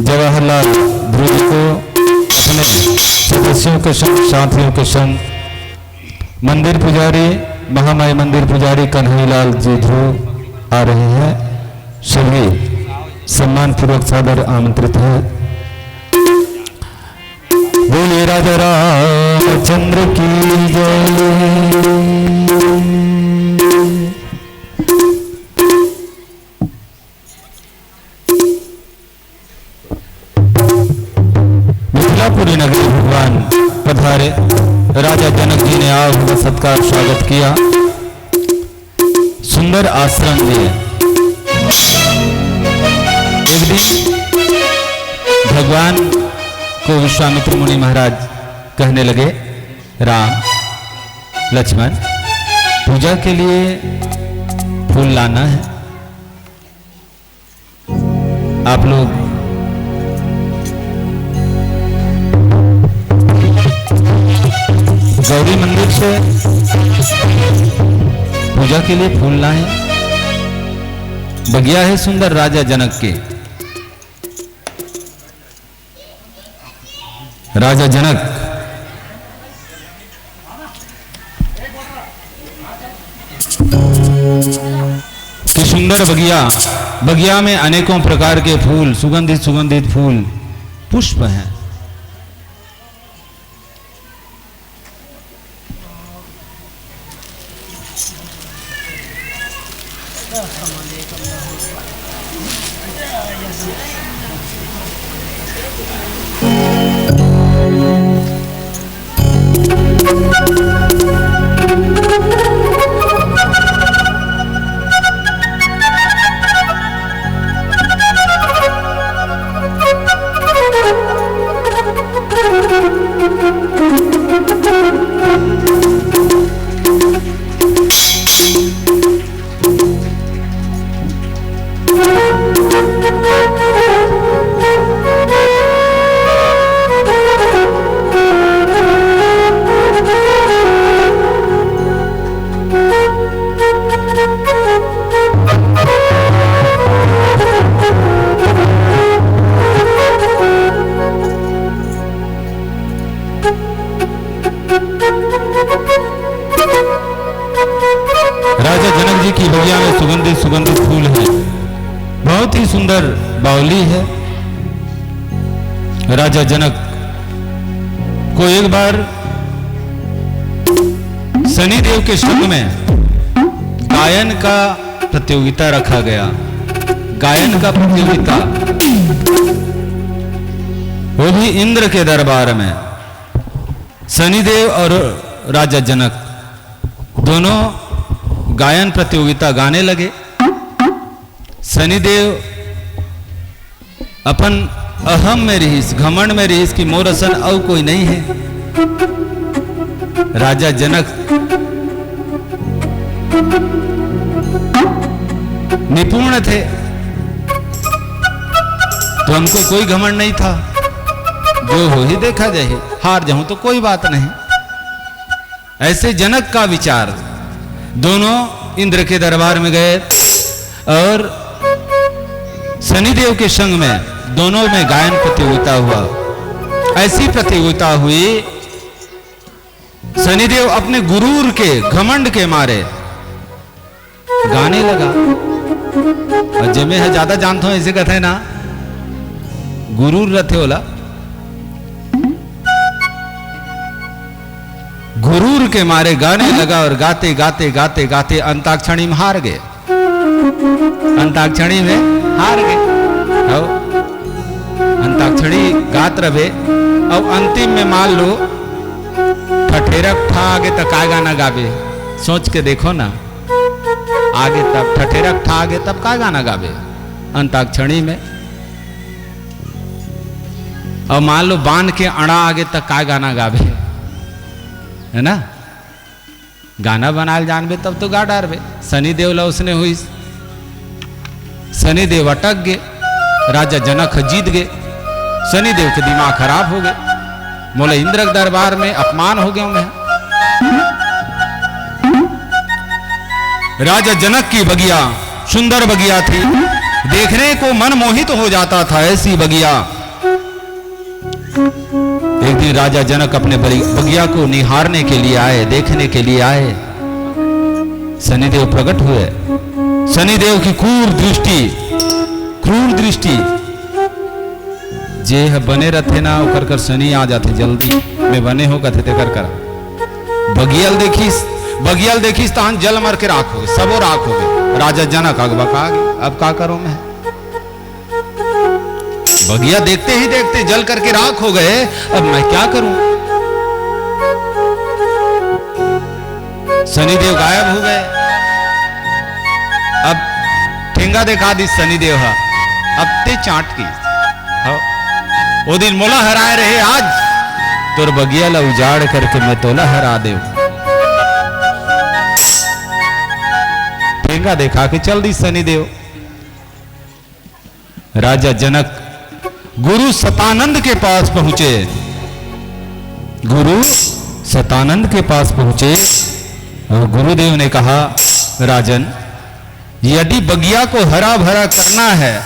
जवाहरलाल ध्रुव को अपने सदस्यों के संग साथियों के संग मंदिर पुजारी महामाई मंदिर पुजारी कन्हैयालाल जी ध्रुव आ रहे हैं। सभी सम्मान पूर्वक सादर आमंत्रित है। बोलिए राजा रामचंद्र की जय। मिथिलापुरी नगरी भगवान पधारे। राजा जनक जी ने आग सत्कार स्वागत किया, सुंदर आश्रम दिए। एक दिन भगवान को विश्वामित्र मुनि महाराज कहने लगे, राम लक्ष्मण पूजा के लिए फूल लाना है, आप लोग गौरी मंदिर से पूजा के लिए फूल लाए। बगिया है सुंदर राजा जनक के। राजा जनक की सुंदर बगिया, बगिया में अनेकों प्रकार के फूल, सुगंधित सुगंधित फूल, पुष्प हैं। राजा जनक जी की बगिया में सुगंधित सुगंधित फूल है, बहुत ही सुंदर बावली है। राजा जनक को एक बार शनिदेव के संग में गायन का प्रतियोगिता रखा गया। गायन का प्रतियोगिता, वो भी इंद्र के दरबार में। शनिदेव और राजा जनक दोनों गायन प्रतियोगिता गाने लगे। शनिदेव अपन अहम में रहीस, घमंड में रहीस कि मोर असन और कोई नहीं है। राजा जनक निपुण थे, तो हमको कोई घमंड नहीं था, जो हो ही देखा जाए, हार जाऊं तो कोई बात नहीं। ऐसे जनक का विचार। दोनों इंद्र के दरबार में गए और शनिदेव के संग में दोनों में गायन प्रतियोगिता हुआ। ऐसी प्रतियोगिता हुई, शनिदेव अपने गुरूर के घमंड के मारे गाने लगा। और जमे है ज्यादा जानता हूं ऐसे कहते हैं ना, गुरूर रथे होला, गुरूर के मारे गाने लगा और गाते गाते गाते गाते अंताक्षरी में हार गए। अंताक्षरी में हार गए। अंताक्षरी गात रहे। अब अंतिम में मान लो ठठेरक ठा आगे तक का गाना गावे, सोच के देखो ना, आगे तब ठठेरक ठा आगे तब का गाना गावे अंताक्षरी में। और मान लो बांध के अड़ा आगे तक का गाना गावे, है ना। गाना बनाल जानबे तब तो गा डारबे। शनिदेव ला उसने हुई, शनिदेव अटक गए, राजा जनक जीत गए। शनिदेव के दिमाग खराब हो गए, बोले इंद्र के दरबार में अपमान हो गया मैं। राजा जनक की बगिया सुंदर बगिया थी, देखने को मन मोहित हो जाता था, ऐसी बगिया। एक दिन राजा जनक अपने बगिया को निहारने के लिए आए, देखने के लिए आए। शनिदेव प्रकट हुए। शनिदेव की क्रूर दृष्टि जे बने रहते ना कर कर शनि आ जाते जल्दी में बने हो कथे ते कर कर। बगियल देखिस तो जल मर के राख हो गए, सबो राख हो गए। राजा जनक अगबका गए, अब का करूं मैं। बगिया देखते ही देखते जल करके राख हो गए, अब मैं क्या करूं। शनिदेव गायब हो गए। अब ठेंगा दिखा दी शनिदेव हा, अब ते चाट की वो दिन मोला हराए रहे, आज तोर बगिया ला उजाड़ करके मैं तोला हरा दे। ठेंगा देखा के चल दी शनिदेव। राजा जनक गुरु सतानंद के पास पहुंचे। गुरु सतानंद के पास पहुंचे और गुरुदेव ने कहा, राजन यदि बगिया को हरा भरा करना है,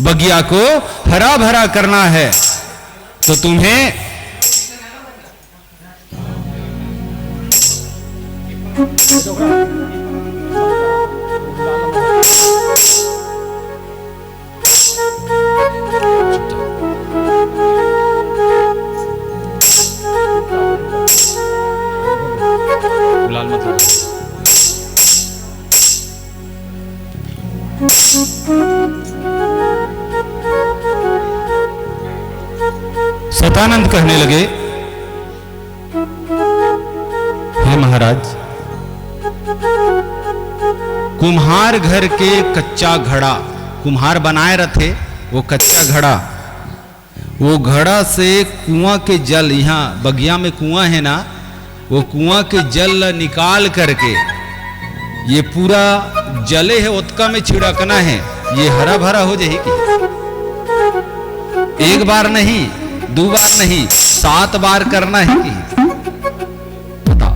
बगिया को हरा भरा करना है तो तुम्हें सतानंद कहने लगे, हे महाराज, कुम्हार घर के कच्चा घड़ा, कुम्हार बनाए रथे वो कच्चा घड़ा, वो घड़ा से कुआं के जल, यहाँ बगिया में कुआं है ना, वो कुआं के जल निकाल करके ये पूरा जले है उतका में छिड़कना है, ये हरा भरा हो जाएगी। एक बार नहीं, दो बार नहीं, 7 बार करना है कि बता।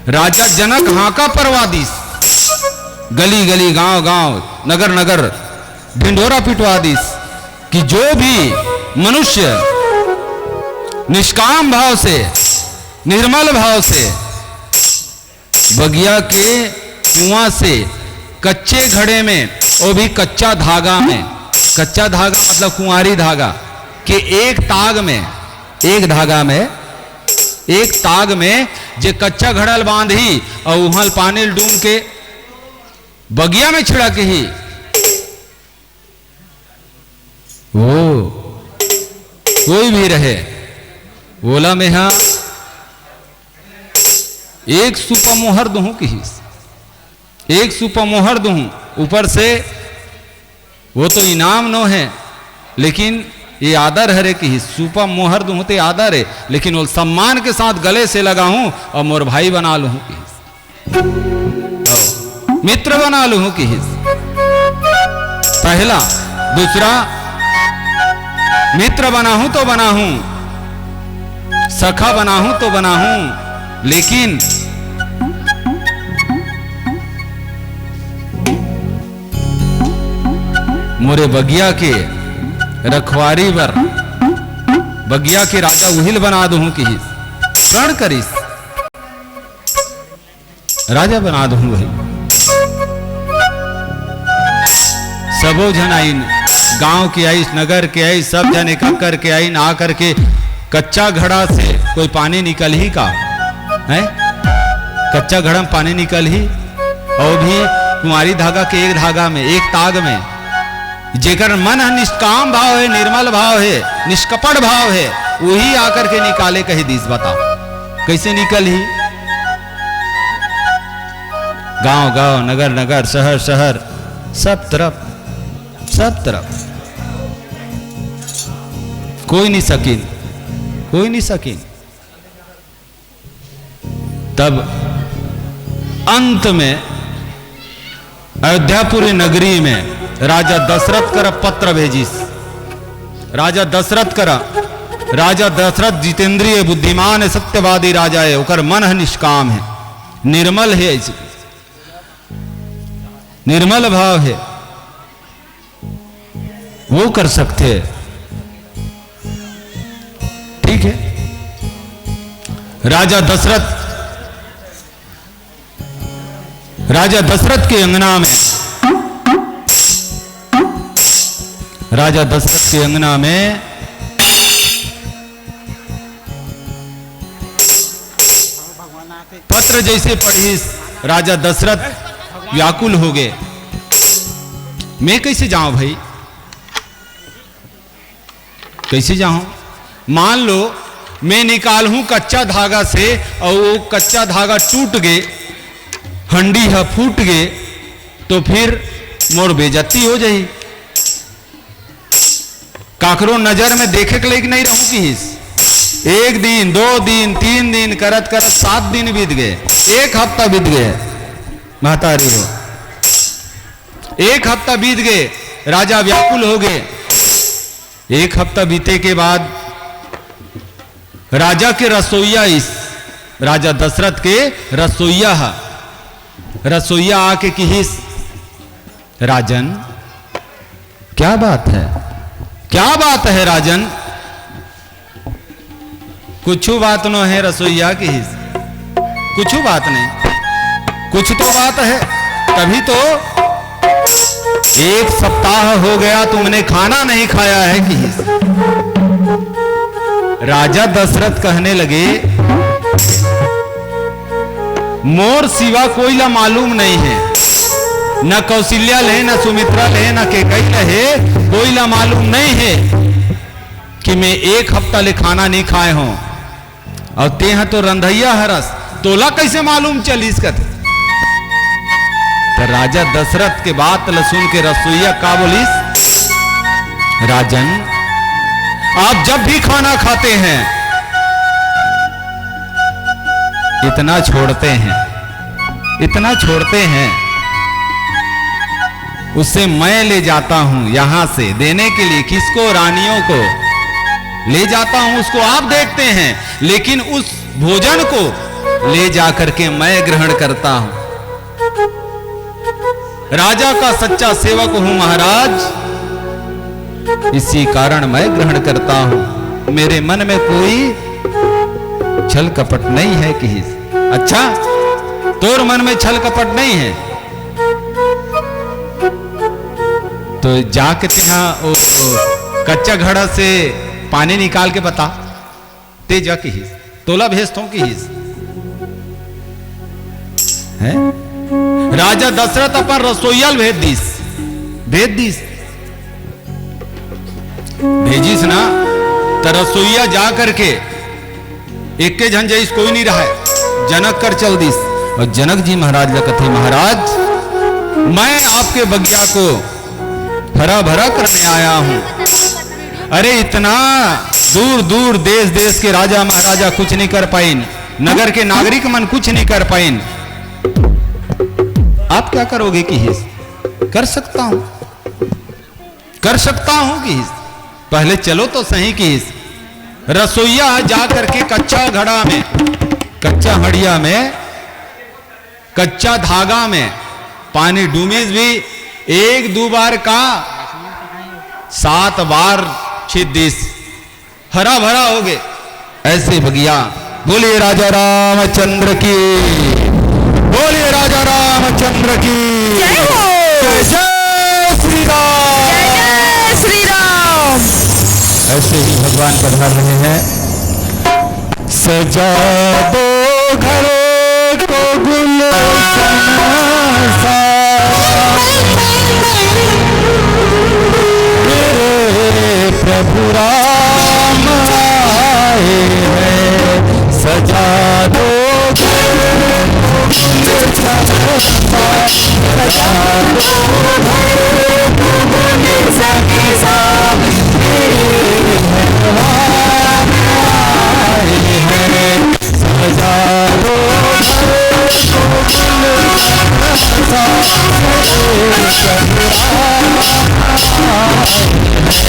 राजा जनक हाका परवादिस, गली गली गांव गांव नगर नगर ढिंढोरा पिटवादिस कि जो भी मनुष्य निष्काम भाव से, निर्मल भाव से बगिया के कुआं से कच्चे घड़े में, वो भी कच्चा धागा में, कच्चा धागा मतलब कुंवारी धागा के एक ताग में, एक धागा में, एक ताग में जे कच्चा घड़ल बांधी और उहल पानी डूम के बगिया में छिड़ा के ही वो कोई भी रहे ओला में हा एक सुपा मोहर दूं की, एक सुपा मोहर दूं ऊपर से, वो तो इनाम नो है लेकिन ये आदर है रे कि सुपा मोहर दूं ते आदर है, लेकिन वो सम्मान के साथ गले से लगाऊं और मोर भाई बना लूं कि, मित्र बना लूं कि। पहला, दूसरा मित्र बनाऊं तो बनाऊं, सखा बनाऊं तो बनाऊं, लेकिन मोरे बगिया के रखवारी बर बगिया के राजा उहिल बना दूं कि प्रण करिस राजा बना दूं भाई। सबो जन आइन, गांव के आइस, नगर के आइस, सब जन एक करके आइन, आ करके कच्चा घड़ा से कोई पानी निकल ही का है? कच्चा घड़ा में पानी निकल ही, और भी कुमारी धागा के एक धागा में, एक ताग में, जेकर मन है निष्काम भाव है, निर्मल भाव है, निष्कपट भाव है, वही आकर के निकाले कही दिस। बताओ कैसे निकल ही? गांव गांव, नगर नगर, शहर शहर, सब तरफ कोई नहीं सकीन, कोई नहीं सकीन। तब अंत में अयोध्यापुरी नगरी में राजा दशरथ कर पत्र भेजिस। राजा दशरथ जितेंद्रिय, बुद्धिमान है, सत्यवादी राजा है, ओकर मन है निष्काम है, निर्मल है, निर्मल भाव है, वो कर सकते हैं। ठीक है। राजा दशरथ के अंगना में, राजा दशरथ के अंगना में पत्र जैसे पढ़ी, राजा दशरथ व्याकुल हो गए। मैं कैसे जाऊं भाई, कैसे जाऊं? मान लो मैं निकाल हूं कच्चा धागा से, और वो कच्चा धागा टूट गए, हंडी है फूट गए, तो फिर मोर बेइज्जती हो जाई। काकरो नजर में देखे के लायक नहीं रहूं कि एक दिन, 2 दिन, 3 दिन करत करत 7 दिन बीत गए, 1 हफ्ता बीत गए। महतारी हो, 1 हफ्ता बीत गए, राजा व्याकुल हो गए। 1 हफ्ता बीते के बाद राजा के रसोईया, इस राजा दशरथ के रसोईया आके किहिस, राजन क्या बात है, क्या बात है राजन? कुछ बात नो है रसोईया किहिस, कुछ बात नहीं, कुछ तो बात है, तभी तो 1 सप्ताह हो गया तुमने खाना नहीं खाया है किहिस। राजा दशरथ कहने लगे, मोर सिवा कोई ला मालूम नहीं है, न कौशल्या ले, न सुमित्रा ले, न केकई ले, कोई ला मालूम नहीं है कि मैं 1 हफ्ता ले खाना नहीं खाए हूं, और ते हैं तो रंधैया हरस, तोला कैसे मालूम चलीस कथे? तो राजा दशरथ के बात ल सुन के रसोईया का बोलिस, राजन आप जब भी खाना खाते हैं इतना छोड़ते हैं, इतना छोड़ते हैं, उससे मैं ले जाता हूं यहां से देने के लिए, किसको? रानियों को ले जाता हूं, उसको आप देखते हैं, लेकिन उस भोजन को ले जाकर के मैं ग्रहण करता हूं। राजा का सच्चा सेवक हूं महाराज, इसी कारण मैं ग्रहण करता हूं, मेरे मन में कोई छल कपट नहीं है कि अच्छा तोर मन में छल कपट नहीं है, तो जाके त्यहां कच्चा घड़ा से पानी निकाल के बता, ते जा की तोला भेजता हूं कि है। राजा दशरथ अपन रसोईयल भेज दीस, भेजिस ना, तो रसोईया जा करके एक के झन जैस कोई नहीं रहा है, जनक कर चल दीस, और जनक जी महाराज ने कथे, महाराज मैं आपके बगिया को हरा भरा करने आया हूं। अरे इतना दूर दूर देश देश के राजा महाराजा कुछ नहीं कर पाइन, नगर के नागरिक मन कुछ नहीं कर पाइन, आप क्या करोगे कि कर सकता हूं कि पहले चलो तो सही कि रसोईया जा करके कच्चा घड़ा में, कच्चा हड़िया में, कच्चा धागा में पानी डूमीज भी 1-2 बार का 7 बार छिद देश हरा भरा हो गए। ऐसे बगिया बोलिए राजा रामचंद्र की, बोलिए राजा रामचंद्र की जय हो। जय जय श्री राम, जय जय श्री राम। ऐसे ही भगवान पधार रहे हैं। सजा दो घर को गुलशन सा, मेरे प्रभु राम आए हैं। सजा दो घर को गुलशन सा, सजा दो घर को गुलशन सा, मेरे भगवान आए हैं। सजा दो घर को गुलशन सा, मेरे प्रभु राम आए हैं।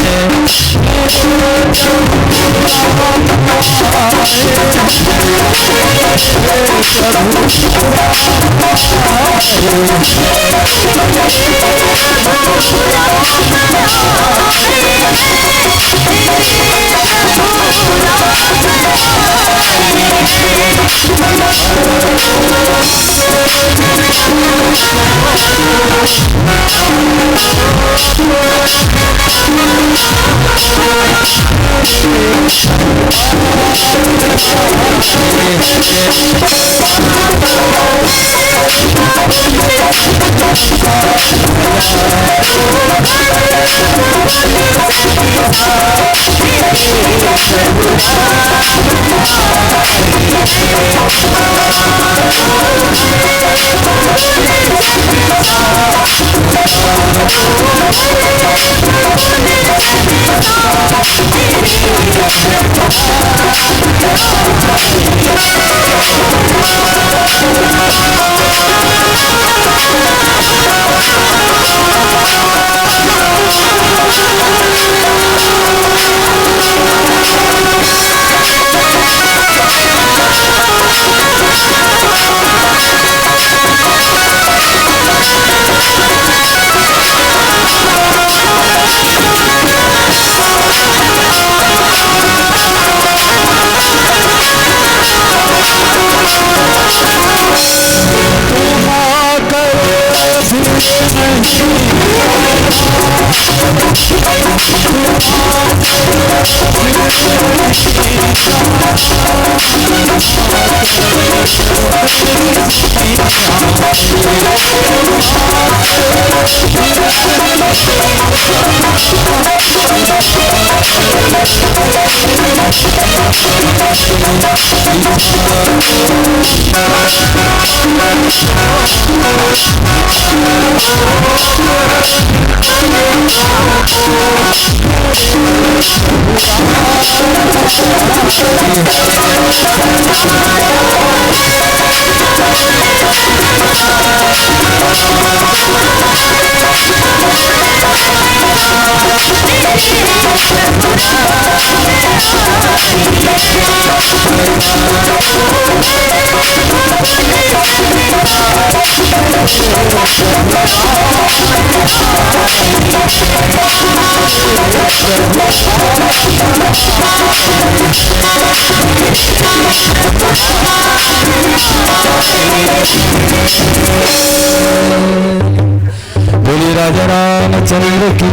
बोलिए राजा रामचंद्र की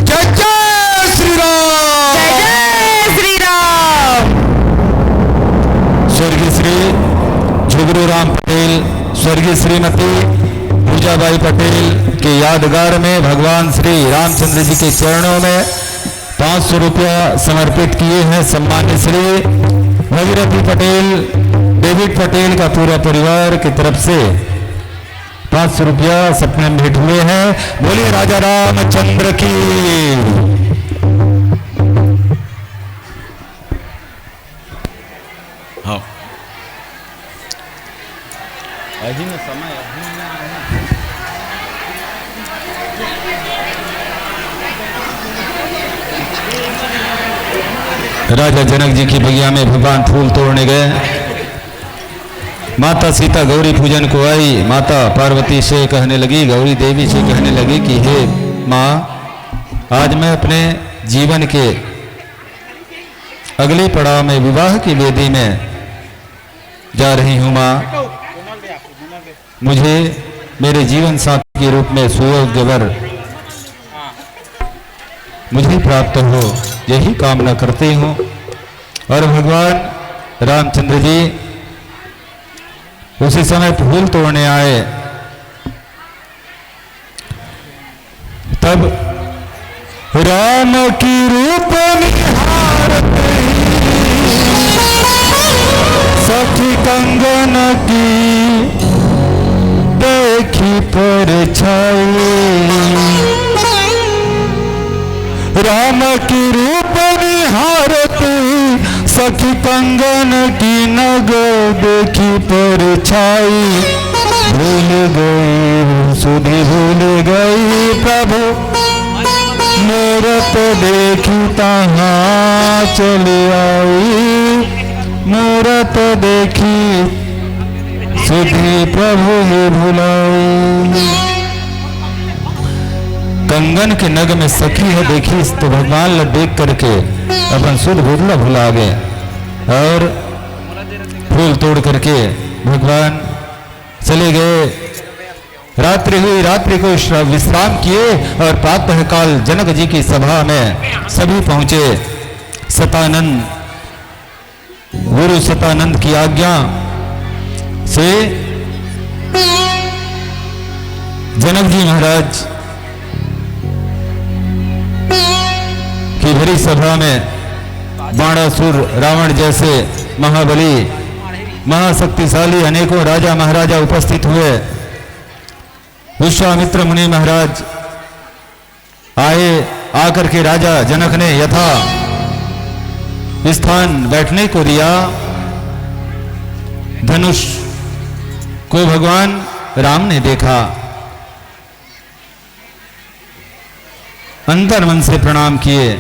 जय जय श्री राम, जय जय श्री राम। स्वर्गीय श्री झुगरू राम पटेल, स्वर्गीय श्रीमती पूजाबाई पटेल के यादगार में भगवान श्री रामचंद्र जी के चरणों में 500 रुपया समर्पित किए हैं। सम्मान्य श्री भगीरथी पटेल, डेविड पटेल का पूरा परिवार की तरफ से 500 रुपया सपने में भेंट हुए हैं। बोलिए राजा रामचंद्र की। हाँ राजा जनक जी की बगिया में भगवान फूल तोड़ने गए। माता सीता गौरी पूजन को आई। माता पार्वती से कहने लगी, गौरी देवी से कहने लगी कि हे माँ, आज मैं अपने जीवन के अगले पड़ाव में विवाह की वेदी में जा रही हूँ माँ। मुझे मेरे जीवन साथी के रूप में सुयोग्य वर मुझे प्राप्त हो, यही कामना करती हूँ। और भगवान रामचंद्र जी उसी समय फूल तोड़ने आए, तब राम की रूप निहारते सखी कंगन की देखी परछाई, राम की रूप निहारते सखी कंगन की नग देखी परछाई, भूल गई सुधी भूल गई प्रभु मूरत देखी तहाँ चली आई, मूरत देखी सुधी प्रभु ही भुलाई। कंगन के नग में सखी है देखी तो भगवान ल देख करके अपन सुध भूलना भुला गए और फूल तोड़ करके भगवान चले गए। रात्रि हुई, रात्रि को विश्राम किए और प्रातः काल जनक जी की सभा में सभी पहुंचे। सतानंद गुरु सतानंद की आज्ञा से जनक जी महाराज की भरी सभा में बाणासुर रावण जैसे महाबली महाशक्तिशाली अनेकों राजा महाराजा उपस्थित हुए। विश्वामित्र मुनि महाराज आए, आकर के राजा जनक ने यथा स्थान बैठने को दिया। धनुष को भगवान राम ने देखा, अंतर्मन से प्रणाम किए।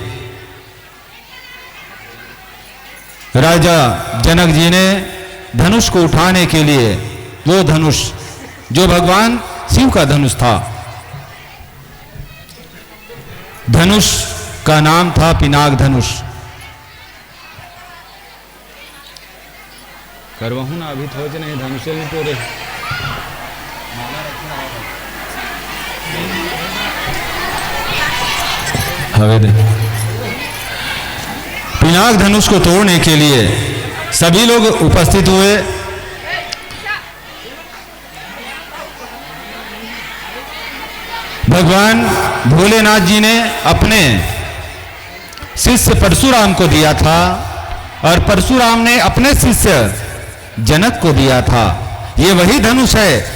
राजा जनक जी ने धनुष को उठाने के लिए, वो धनुष जो भगवान शिव का धनुष था, धनुष का नाम था पिनाक धनुष। करवाहू ना अभी थोड़े नहीं धनुष नहीं तो रे हवे दे। पिनाक धनुष को तोड़ने के लिए सभी लोग उपस्थित हुए। भगवान भोलेनाथ जी ने अपने शिष्य परशुराम को दिया था और परशुराम ने अपने शिष्य जनक को दिया था। ये वही धनुष है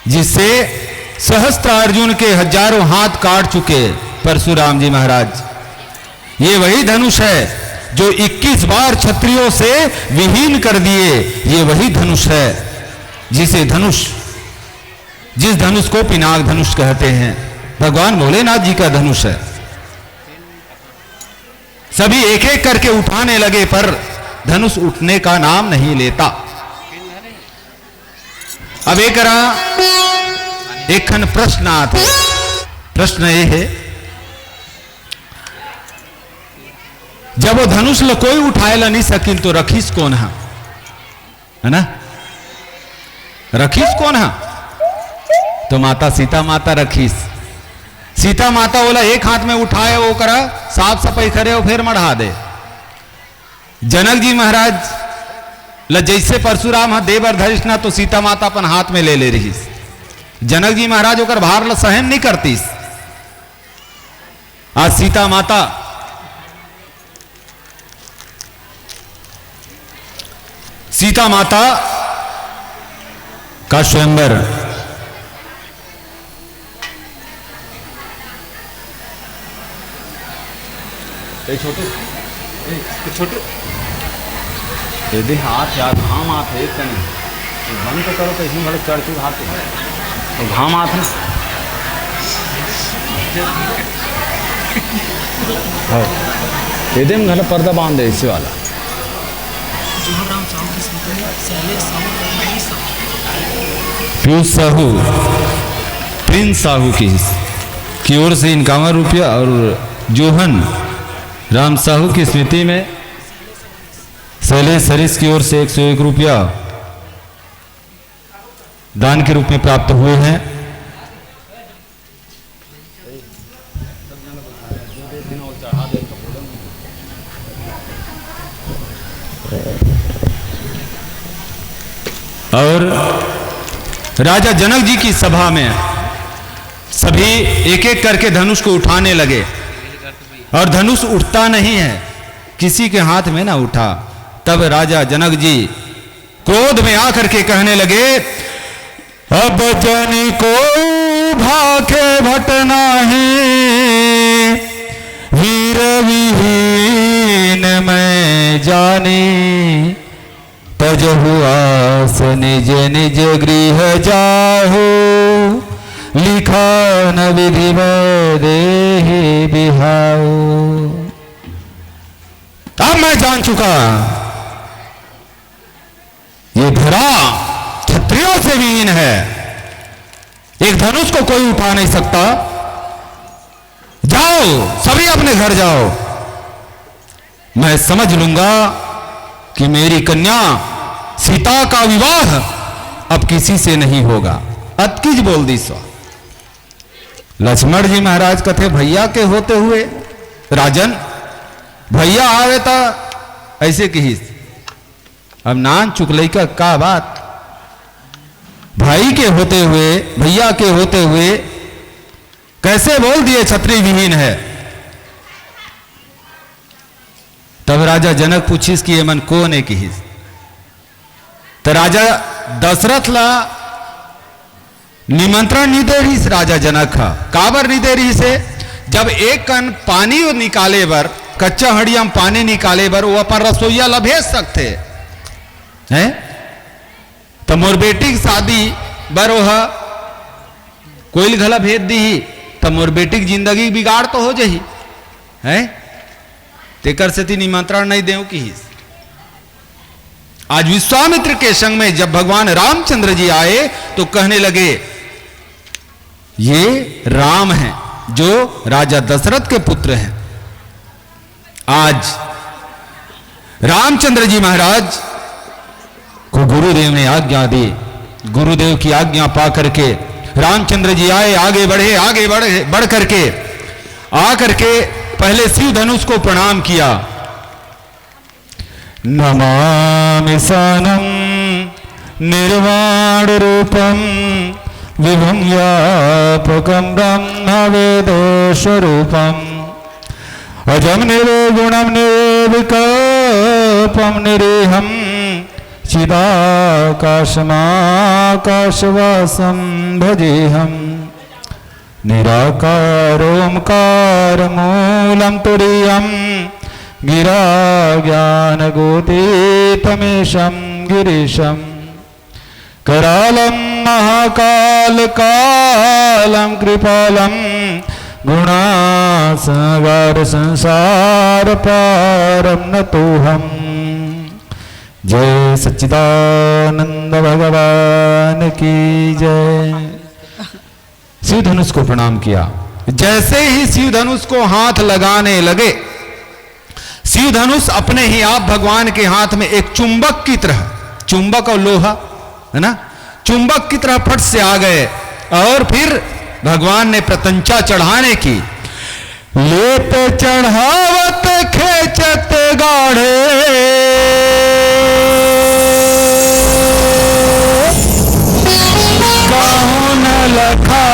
जिससे सहस्त्रार्जुन के हजारों हाथ काट चुके परशुराम जी महाराज। ये वही धनुष है जो 21 बार क्षत्रियों से विहीन कर दिए। ये वही धनुष है जिस धनुष को पिनाक धनुष कहते हैं। भगवान भोलेनाथ जी का धनुष है। सभी एक एक करके उठाने लगे पर धनुष उठने का नाम नहीं लेता। अब एक खन प्रश्न आते। प्रश्न ये है, जब वो धनुष लो कोई उठाएला नहीं सकिन तो रखीस कौन है ना? रखीस कौन है? तो माता सीता माता रखीस। सीता माता बोला एक हाथ में उठाए वो करा साफ सफाई करे और फिर मढ़ा दे। जनक जी महाराज ल जैसे परशुराम देवर धरिस ना तो सीता माता अपन हाथ में ले रहीस। जनक जी महाराज होकर भार ल सहन नहीं करतीस। आज सीता माता का स्वयंवर छोटे यदि हाथ यार घाम हाथ है कहीं तो बंद तो करो तो इसमें भले चढ़ चुके हाथ तो घाम हाथ ना यदि घर पर्दा बांध दे इसी वाला पीयूष साहू प्रिंस साहू की की ओर से 51 रुपया और जोहन राम साहू की स्मृति में शैलेश हरीश की ओर से 101 रुपया दान के रूप में प्राप्त हुए हैं। और राजा जनक जी की सभा में सभी एक एक करके धनुष को उठाने लगे और धनुष उठता नहीं है, किसी के हाथ में ना उठा। तब राजा जनक जी क्रोध में आकर के कहने लगे, अब जन को भाखे भटना है, वीर विहीन मैं जाने, तजहु आस निज निज गृह जाहो, लिखा न विधि देहि बिहाओ। अब मैं जान चुका ये धरा क्षत्रियों से विहीन है, एक धनुष को कोई उठा नहीं सकता। जाओ सभी अपने घर जाओ, मैं समझ लूंगा कि मेरी कन्या सीता का विवाह अब किसी से नहीं होगा। अतकीज बोल दी सो। लक्ष्मण जी महाराज कथे भैया के होते हुए राजन भैया आवे था ऐसे कही, अब नान चुकलई का बात, भाई के होते हुए भैया के होते हुए कैसे बोल दिए क्षत्रिय विहीन है। तब राजा जनक पूछिस कि ये मन को ने कहिस। तो राजा दशरथ ला निमंत्रण नहीं दे रही राजा जनक काबर नहीं दे रही से, जब एक कन पानी निकाले बर कच्चा हड़िया में पानी निकाले बर वो अपन रसोईया ला भेज सकते हैं। तो मोर बेटी की शादी बर वह कोई घला भेज दी तो मोर बेटी की जिंदगी बिगाड़ तो हो जाही है, तेकर से ती निमंत्रण नहीं देव की। आज विश्वामित्र के संग में जब भगवान रामचंद्र जी आए तो कहने लगे ये राम हैं जो राजा दशरथ के पुत्र हैं। आज रामचंद्र जी महाराज को गुरुदेव ने आज्ञा दी, गुरुदेव की आज्ञा पा करके रामचंद्र जी आए, आगे बढ़ करके आकर के पहले शिव धनुष को प्रणाम किया। नमामि सानम निर्वाण रूपम विभुम व्यापकम ब्रह्म वेदो स्वरूपम अजम निर्गुणम निर्विकल्पम निरीहम चिदाकाशमाकाशवासम भजेहम निराकारोमकार मूलम तुरीयम गिरा ज्ञान गोतीतमेशम गिरीशम करालम महाकाल कालम कृपालम गुणासागर संसार पारम नतोहम। जय सच्चिदानंद भगवान की जय। शिव धनुष को प्रणाम किया। जैसे ही शिव धनुष को हाथ लगाने लगे, शिव धनुष अपने ही आप भगवान के हाथ में एक चुंबक की तरह, चुंबक और लोहा है ना, चुंबक की तरह फट से आ गए और फिर भगवान ने प्रतंचा चढ़ाने की। लेत चढ़ावत खेचत गाढ़े काहुन लखा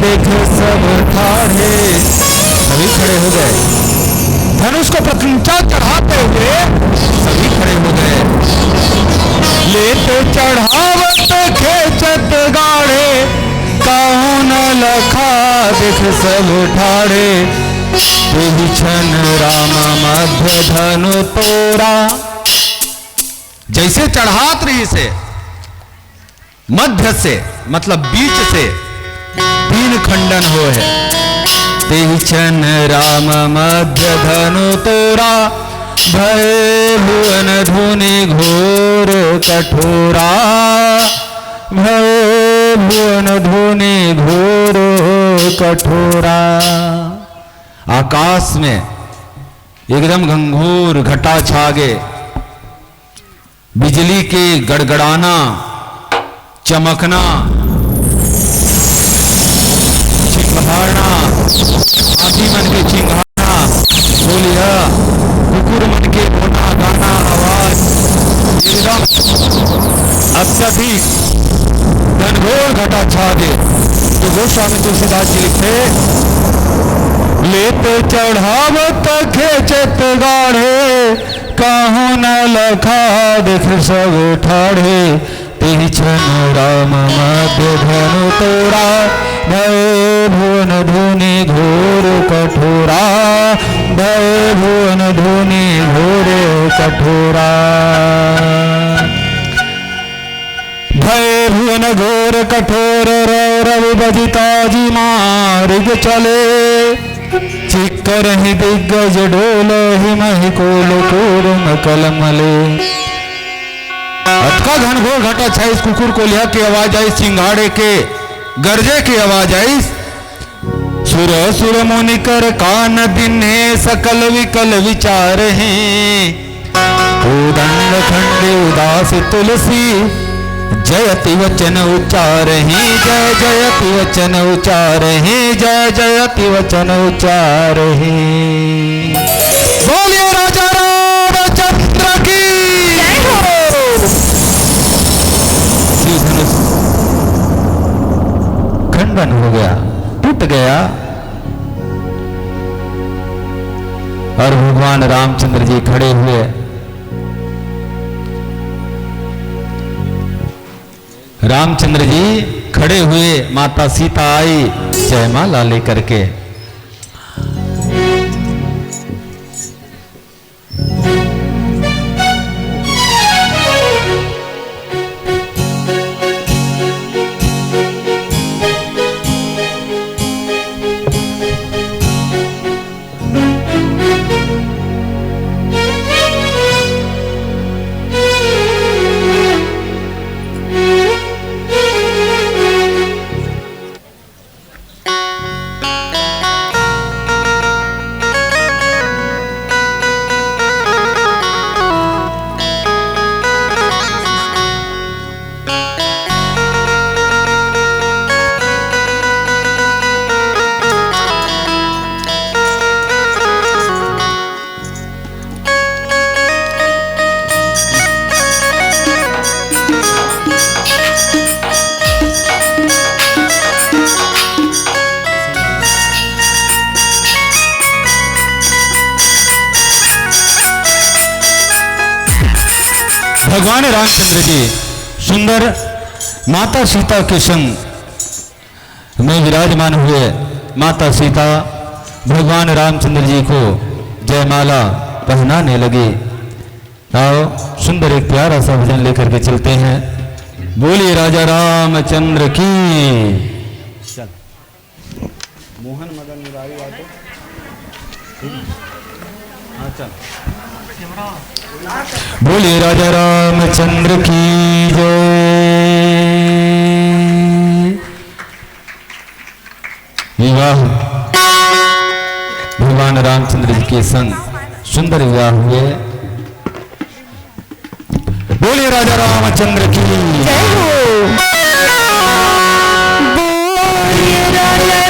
देख सब ठाढ़े। सभी खड़े हो गए, धनुष को प्रतंचा चढ़ाते हुए सभी खड़े हो गए। लेत चढ़ावत खेचत गाढ़े काहुन लखा देख सब ठाढ़े। छन राम मध्य धनु तोरा। जैसे चढ़ात रही से मध्य से मतलब बीच से दीन खंडन हो है। छन राम मध्य धनु तोरा भय भुवन धुनि घोर कठोरा। भय भुवन धुनि घोर कठोरा। आकाश में एकदम घंघोर घटा छा गए, बिजली के गड़गड़ाना, चमकना, चिंगारना, हाथी मन के चिंगारना, बोलिया कुकुर मन के रोना गाना आवाज एकदम अत्यधिक घनघोर घटा छा गए। तो गोस्वामी तुलसीदास जी लिखते, लेते चढ़ावत खेचत गाढ़े, काहू न लखा देख सब ठाढ़े, तेहि छन राम मध्य धनु तोरा, भय भुवन धुनि घोर कठोरा, भय भुवन धुनि घोर कठोरा। भय भुवन घोर कठोर रवि बजिता जी मार्ग चले, चिक्कर ही दिग्गज डोल ही मही कोल कोरम कलमले। अटका घनघोर घटा छा, इस कुकुर को लिया की आवाज आई, चिंगाड़े के गरजे की आवाज आई। सुर सुर मुनि कर कान दिने सकल विकल विचार हैं, उदंड खंड उदास तुलसी, जयति वचन उच्चार हैं, जय जयति वचन उच्चार हैं, जय जयति वचन उच्चार हैं। बोलिए राजा रामचंद्र की जय हो। श्री धनुष खंडन हो गया, टूट गया, और भगवान रामचंद्र जी खड़े हुए। रामचंद्र जी खड़े हुए, माता सीता आई जयमाला लेकर के। भगवान रामचंद्र जी सुंदर माता सीता के संग में विराजमान हुए। माता सीता भगवान रामचंद्र जी को जयमाला पहनाने लगी। आओ सुंदर एक प्यारा सा भजन लेकर के चलते हैं। बोलिए राजा रामचंद्र की। मोहन मदन मुरारी वादो। हाँ चल। बोलिए राजा रामचंद्र की जय। विवाह भगवान रामचंद्र जी के संग सुंदर विवाह हुए। बोलिए राजा रामचंद्र की जय हो। बोलिए राजा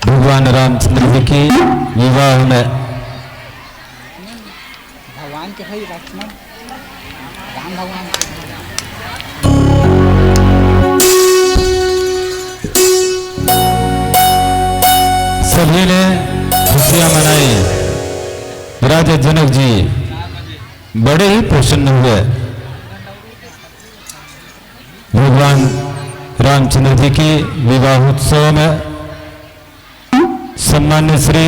भगवान रामचंद्र जी की विवाह में भगवान के है लक्ष्मण राम भगवान सभी ने खुशियां मनाई। राजा जनक जी बड़े ही प्रसन्न हुए। भगवान रामचंद्र जी की विवाह उत्सव में सम्मान्य श्री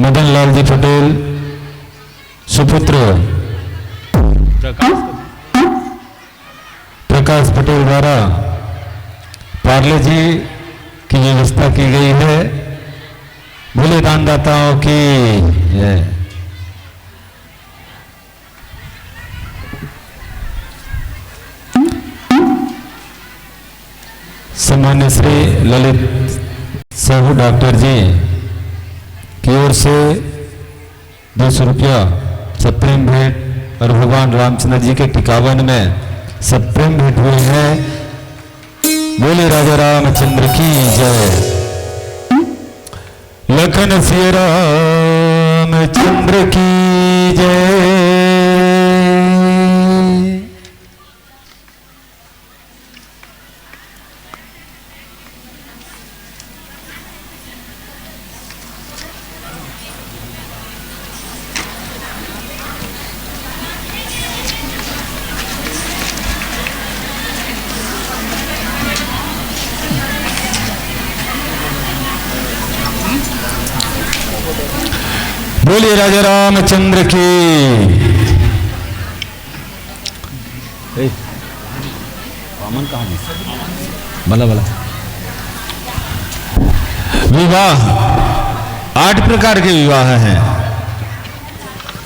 मदन लाल जी पटेल सुपुत्र प्रकाश पटेल द्वारा पार्ले जी की व्यवस्था की गई है। भोले दानदाताओं की सम्मान्य श्री ललित साहू डॉक्टर जी की ओर से 200 रुपया सप्रेम भेंट और भगवान रामचंद्र जी के टिकावन में सप्रेम भेंट हुए हैं। बोले राजा रामचंद्र की जय। लखन सिया रामचंद्र की जय। बोलिए राजा रामचंद्र की। भला भला विवाह 8 प्रकार के विवाह हैं।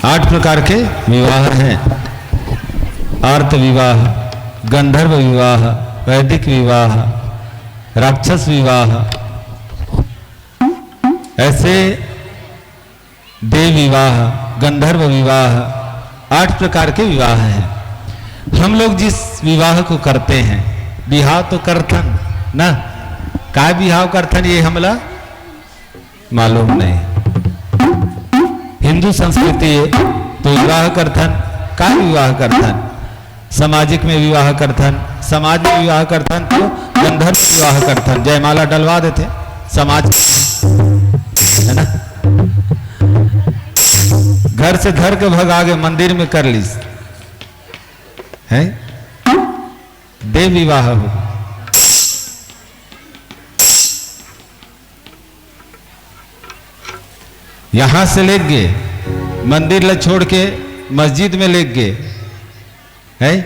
8 प्रकार के विवाह हैं। आर्त विवाह, गंधर्व विवाह, वैदिक विवाह, राक्षस विवाह, ऐसे देव विवाह, गंधर्व विवाह, 8 प्रकार के विवाह हैं। हम लोग जिस विवाह को करते हैं, विवाह तो करथन ना, का विवाह करथन ये हमला मालूम नहीं। हिंदू संस्कृति तो विवाह करथन, का विवाह करथन, सामाजिक में विवाह करथन, समाज में विवाह करथन तो गंधर्व विवाह करथन, जयमाला डलवा देते समाज, है ना। घर से घर के भगा के मंदिर में कर ली है, देव विवाह हो। यहां से ले गए मंदिर ले छोड़ के मस्जिद में ले गए है,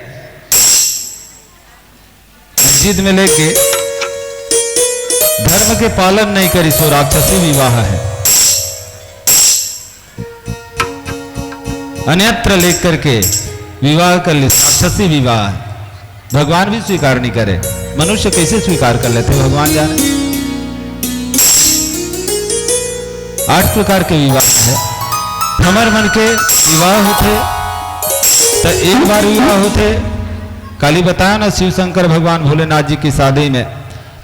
मस्जिद में ले गए धर्म के पालन नहीं करी सो राक्षसी विवाह है। अन्यत्र लेकर के विवाह कर ले राक्षसी विवाह है। भगवान भी स्वीकार नहीं करे, मनुष्य कैसे स्वीकार कर लेते भगवान जाने। 8 प्रकार के विवाह है। हमार मन के विवाह होते तो एक बार विवाह होते। काली बताया ना शिव शंकर भगवान भोलेनाथ जी की शादी में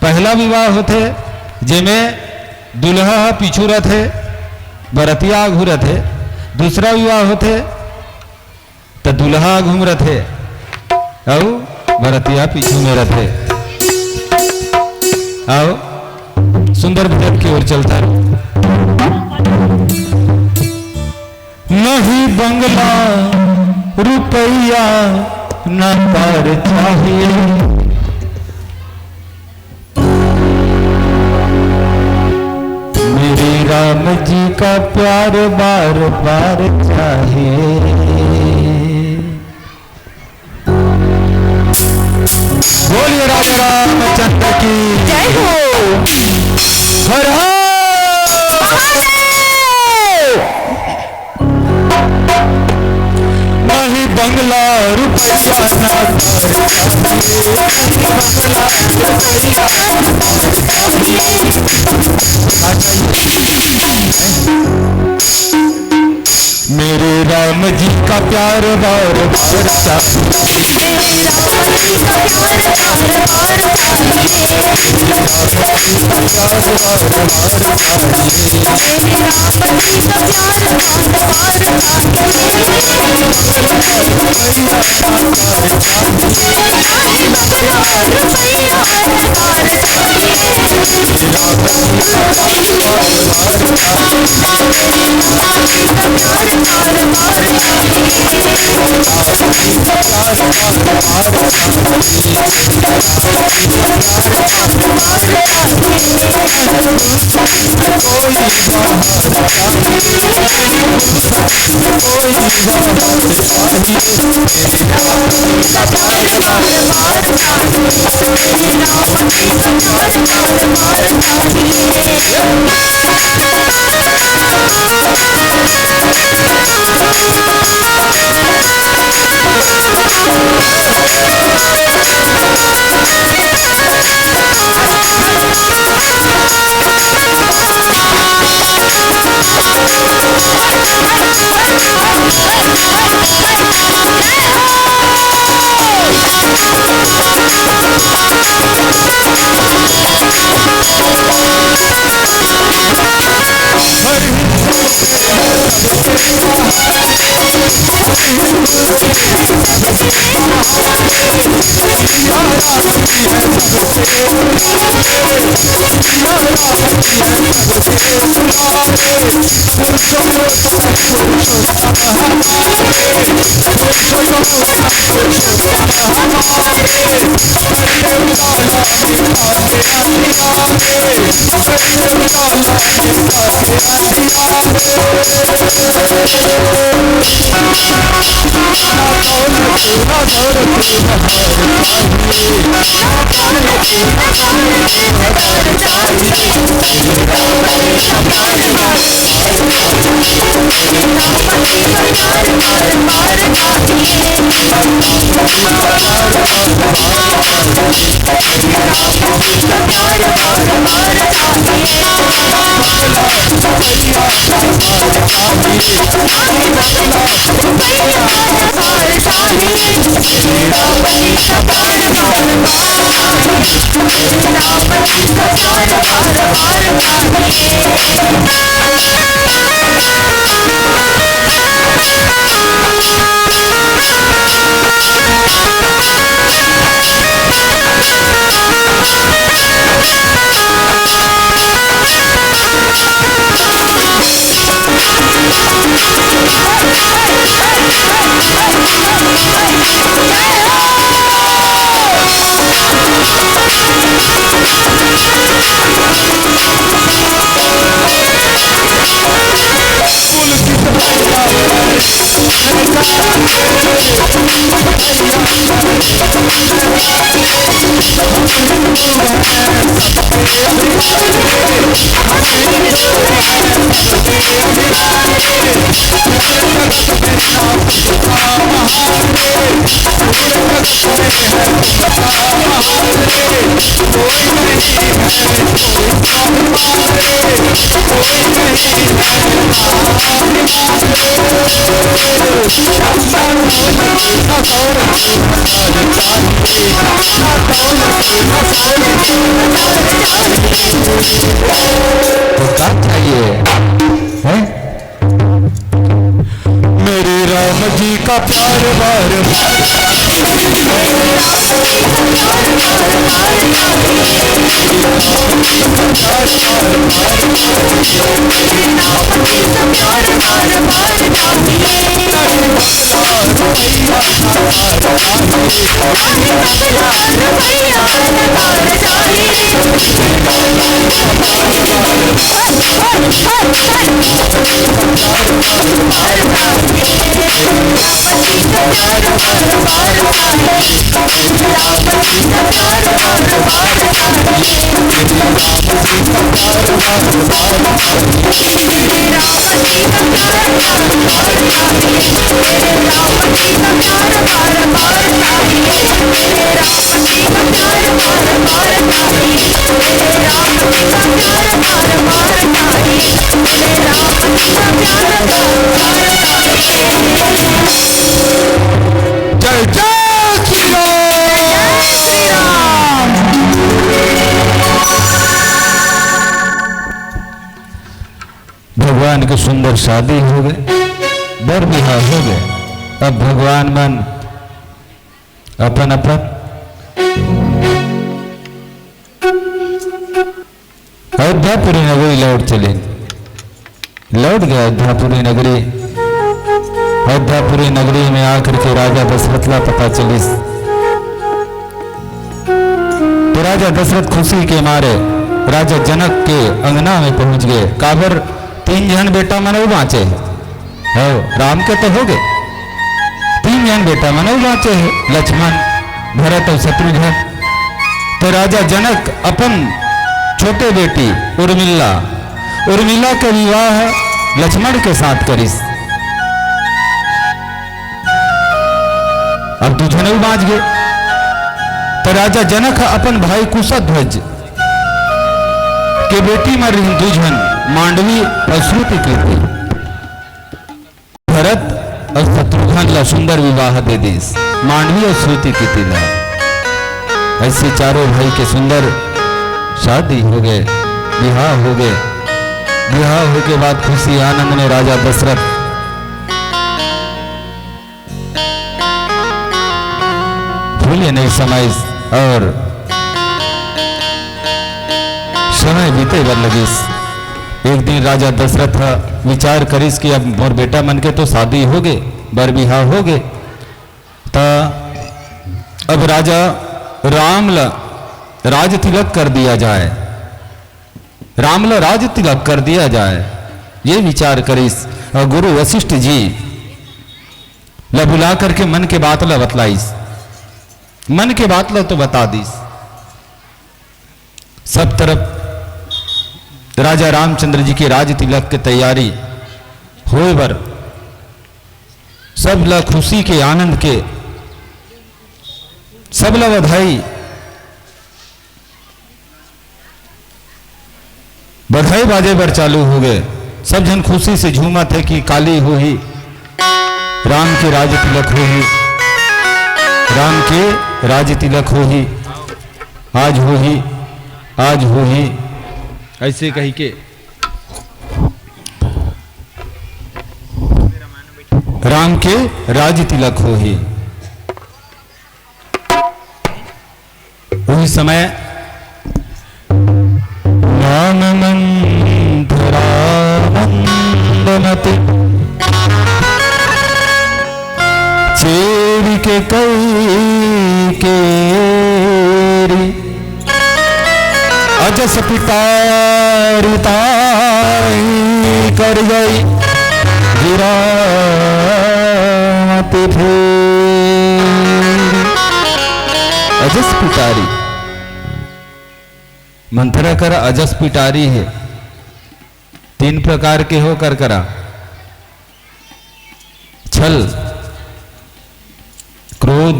पहला विवाह होते जिसमें दुल्हा पीछू रथे, बरतिया घूर थे। दूसरा विवाह होते तो दुल्हा घूम रहे और बरतिया पीछू में रहे। आओ सुंदर भजन की ओर चलता है। नहीं बंगला रुपया न पर चाहिए, मेरे राम जी का प्यार बार बार चाहिए। बोलिए राजा रामचंद्र की जय हो। हर हर। नहीं बंगला रुपया मेरे राम जी का प्यार बार बार तो क्या चाहिए है? मेरे राम जी का प्यार बार जय जय श्री राम। भगवान की सुंदर शादी हो गई, बर विवाह हो गए। अब भगवान मन अपन अपन अयोध्यापुरी नगरी लौट चले। लौट गया अयोध्यापुरी नगरी। अयोध्यापुरी नगरी में आकर के राजा दशरथ का पता चली तो राजा दशरथ खुशी के मारे राजा जनक के अंगना में पहुंच गए। काबर 3 जन बेटा मनो बाँचे है, राम के तो हो गए, 3 जन बेटा मनो बाँचे है, लक्ष्मण भरत और शत्रुघ्न। तो राजा जनक अपन छोटे बेटी उर्मिला के विवाह लक्ष्मण के साथ करिस। अब दूजन बाँच गए। तो राजा जनक अपन भाई कुशध्वज के बेटी मर दूजन मांडवी और श्रुति कीर्ति। भरत और शत्रुघ्न ला सुंदर विवाह दे दिस, मांडवी और श्रुति कीर्ति ला। ऐसे चारों भाई के सुंदर शादी हो गए, विवाह हो गए। विवाह हो के बाद खुशी आनंद में राजा दशरथ भूले नहीं समय और समय बीते बर लगिस। एक दिन राजा दशरथ विचार करिस कि अब मोर बेटा मन के तो शादी हो गए, बर बिहार हो गए, ता अब राजा राम ला राज तिलक कर दिया जाए, राम ला राज तिलक कर दिया जाए, ये विचार करिस। और गुरु वशिष्ठ जी ला बुला करके मन के बात ला बतलाइस, मन के बात ला तो बता दीस। सब तरफ राजा रामचंद्र जी के राज तिलक के तैयारी होए बर सब ला खुशी के आनंद के सब ला बधाई बाजे बर चालू हो गए। सब जन खुशी से झूमा थे कि काली हो ही राम के राज तिलक हो ही, राम के राज तिलक हो ही, आज हो ही, आज हो ही, ऐसे कही के राम के राज तिलक हो ही। उस समय वंदनते चेरी के कई केरी अजस पितारी ताई कर गई गिराते फिर। अजस पिटारी मंथरा करा अजस पिटारी है, तीन प्रकार के हो कर करा, छल, क्रोध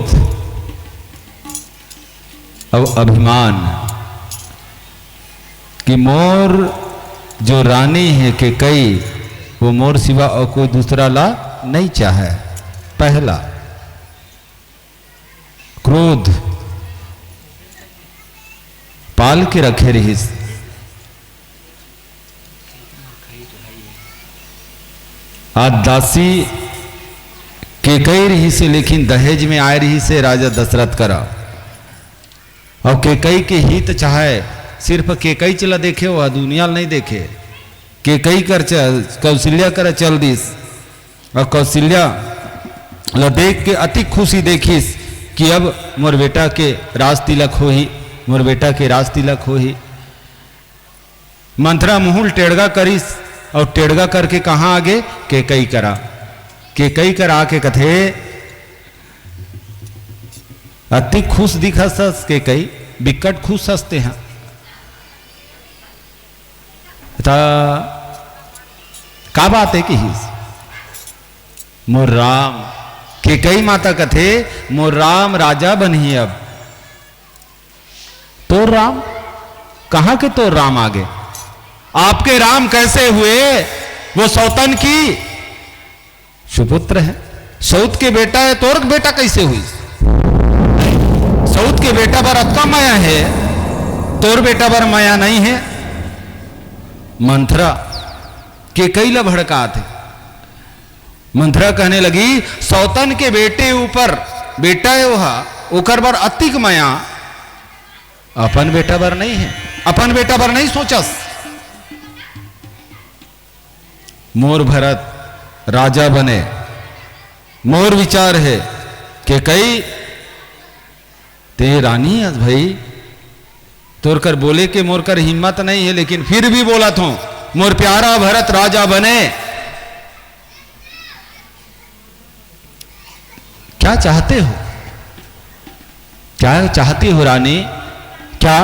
और अभिमान। कि मोर जो रानी है के कई वो मोर सिवा और कोई दूसरा ला नहीं चाहे। पहला क्रोध पाल के रखे रहीस, आज दासी के कई रही से लेकिन दहेज में आए रही से राजा दशरथ करा। और के कई के हित चाहे सिर्फ के कई चला देखे वह दुनिया नहीं देखे, के कई कर कौशल्या कर चल दिस। और कौशल्या ला देख के अति खुशी देखिस कि अब मोर बेटा के राज तिलक हो ही, मोर बेटा के राज तिलक हो ही। मंथरा मुहुल टेढ़गा करिस और टेढ़गा करके कहां आगे के कई करा, के कई करा के कथे अति खुश दिखा सस के कई बिकट खुश हंसते हैं। का बात है कि मोर राम के कई माता कथे मोर राम राजा बनी। अब तो राम कहां के तो राम आगे, आपके राम कैसे हुए? वो सौतन की सुपुत्र है, सौत के बेटा है, तोरक बेटा कैसे हुई? सौत के बेटा पर अक्का माया है, तोर बेटा पर माया नहीं है। मंथरा के कई ला भड़का थे। मंथरा कहने लगी सौतन के बेटे ऊपर बेटा है वहा ओकर बर अतिक माया, अपन बेटा बर नहीं है, अपन बेटा बर नहीं सोचस। मोर भरत राजा बने, मोर विचार है कि कई ते रानी आज भाई तोर कर बोले के मोर कर हिम्मत नहीं है, लेकिन फिर भी बोला था मोर प्यारा भरत राजा बने। क्या चाहते हो, क्या चाहती हो रानी? क्या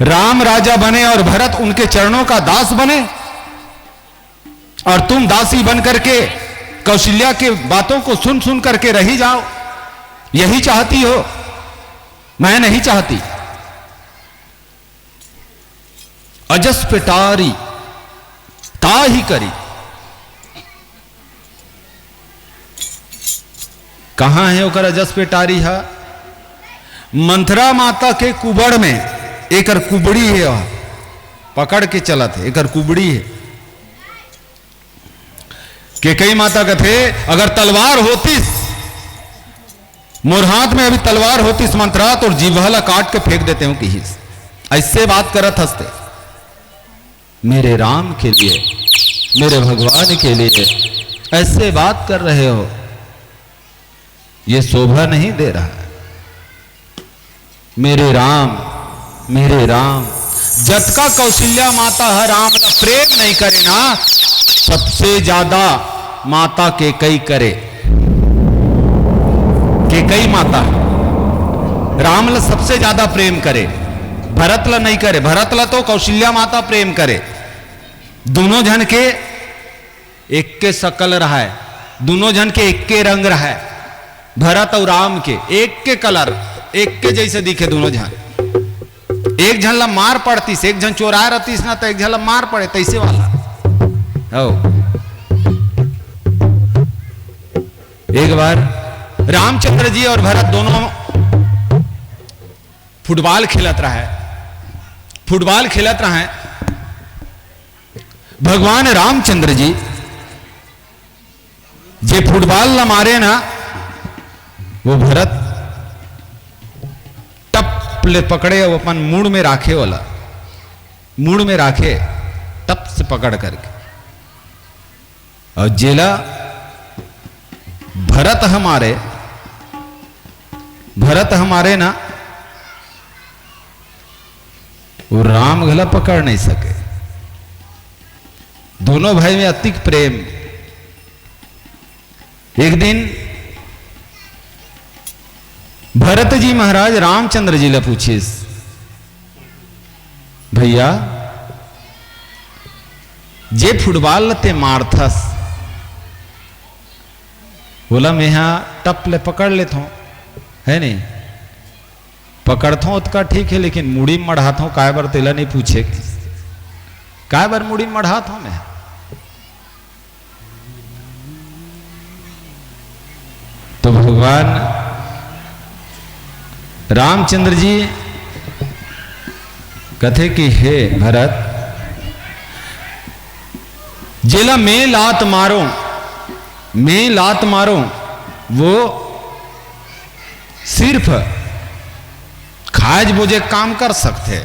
राम राजा बने और भरत उनके चरणों का दास बने और तुम दासी बन करके कौशल्या के बातों को सुन सुन करके रही जाओ? यही चाहती हो? मैं नहीं चाहती। अजस पिटारी ता ही करी। कहां है ओकर अजस पिटारी है? मंथरा माता के कुबड़ में एकर कुबड़ी है, पकड़ के चला थे एकर कुबड़ी है। के कई माता कथे अगर तलवार होतीस मोर हाथ में अभी तलवार होतीस मंथरा तो जीभला काट के फेंक देते हूं कि ऐसे बात करत हंसते, मेरे राम के लिए, मेरे भगवान के लिए ऐसे बात कर रहे हो, ये शोभा नहीं दे रहा है। मेरे राम जतका कौशल्या माता है राम का प्रेम नहीं करे ना, सबसे ज्यादा माता के कई करे। के कई माता राम ला सबसे ज्यादा प्रेम करे, भरत ला नहीं करे। भरत ला तो कौशल्या माता प्रेम करे। दोनों जन के एक के शकल रहा है, दोनों जन के एक के रंग रहा है। भरत और राम के एक के कलर, एक के जैसे दिखे दोनों जन। एक जन ला मार पड़तीस, एक जन चोराए रहतीस ना, तो एक जन ला मार पड़े, तैसे वाला हो। एक बार रामचंद्र जी और भरत दोनों फुटबॉल खेलत रहा है। फुटबॉल खेलत रहा है। भगवान रामचंद्र जी जे फुटबॉल ला मारे ना, वो भरत टप ले पकड़े और अपन मुड़ में राखे वाला, मुड़ में राखे टप से पकड़ करके। और जेला भरत हमारे ना, वो राम गला पकड़ नहीं सके। दोनों भाई में अतिक प्रेम। एक दिन भरत जी महाराज रामचंद्र जी ले पूछिस, भैया जे फुटबॉल लते मारथस, बोला मैं यहां टप ले पकड़ लेता हूं, है नहीं पकड़ता हूं उतका ठीक है, लेकिन मुड़ी में मढ़ाता हूं काय बार तेला नहीं पूछे, काय बार मुड़ी में मढ़ाता हूं मैं। तो भगवान रामचंद्र जी कथे कि हे भरत, जेला मैं लात मारो, वो सिर्फ खाज बोझे काम कर सकते।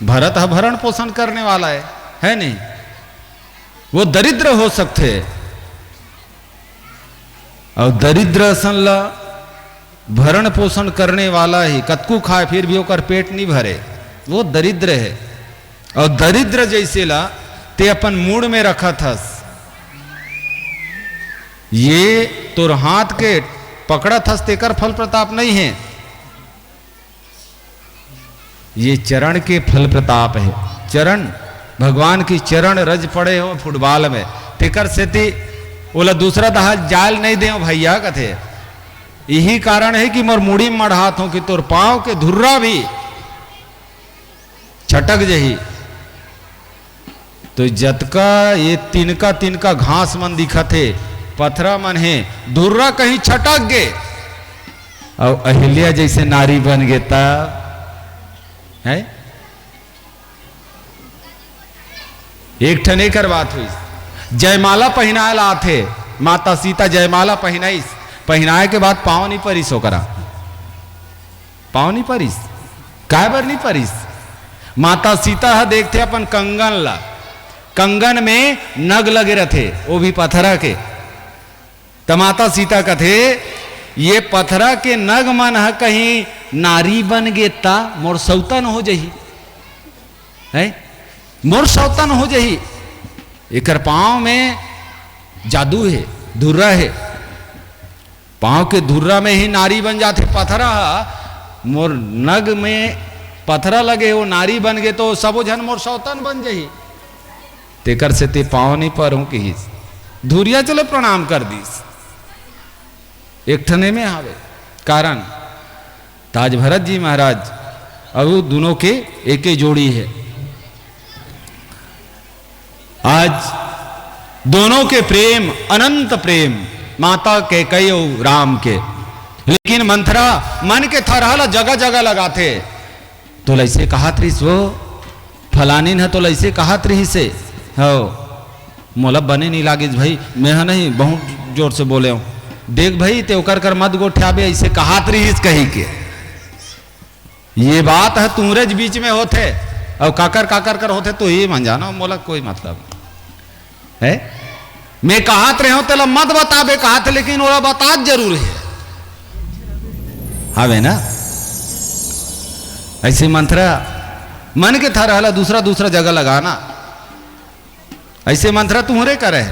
भरत भरण पोषण करने वाला है नहीं, वो दरिद्र हो सकते। और दरिद्र सन ला भरण पोषण करने वाला ही कतकू खाए फिर भी ओकर पेट नहीं भरे, वो दरिद्र है। और दरिद्र जैसे ला ते अपन मूड में रखा थस, ये तोर हाथ के पकड़ा थस तेकर फल प्रताप नहीं है, ये चरण के फल प्रताप है। चरण भगवान की चरण रज पड़े हो फुटबॉल में, तेकर से ती बोला दूसरा दहा जाल नहीं दे भैया कथे। यही कारण है कि मोर मुड़ी में मढ़ात हूं कि तोर पांव के धुर्रा भी छटक जही। तो जतका ये तिनका घास मन दिखत है, पथरा मन है, धुर्रा कहीं छटक गे और अहिल्या जैसे नारी बन गे तब है। एक ठने कर बात हुई, जयमाला पहनाए लाथे, माता सीता जयमाला पहनाए के बाद पाँव नहीं परिस होकरा, पाँव नहीं परिस, काय बर नहीं परिस। माता सीता देखते अपन कंगन ला, कंगन में नग लगे रहते, वो भी पथरा के। तो माता सीता कथे ये पथरा के नग मन है कहीं नारी बन गे ता मोर सौतन हो जही है, मोर सौतन हो जही। एकर पांव में जादू है, धुर्रा है, पांव के धुर्रा में ही नारी बन जाते। पथरा मोर नग में पथरा लगे वो नारी बन गए तो सबो जन मोर सौतन बन जही। तेकर से ते पांव नहीं पर हूं कि धुरिया चलो प्रणाम कर दीस। एक ठने में आवे कारण ताज भरत जी महाराज अब दोनों के एक ही जोड़ी है। आज दोनों के प्रेम अनंत प्रेम, माता के कई राम के, लेकिन मंथरा मन के थरहला जगह जगह लगाते। तो ऐसे कहा त्रिस वो फलानी न तो ऐसे कहा त्रि से हो मोला बने नहीं लागिस भाई, मैं नहीं बहुत जोर से बोले हूं, देख भाई ते ओकर कर मत गोठ्याबे, ऐसे कहा त्रिस कही के ये बात है तुमरे बीच में होते और काकर काकर कर होते तो ये मान जाना मोला कोई मतलब है। मैं कहत रहे हो तेला मत बताबे कहत, लेकिन ओला बता जरूर है हवे ना। ऐसे मंत्रा मन के था रहला दूसरा दूसरा जगह लगाना, ऐसे मंत्रा तुम्हारे करे।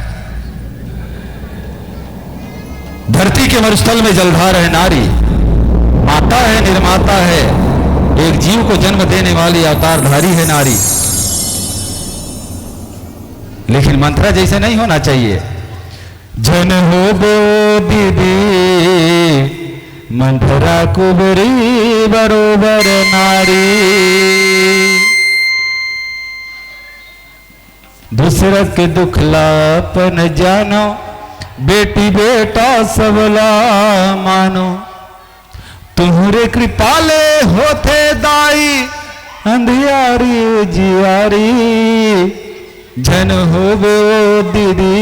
धरती के मरुस्थल में जलधार है नारी, माता है निर्माता है, एक जीव को जन्म देने वाली अवतारधारी है नारी। लेकिन मंत्रा जैसे नहीं होना चाहिए। जन हो बो दीदी मंत्रा कुबरी बरोबर नारी, दूसरा के दुखलापन जानो, बेटी बेटा सबला मानो, तुम्हारे कृपाले होते दाई अंधियारी जियारी। जन हो बो दीदी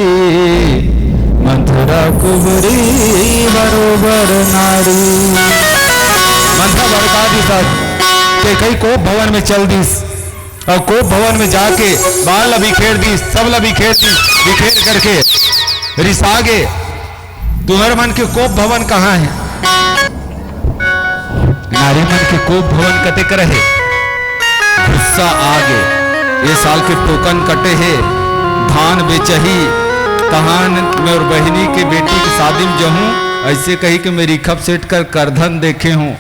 मंथरा कुबरी बरोबर नारी। मंथरा बड़का दी के कई कोप भवन में चल दीस और कोप भवन में जाके बाल बिखेर दी, सब बिखेर दी, बिखेर करके रिसागे तुम्हारे मन के कोप भवन कहाँ है? नारी मन के कोप भवन कते कर रहे, गुस्सा आगे ये साल के टोकन कटे है, धान बेचही तहान में और बहनी के बेटी की शादी में जहूं, ऐसे कही कि मेरी खप सेट कर करधन देखे हूं,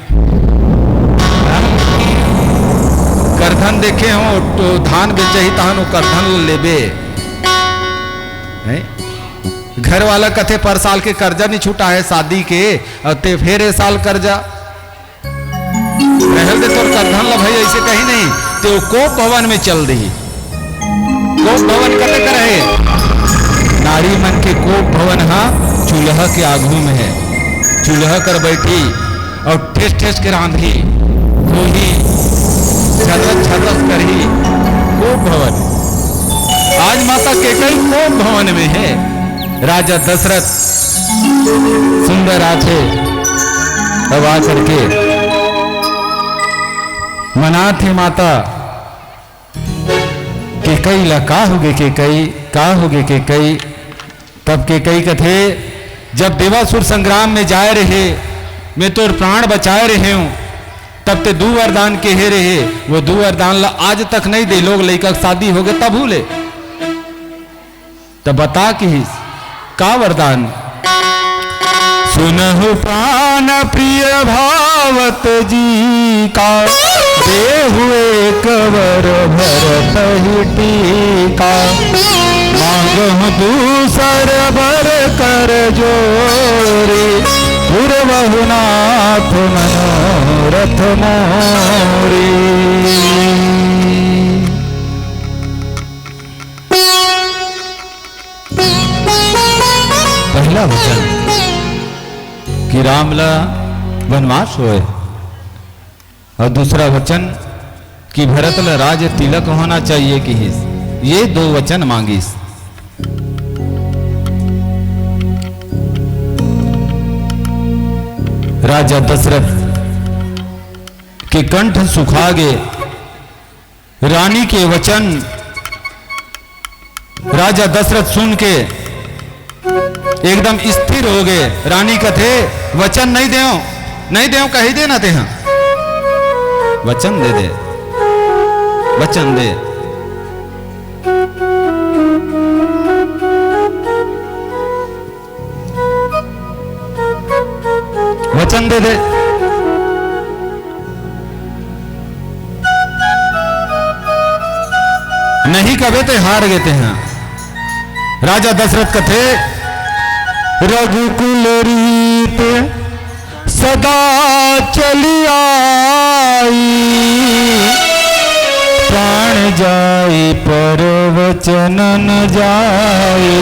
करधन देखे हूं तो धान बेचही तहान वो करधन लेबे है। घर वाला कथे पर साल के कर्जा नहीं छूटा है शादी के, और ते फिर ए साल कर्जा रहल दे तोर करधन ला भाई, ऐसे कहीं नहीं तो कोप भवन में चल दी। कोप भवन कते कर है? नारी मन के कोप भवन हाँ चूल्हा के आगू में है, चूल्हा कर बैठी और ठेस ठेस के रांधी कोही छरस छरस करही कोप भवन। आज माता के कई कोप भवन में है। राजा दशरथ सुंदर आथे अब आकर के मना थे माता के कई ला का होगे के कई का होगे के कई। तब के कई कथे जब देवासुर संग्राम में जाए रहे, मैं तो प्राण बचाए रहे हूं, तब ते दू वरदान के हे रहे, वो दू वरदान ला आज तक नहीं दे। लोग लड़का शादी हो गए तब भूले, तब बता कि का वरदान? सुनहु प्राण प्रिय भावत जी का, दे हुए कवर भरत ही टीका, मांगहु दूसर बर कर जोरी, पूर्वहु नाथ मनोरथ मोरी। पहला वचन कि रामला वनवास होए, और दूसरा वचन कि भरत ला राज तिलक होना चाहिए कि ये दो वचन मांगिस। राजा दशरथ के कंठ सुखा गए, रानी के वचन राजा दशरथ सुन के एकदम स्थिर हो गए। रानी कथे वचन नहीं देओ, नहीं देओ कही देना ते हैं, वचन दे दे, वचन दे। वचन दे दे। नहीं कबे ते हार गए हैं। राजा दशरथ कथे रघुकुल रीत सदा चली आई, प्राण जाए पर वचन न जाए।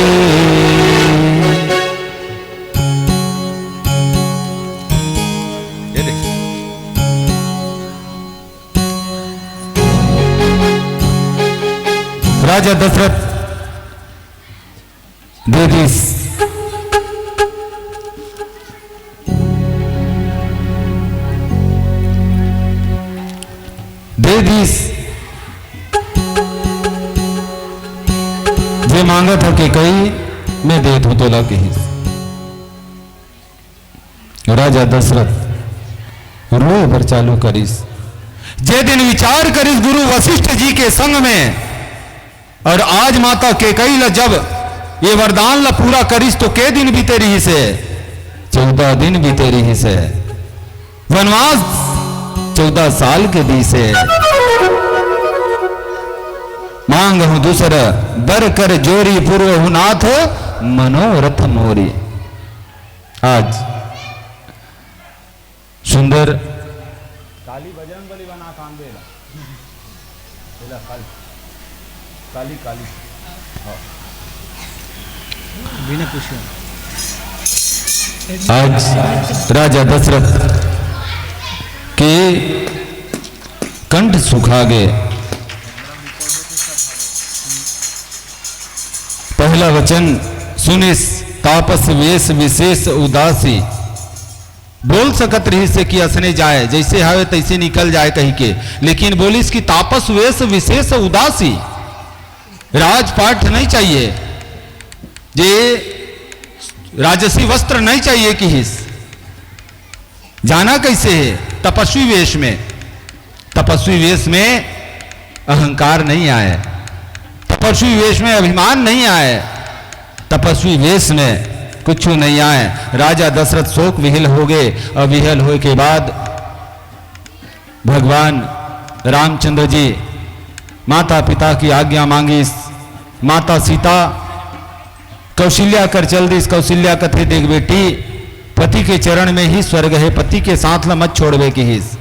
राजा दशरथ दे दिस दे दीस जे मांगत हो के कई मैं दे दू तोला के हिस। राजा दशरथ रोए भर चालू करिस। जे दिन विचार करिस गुरु वशिष्ठ जी के संग में, और आज माता केकई ला जब ये वरदान ला पूरा करिस तो के दिन बीते रही से? 14 दिन बीते रही से। वनवास 14 साल के दी से। मांग हूं दूसरा बर कर जोरी पूर्व हूं नाथ मनोरथ मोरी। आज सुंदर काली बजरंगबली बना कान देला काली काली बिना पूछे आज राजा दशरथ के कंठ सुखा गए। पहला वचन सुनिस तापस वेश विशेष उदासी। बोल सकत रही से कि असने जाए, जैसे हावे तैसे निकल जाए कही के, लेकिन बोलिस कि तापस वेश विशेष उदासी। राजपाट नहीं चाहिए, जे राजसी वस्त्र नहीं चाहिए कि हिस। जाना कैसे है? तपस्वी वेश में। तपस्वी वेश में अहंकार नहीं आए, तपस्वी वेश में अभिमान नहीं आए, तपस्वी वेश में कुछ नहीं आए। राजा दशरथ शोक विहल हो गए, और विहल होने के बाद भगवान रामचंद्र जी माता पिता की आज्ञा मांगी। माता सीता कौशल्या कर चल दी। कौशल्या कथे देख बेटी, पति के चरण में ही स्वर्ग है, पति के साथ ला मत छोड़वे की हिस।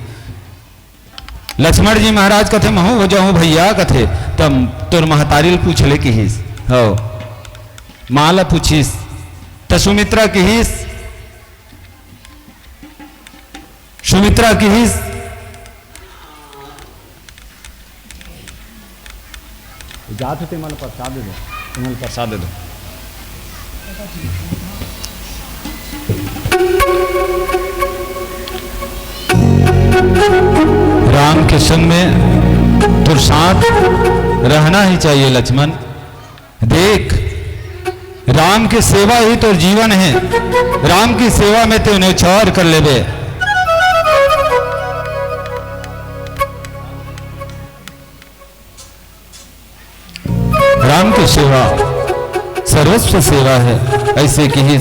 लक्ष्मण जी महाराज कथे महू हो जाऊं भैया, कथे तब तुर महतारिल पूछ ले की हिस हो। माला पूछिस तो सुमित्रा की हिस, सुमित्रा की हिस। जात होते मन प्रसाद दे दो, मन प्रसाद दे दो। राम के संग में तो साथ रहना ही चाहिए लक्ष्मण। देख, राम की सेवा ही तो जीवन है। राम की सेवा में तो न्यौछावर कर लेबे। राम की सेवा सर्वस्व सेवा है, ऐसे की ही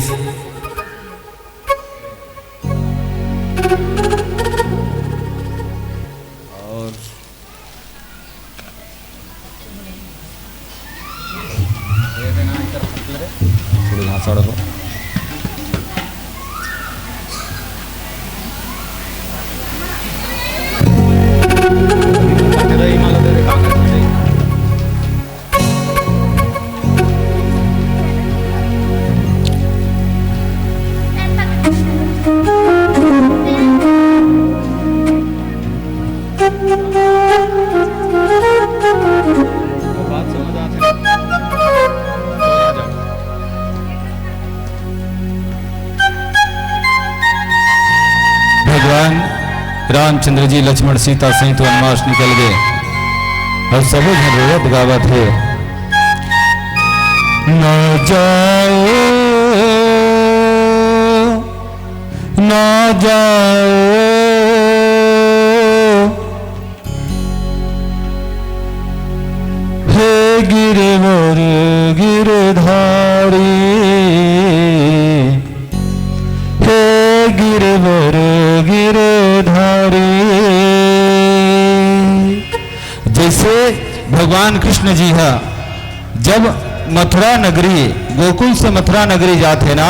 रामचंद्र जी लक्ष्मण सीता सहित वनवास निकल गए और सभी घर रोवत गावत है। न जाओ न जाओ हे गिरवर गिरधारी, हे गिरवर गिरधारी। जैसे भगवान कृष्ण जी है जब मथुरा नगरी, गोकुल से मथुरा नगरी जाते ना,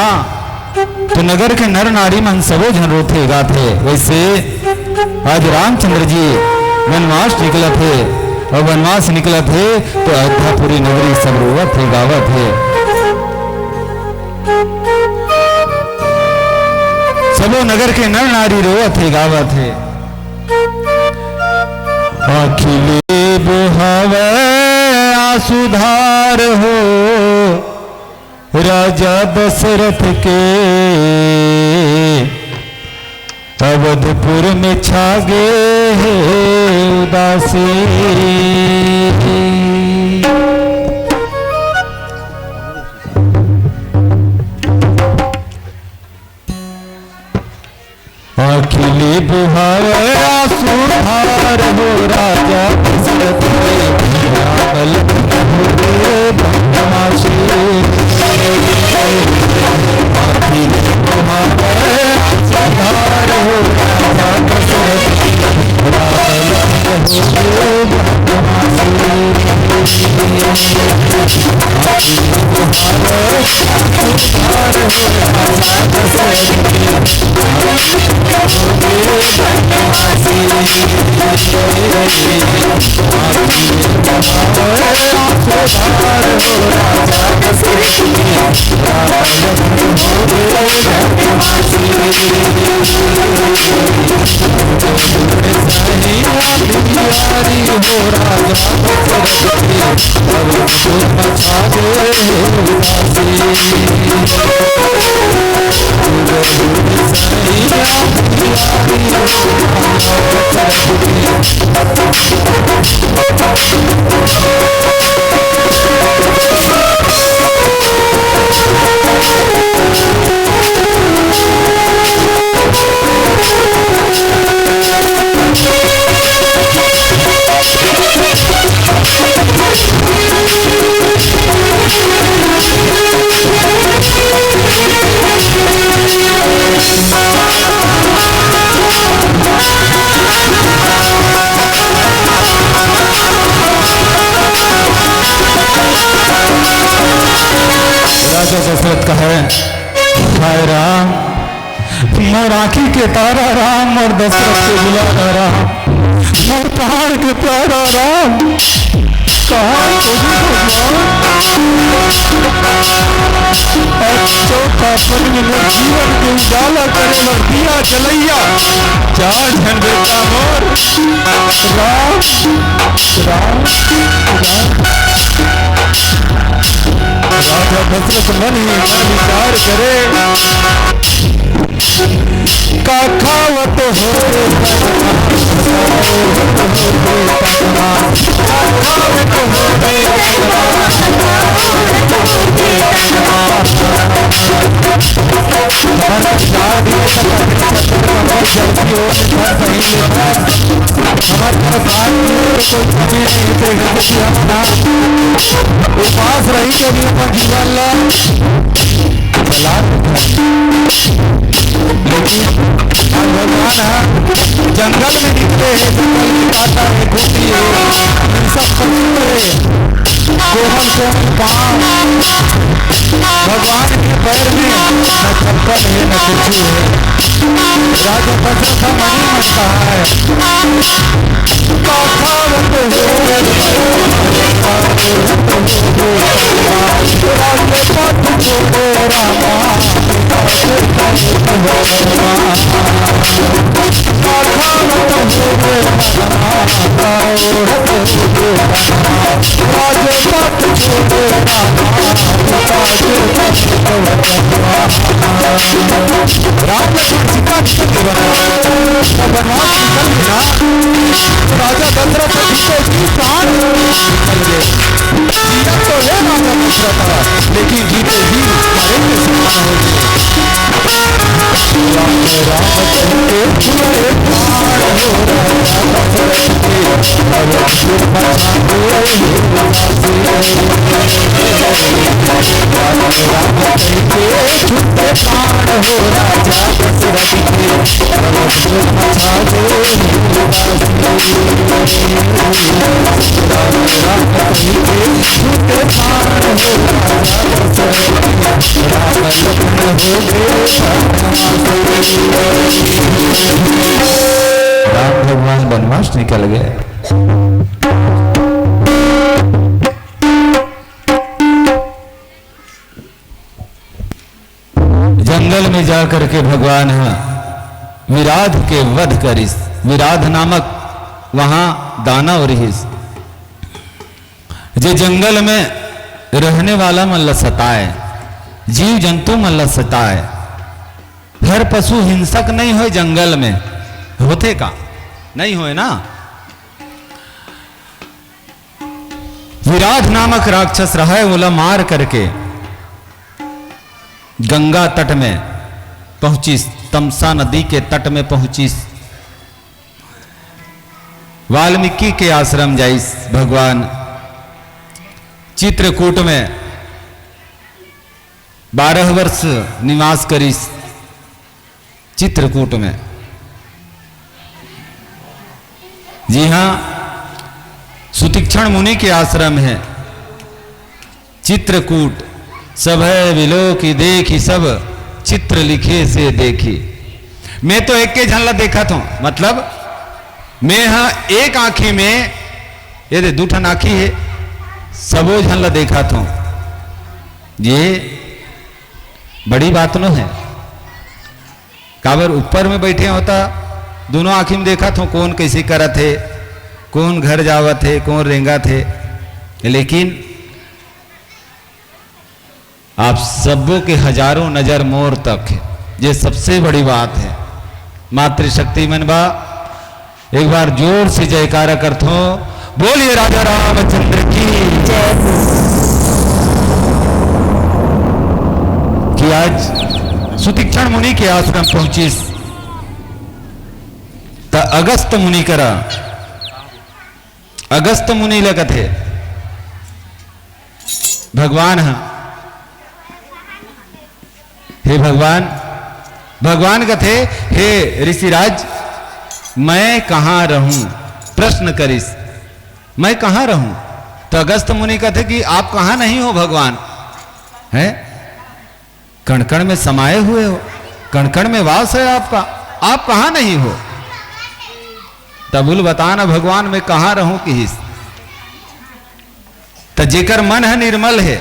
तो नगर के नर नारी मन सबो जन रोते गाते। वैसे आज रामचंद्र जी वनवास निकला थे, और वनवास निकला थे तो अयोध्यापुरी नगरी सब रोवत थे गावत थे। सबो नगर के नर नारी रोवत थे गावत थे। अखिले बुहावे आसुधार हो राजा दशरथ के, अवधपुर में छागे है उदासी। अखिली बुहावे आंसू-धार हो राजा दशरथ रावल हो बदमाशी। अखिली बुहावे आंसू-धार हो राजा दशरथ रावल हो बदमाशी। अखिली बुहावे आंसू-धार हो राजा दशरथ राजा दशरथ कहे, हाय राम, मैं राखी के तारा राम और दशरथ के बुलाना राम, और पहाड़ के प्यारा राम, कहाँ चौथा पन में जीवन के उजाला करे और दिया जलैया चार झन बेटा मोर राम राम राम। राजा दशरथ मन ही मन विचार करे, का खावत हो उपास रही के भी अपन जीवन ला लेकिन भगवान जंगल में निकले हैं, जंगल में काटा है, घूटी है, सब कोहल को पाँव भगवान के पैर में न चप्पल है न कुछ है। राजा दशरथ मनी मन कहा है, राजा दशरथ जी प्राण निकल गए। जीना तो है राजा दशरथ, लेकिन जीते ही मरेंगे समान हो गए। राम चलते पूरे प्राण हो राजा दशरथ के, अब छुट्टे प्राण हो राजा दशरथ के, राम भगवान वनवास निकल गए। जंगल में जाकर के भगवान विराध के वध कर, इस विराध नामक वहां दानव रही, जो जंगल में रहने वाला मन सताए, जीव जंतु मन सताए। हर पशु हिंसक नहीं हो, जंगल में होते का नहीं हुए ना। विराट नामक राक्षस रहा है, बोला मार करके गंगा तट में पहुंची, तमसा नदी के तट में पहुंची। वाल्मीकि के आश्रम जाइस भगवान, चित्रकूट में 12 वर्ष निवास करिस, चित्रकूट में। जी हां, सुतीक्षण मुनि के आश्रम है चित्रकूट। सब है विलो की देखी, सब चित्र लिखे से देखी। मैं तो एक के झलना देखा था, मतलब मैं हाँ एक आंखी में, ये दे दूठन आंखी है, सबो झलना देखा था। ये बड़ी बात न है। काबर ऊपर में बैठे होता, दोनों आंखी में देखा था कौन कैसे करत है, कौन घर जावत है, कौन रेंगा थे। लेकिन आप सबों के हजारों नजर मोर तक है, ये सबसे बड़ी बात है। मातृशक्ति मनबा एक बार जोर से जयकारा करतो, बोलिए राजा रामचंद्र की जय। कि आज सुतीक्षण मुनि के आश्रम पहुंची त अगस्त मुनि करा, अगस्त मुनि लगत है भगवान। हाँ हे भगवान, भगवान कथे हे ऋषिराज, मैं कहां रहूं, प्रश्न करिस, मैं कहां रहूं। तो अगस्त मुनि कहते कि आप कहां नहीं हो भगवान, हैं कण कण में समाये हुए हो, कण कण में वास है आपका, आप कहां नहीं हो। तबुल बताना भगवान मैं कहां रहूं कि हिस। तो जेकर मन है निर्मल है,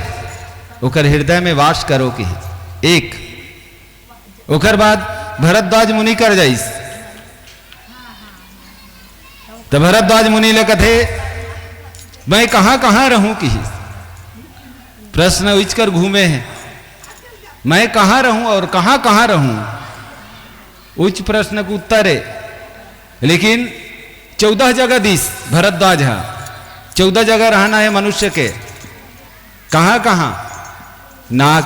ओकर हृदय में वास करो कि एक। ओकर बाद भरद्वाज मुनि कर जाइस। तो भरद्वाज मुनि ले कथे मैं कहां कहां रहूं कि हिस। प्रश्न उच कर घूमे हैं, मैं कहां रहूं और कहां कहां रहूं, उच्च प्रश्न का उत्तर है। लेकिन 14 जगह दिस भरद्वाज है, 14 जगह रहना है मनुष्य के। कहां कहां, नाक,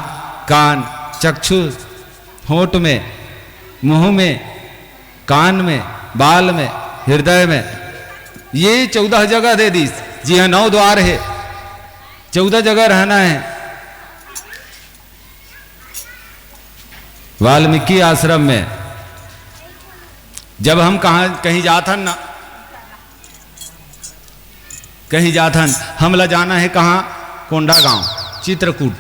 कान, चक्षु, होंठ में, मुंह में, कान में, बाल में, हृदय में, ये 14 जगह दे दी। जी हाँ, 9 द्वार है, 14 जगह रहना है। वाल्मीकि आश्रम में जब हम कहीं जाथन ना, कहीं जाथन, हम ला जाना है कहाँ, कोंडा गांव, चित्रकूट,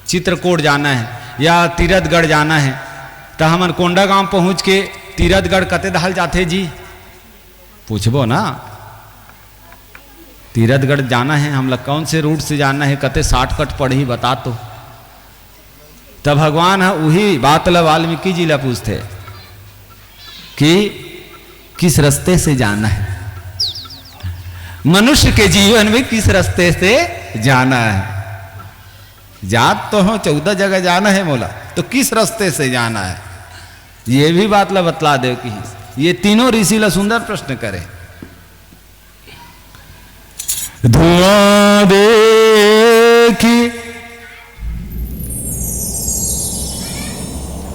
चित्रकूट जाना है या तीरथगढ़ जाना है। तो हमन कोंडा गांव पहुंच के तीरथगढ़ कते दहल जाते जी, पूछबो ना। तीरथगढ़ जाना है हम लोग, कौन से रूट से जाना है, कते शॉर्टकट पढ़ी बता। तो तब भगवान है वही बात ला वाल्मीकि जी ला पूछते कि किस रास्ते से जाना है, मनुष्य के जीवन में किस रास्ते से जाना है। जात तो हो 14 जगह जाना है मोला, तो किस रास्ते से जाना है, ये भी बात ला बतला दे। कि ये तीनों ऋषि ला सुंदर प्रश्न करे। धुआं देखी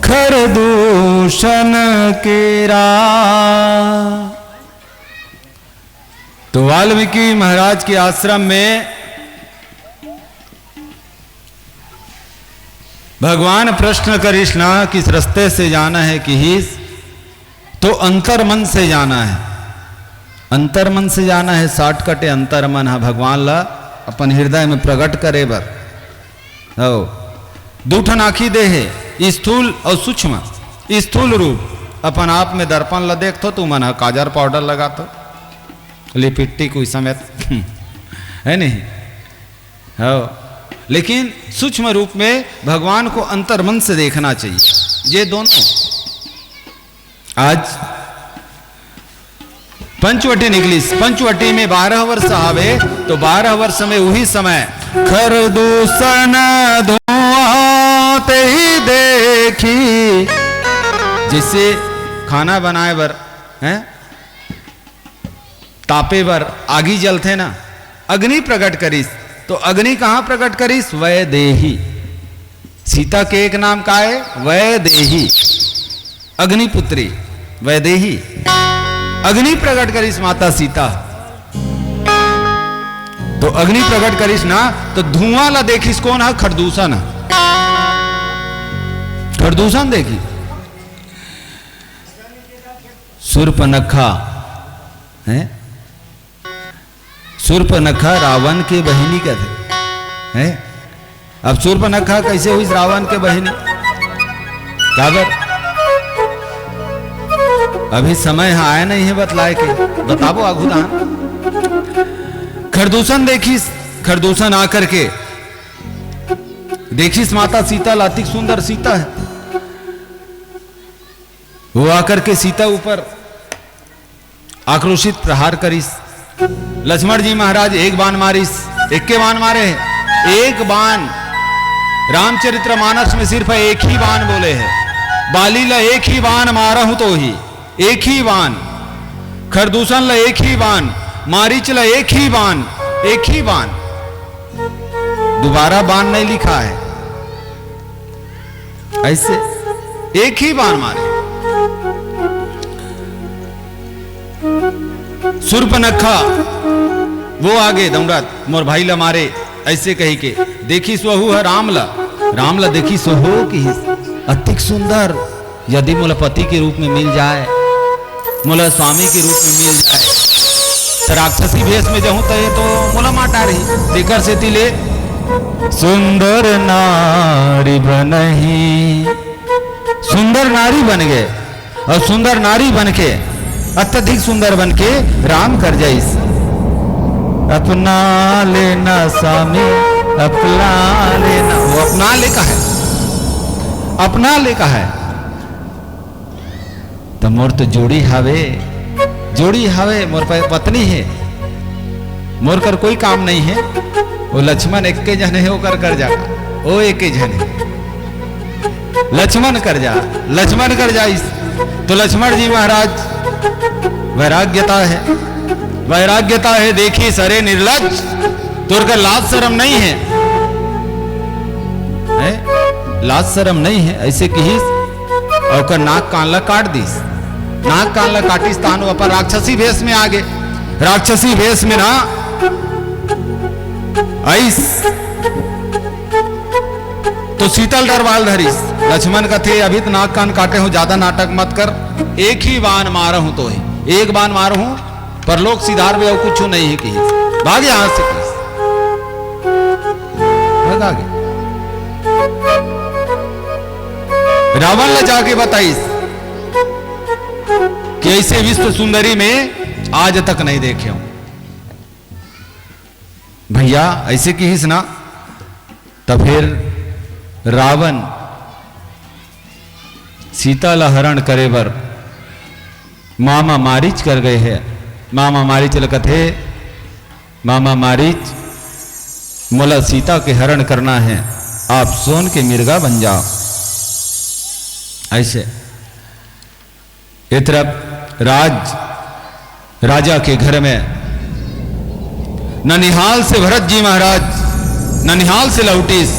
खरदूषण केरा। तो वाल्मीकि महाराज के आश्रम में भगवान प्रश्न करिस ना किस रास्ते से जाना है कि हिस। तो अंतर्मन से जाना है, अंतर्मन से जाना है। शॉर्टकट है अंतर्मन है, भगवान ला अपन हृदय में प्रकट करे बर। हो दूठन आखी दे है, स्थूल और सूक्ष्म। स्थूल रूप अपन आप में दर्पण ला देखतो, तू मन काजर पाउडर लगातो, लिपिट्टी कोई समेत है नहीं हो। लेकिन सूक्ष्म रूप में भगवान को अंतर्मन से देखना चाहिए। ये दोनों आज पंचवटी निकली, पंचवटी में 12 वर्ष आवे, तो 12 वर्ष में वही समय खरदूषण धुआं ते ही देखी। जिससे खाना बनाए बर हैं तापे बर आगी जलते ना, अग्नि प्रकट करीस। तो अग्नि कहां प्रकट करीस? वैदेही। सीता के एक नाम का है वैदेही, अग्निपुत्री वैदेही। अग्नि प्रकट करीस माता सीता। तो अग्नि प्रकट करीस ना, तो धुआं ला देखिस कौन है? खरदूषण। खरदूषण देखी। शूर्पणखा है, शूर्पणखा रावण के बहिनी कहते हैं। अब शूर्पणखा कैसे हुई रावण के बहिनी? काबर अभी समय आया नहीं है बतलाए के, बताबो आगू दान। खरदूषण देखिस, खरदूषण आकर के देखिस माता सीता लाती सुंदर सीता है। वो आकर के सीता ऊपर आक्रोशित प्रहार करीस। लक्ष्मण जी महाराज एक बाण मारिस, एक के बाण मारे हैं, एक बाण। रामचरितमानस में सिर्फ एक ही बाण बोले हैं, बाली ला एक ही बाण मारा हूं तो ही, एक ही बाण। खरदूषण ला एक ही बाण, मारीच ला एक ही बाण, एक ही बाण। दोबारा बाण नहीं लिखा है, ऐसे एक ही बाण मारे। शूर्पणखा वो आगे दौड़त मोर भाई ला मारे, ऐसे कही के देखी स्वहू है रामला। रामला देखी स्वहो की अतिक सुंदर, यदि मोला पति के रूप में मिल जाए, मोला स्वामी के रूप में मिल जाए, तो राक्षसी भेष में जाऊं तो मोला माटा रही। देकर से तिले सुंदर नारी बनही, सुंदर नारी बन गए। और सुंदर नारी बन के, अत्यधिक सुंदर बन के राम कर जाइस। अपना लेना स्वामी, अपना लेना। वो अपना ले का है, अपना ले का है। तो मोर तो जोड़ी हावे, जोड़ी हावे, मोर पत्नी है, मोर कर कोई काम नहीं है। वो लक्ष्मण एक के जने होकर कर जा, ओ एक के जने लक्ष्मण कर जा, लक्ष्मण कर जाइस। तो लक्ष्मण जी महाराज वैराग्यता है, वैराग्यता है। देखी सरे निर्लज, तोर का लाज शर्म नहीं है, लाज शर्म नहीं है। ऐसे कहिस और का नाक कान ला काट दीस, नाक कान ला काटिस तान पर राक्षसी भेष में आगे। राक्षसी भेष में ना ऐस तो शीतल दरबाल धरिस। लक्ष्मण का थे अभी तो नाक कान काटे हूं, ज्यादा नाटक मत कर, एक ही बाण मारा हूं तो ही, एक बाण मारू हूं, पर लोग सिधार में कुछ नहीं है कहिस। भाग यहां से कहिस, भाग आगे। रावण ने जाके बताइस कि ऐसे विश्व सुंदरी में आज तक नहीं देखे हूं। भैया ऐसे कहिस ना, तो फिर रावण सीता ला हरण करे बर मामा मारीच कर गए हैं। मामा मारीच लकथे, मामा मारीच मोला सीता के हरण करना है, आप सोन के मिर्गा बन जाओ। ऐसे एक तरफ राजा के घर में ननिहाल से भरत जी महाराज, ननिहाल से लौटिस,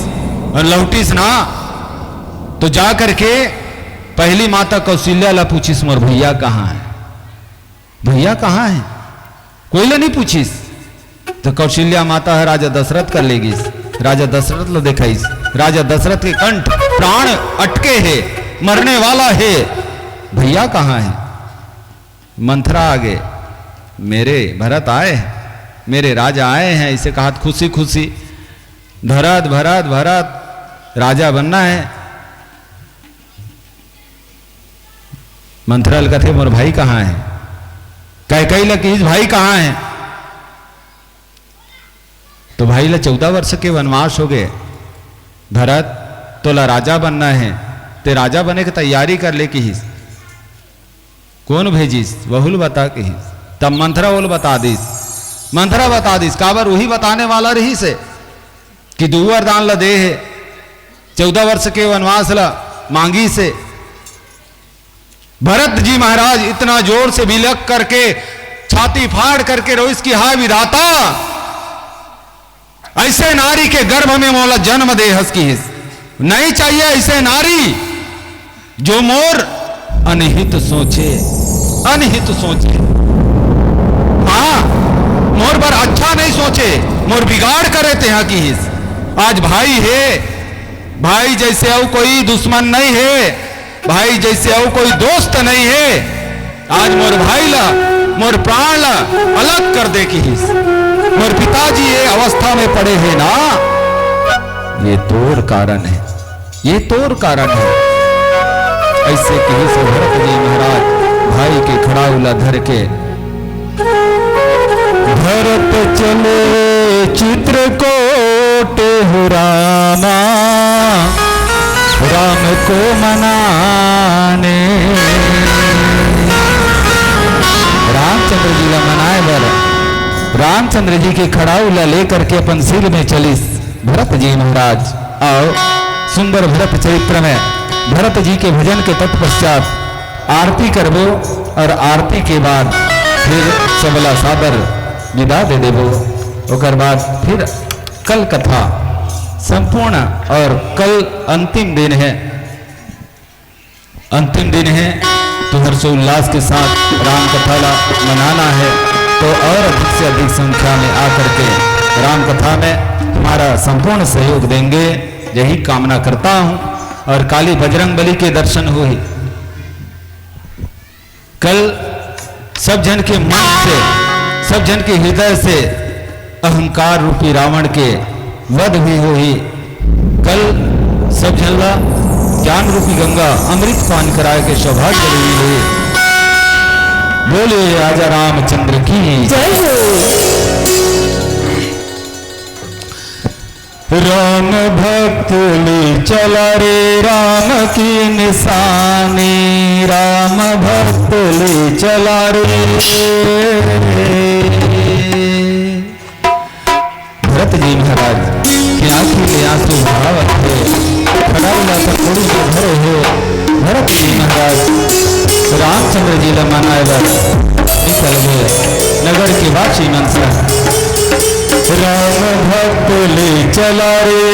और लौटिस ना तो जा करके पहली माता कौशल्या ला पूछिस मोर भैया कहाँ है, भैया कहाँ है, कोई ला नहीं पूछिस। तो कौशल्या माता है राजा दशरथ कर लेगी, राजा दशरथ ला दिखाइस। राजा दशरथ के कंठ प्राण अटके है, मरने वाला है, भैया कहाँ है। मंथरा आगे, मेरे भरत आए हैं, मेरे राजा आए हैं, इसे कहा खुशी खुशी, भरत भरत भरत राजा बनना है। मंथराल कथे मोर भाई कहाँ है, कई लकीज भाई कहाँ है। तो भाई ला 14 वर्ष के वनवास हो गए। भरत तोला राजा बनना है, ते राजा बने की तैयारी कर ले की। कौन भेजिस, वहुल बता के। तब मंथरा बोल बता दिस, मंथरा बता दिस, काबर वही बताने वाला रही से कि दू वरदान ला दे है, 14 वर्ष के वनवास ला मांगी से। भरत जी महाराज इतना जोर से बिलक करके छाती फाड़ करके रो इसकी हाय विधाता, ऐसे नारी के गर्भ में मौला जन्म दे हंस की हिस। नहीं चाहिए ऐसे नारी जो मोर अनहित सोचे, अनहित सोचे। हाँ, मोर पर अच्छा नहीं सोचे, मोर बिगाड़ करे ते हाँ की हिस। आज भाई है, भाई जैसे अब कोई दुश्मन नहीं है, भाई जैसे अब कोई दोस्त नहीं है। आज मोर भाई ला, मोर प्राण ला अलग कर दे की हिस। मोर पिताजी ये अवस्था में पड़े हैं ना, ये तोर कारण है, ये तोर कारण है। ऐसे कही से भरत जी महाराज भाई के खड़ा उला धर के भरत चले चित्रकूट रामा, राम को मनाने। रामचंद्र जी ला मनाए बर रामचंद्र जी के खड़ाउला लेकर के अपन सिर में चलिस भरत जी महाराज। आओ सुंदर भरत चरित्र में भरत जी के भजन के तत्पश्चात आरती करबो और आरती के बाद फिर सबला सादर विदा दे देबो। ओकर बाद फिर कल कथा संपूर्ण और कल अंतिम दिन है, अंतिम दिन है तो हर्षोल्लास के साथ राम कथा ला मनाना है। तो और अधिक से अधिक संख्या में आकर के राम कथा में हमारा संपूर्ण सहयोग देंगे, यही कामना करता हूं। और काली बजरंग बली के दर्शन हुए, कल सब जन के मन से, सब जन के हृदय से अहंकार रूपी रावण के वध भी हुई। कल सब जन ला ज्ञान रूपी गंगा अमृत पान कराए के सौभाग्य हुई। बोले राजा रामचंद्र की जय हो। राम भक्त ले चला रे राम की निशानी, राम भक्त ले चला रे। भरत जी महाराज की आंखी में आंसू बहावत है, खड़ा पर थोड़ी से भरे हो। भरत जी महाराज रामचंद्र जी लमानाए निकल गए नगर के वासी मनसा। राम भक्त ले चला रे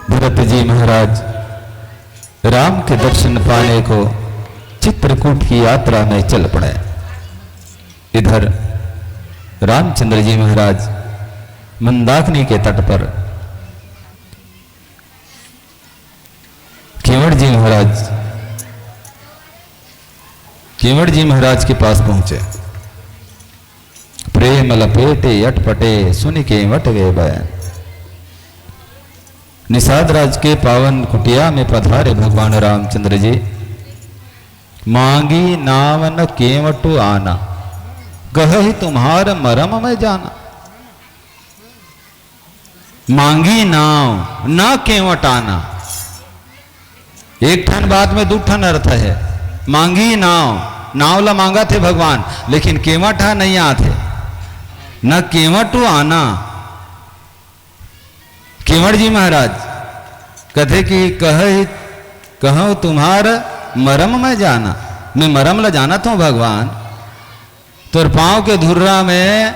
भरत जी महाराज राम के दर्शन पाने को चित्रकूट की यात्रा में चल पड़े। इधर रामचंद्र जी महाराज मंदाकिनी के तट पर केवट जी महाराज के पास पहुंचे। प्रेम लपेटे अटपटे सुन केवट वे बयान। निषाद राज के पावन कुटिया में पधारे भगवान रामचंद्र जी। मांगी नावन केवटु आना, कहि तुम्हार मरम में जाना। मांगी नाव न केवट आना, एक ठन बात में दू ठन अर्थ है। मांगी नाव ला मांगा थे भगवान, लेकिन केवट नहीं आते। न केवटु आना। केवट जी महाराज कहते कि कहो तुम्हार मरम में जाना। मैं मरम ला जाना था भगवान। तोर पांव के धुर्रा में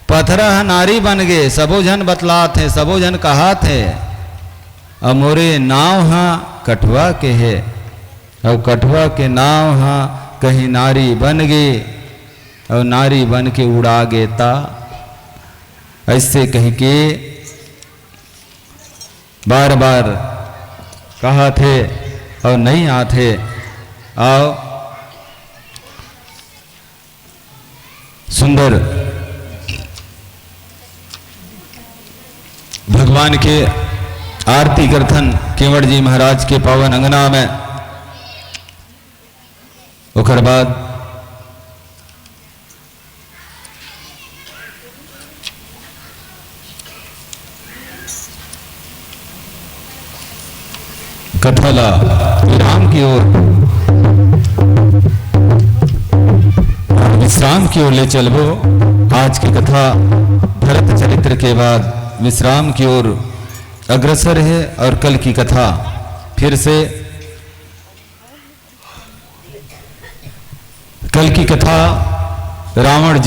पथरा नारी बन गए। सबो जन बतला थे, सबो जन कहा थे। अब मोरे नाव हाँ कठवा के है। अब कठवा के नाव हाँ कहीं नारी बन गए और नारी बन के उड़ा गेता। ऐसे कहीं के बार बार कहा थे और नहीं आते। आओ सुंदर भगवान के आरती करथन केवट जी महाराज के पावन अंगना में। ओकर बाद कथाला विराम की ओर विश्राम की ओर ले चलबो। आज की कथा भरत चरित्र के बाद विश्राम की ओर अग्रसर है और कल की कथा फिर से कल की कथा रावण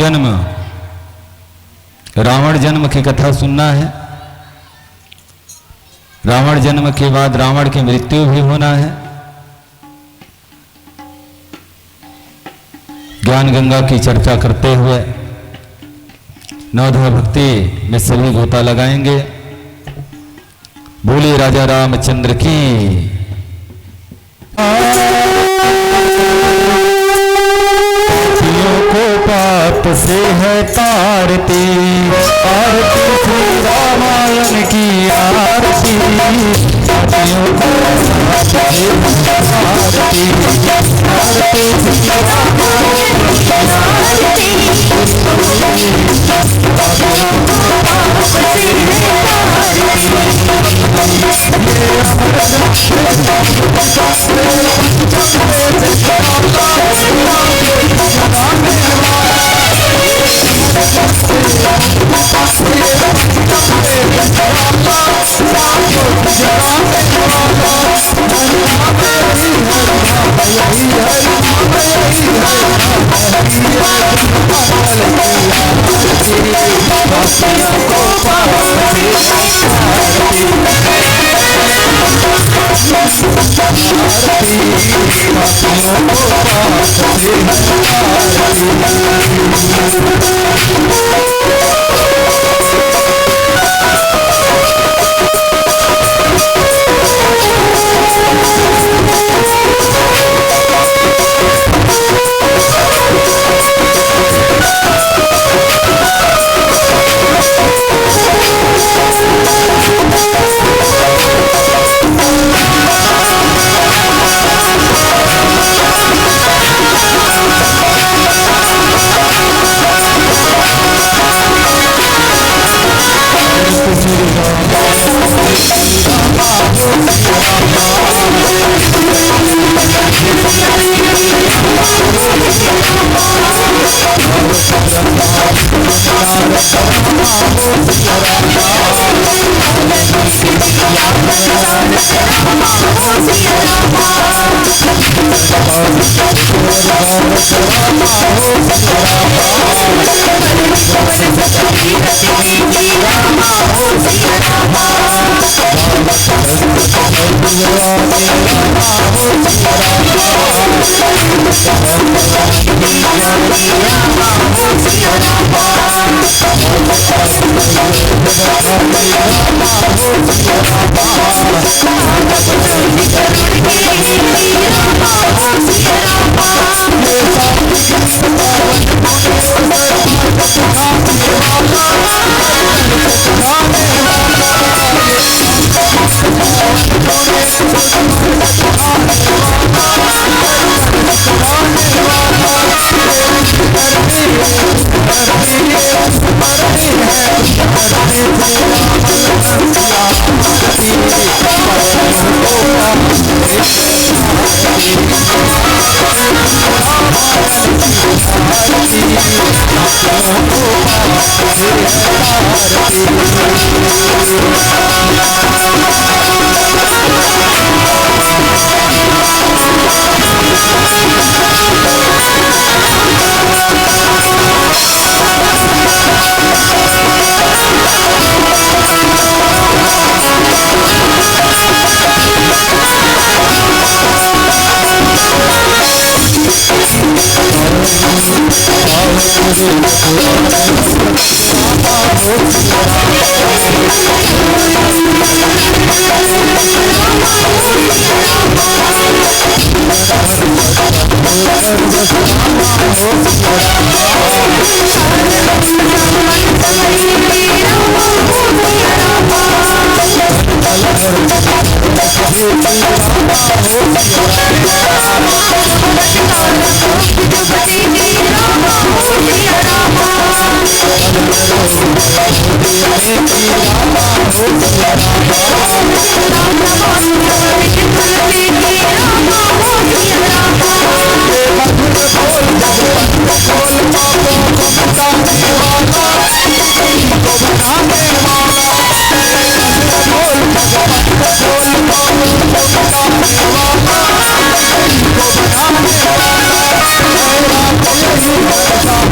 जन्म की कथा सुनना है। रावण जन्म के बाद रावण की मृत्यु भी होना है। ज्ञान गंगा की चर्चा करते हुए नवधा भक्ति में सभी गोता लगाएंगे। बोलिए राजा रामचंद्र की। को पाप से है तारती, आरती श्री रामायण की आरती। पापियों को पाप से है तारती, आरती श्री रामायण की आरती। पापियों को पाप से है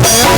को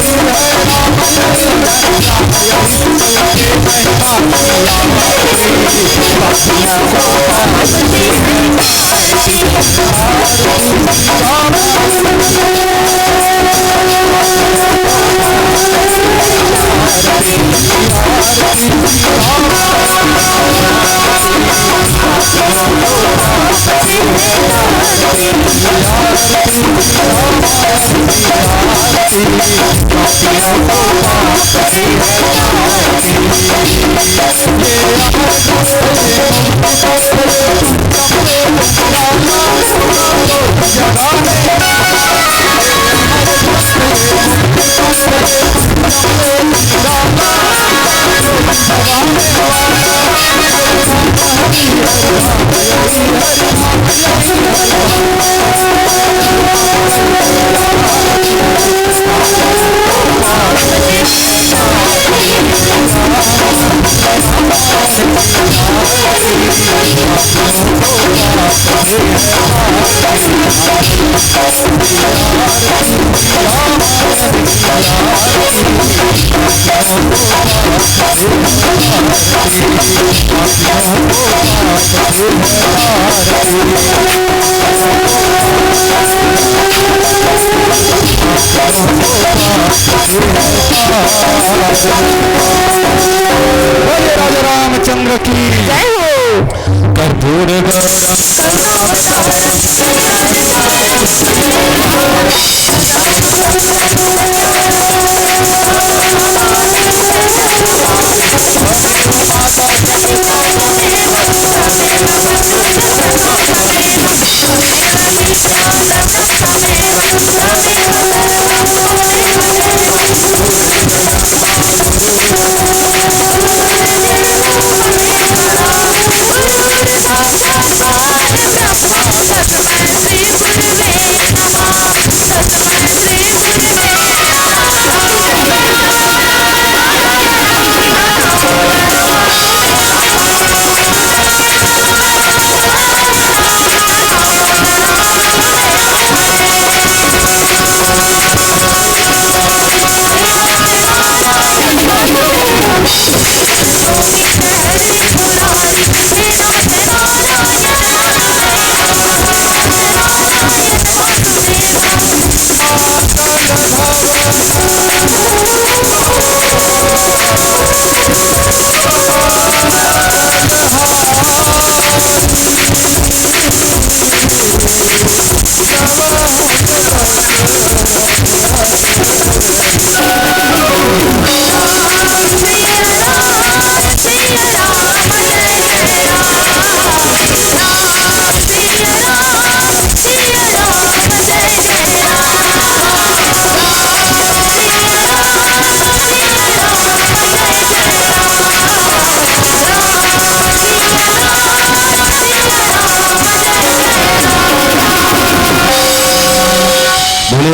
बोलिए राजा रामचंद्र की जय हो। कर्पूर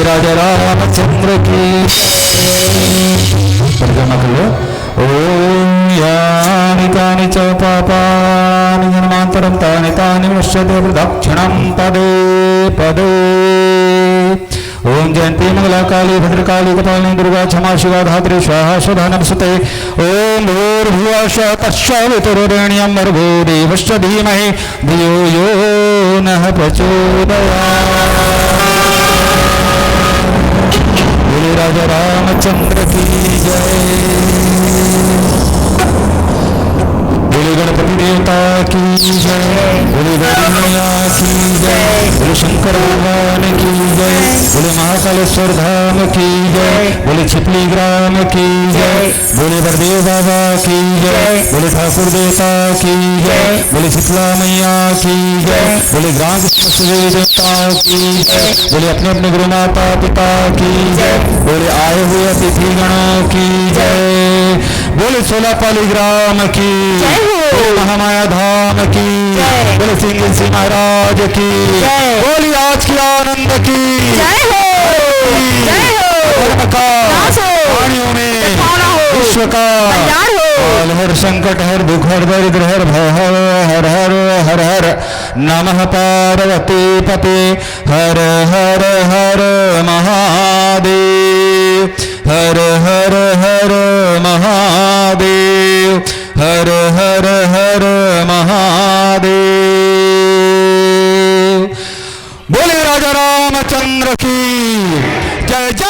राजा रामचंद्र की परिक्रमा कर लो। ओम यानि कानि च पापानि जन्मान्तरं तानि तानि मुच्यते प्रदक्षिणं पदे पदे। ओम जयंती मंगला काली भद्रकाली कपालिनी दुर्गा क्षमा शिवा धात्री स्वाहा स्वधा नमस्ते। ओम भूर्भुवः स्वः तत्सवितुर्वरेण्यं भर्गो देवस्य धीमहि धियो यो नः प्रचोदयात्। बोले राजा रामचंद्र की जय। बोले गणपति देवता की जय। बोले गौरी मैया की जय। बोले शंकर भगवान की जय। बोले महाकालेश्वर धाम की जय। बोले छिपली ग्राम की जय। बोले बरदेव बाबा की जय। बोले ठाकुर देवता की जय। बोले शीतला मैया की जय। बोले ग्राम देवता की जय। बोले अपने अपने गुरु माता पिता की जय। बोले आए हुए अतिथि गणों की जय। बोले 16 पाली ग्राम की जय हो। बोले महामाया धाम की जय। बोले सिंह सिंह महाराज की जय। बोली आज की आनंद की जय हो। जय हो। धर्म का नाश हो। प्राणियों में पाना हो। विश्व का कल्याण हो। काल हर संकट हर दुख हर दरिद्र हर भय हर हर हर हर हर नमः पार्वती पते हर हर हर महादेव हर हर हर महादेव हर हर हर महादेव। बोले राजा रामचंद्र की जय जय।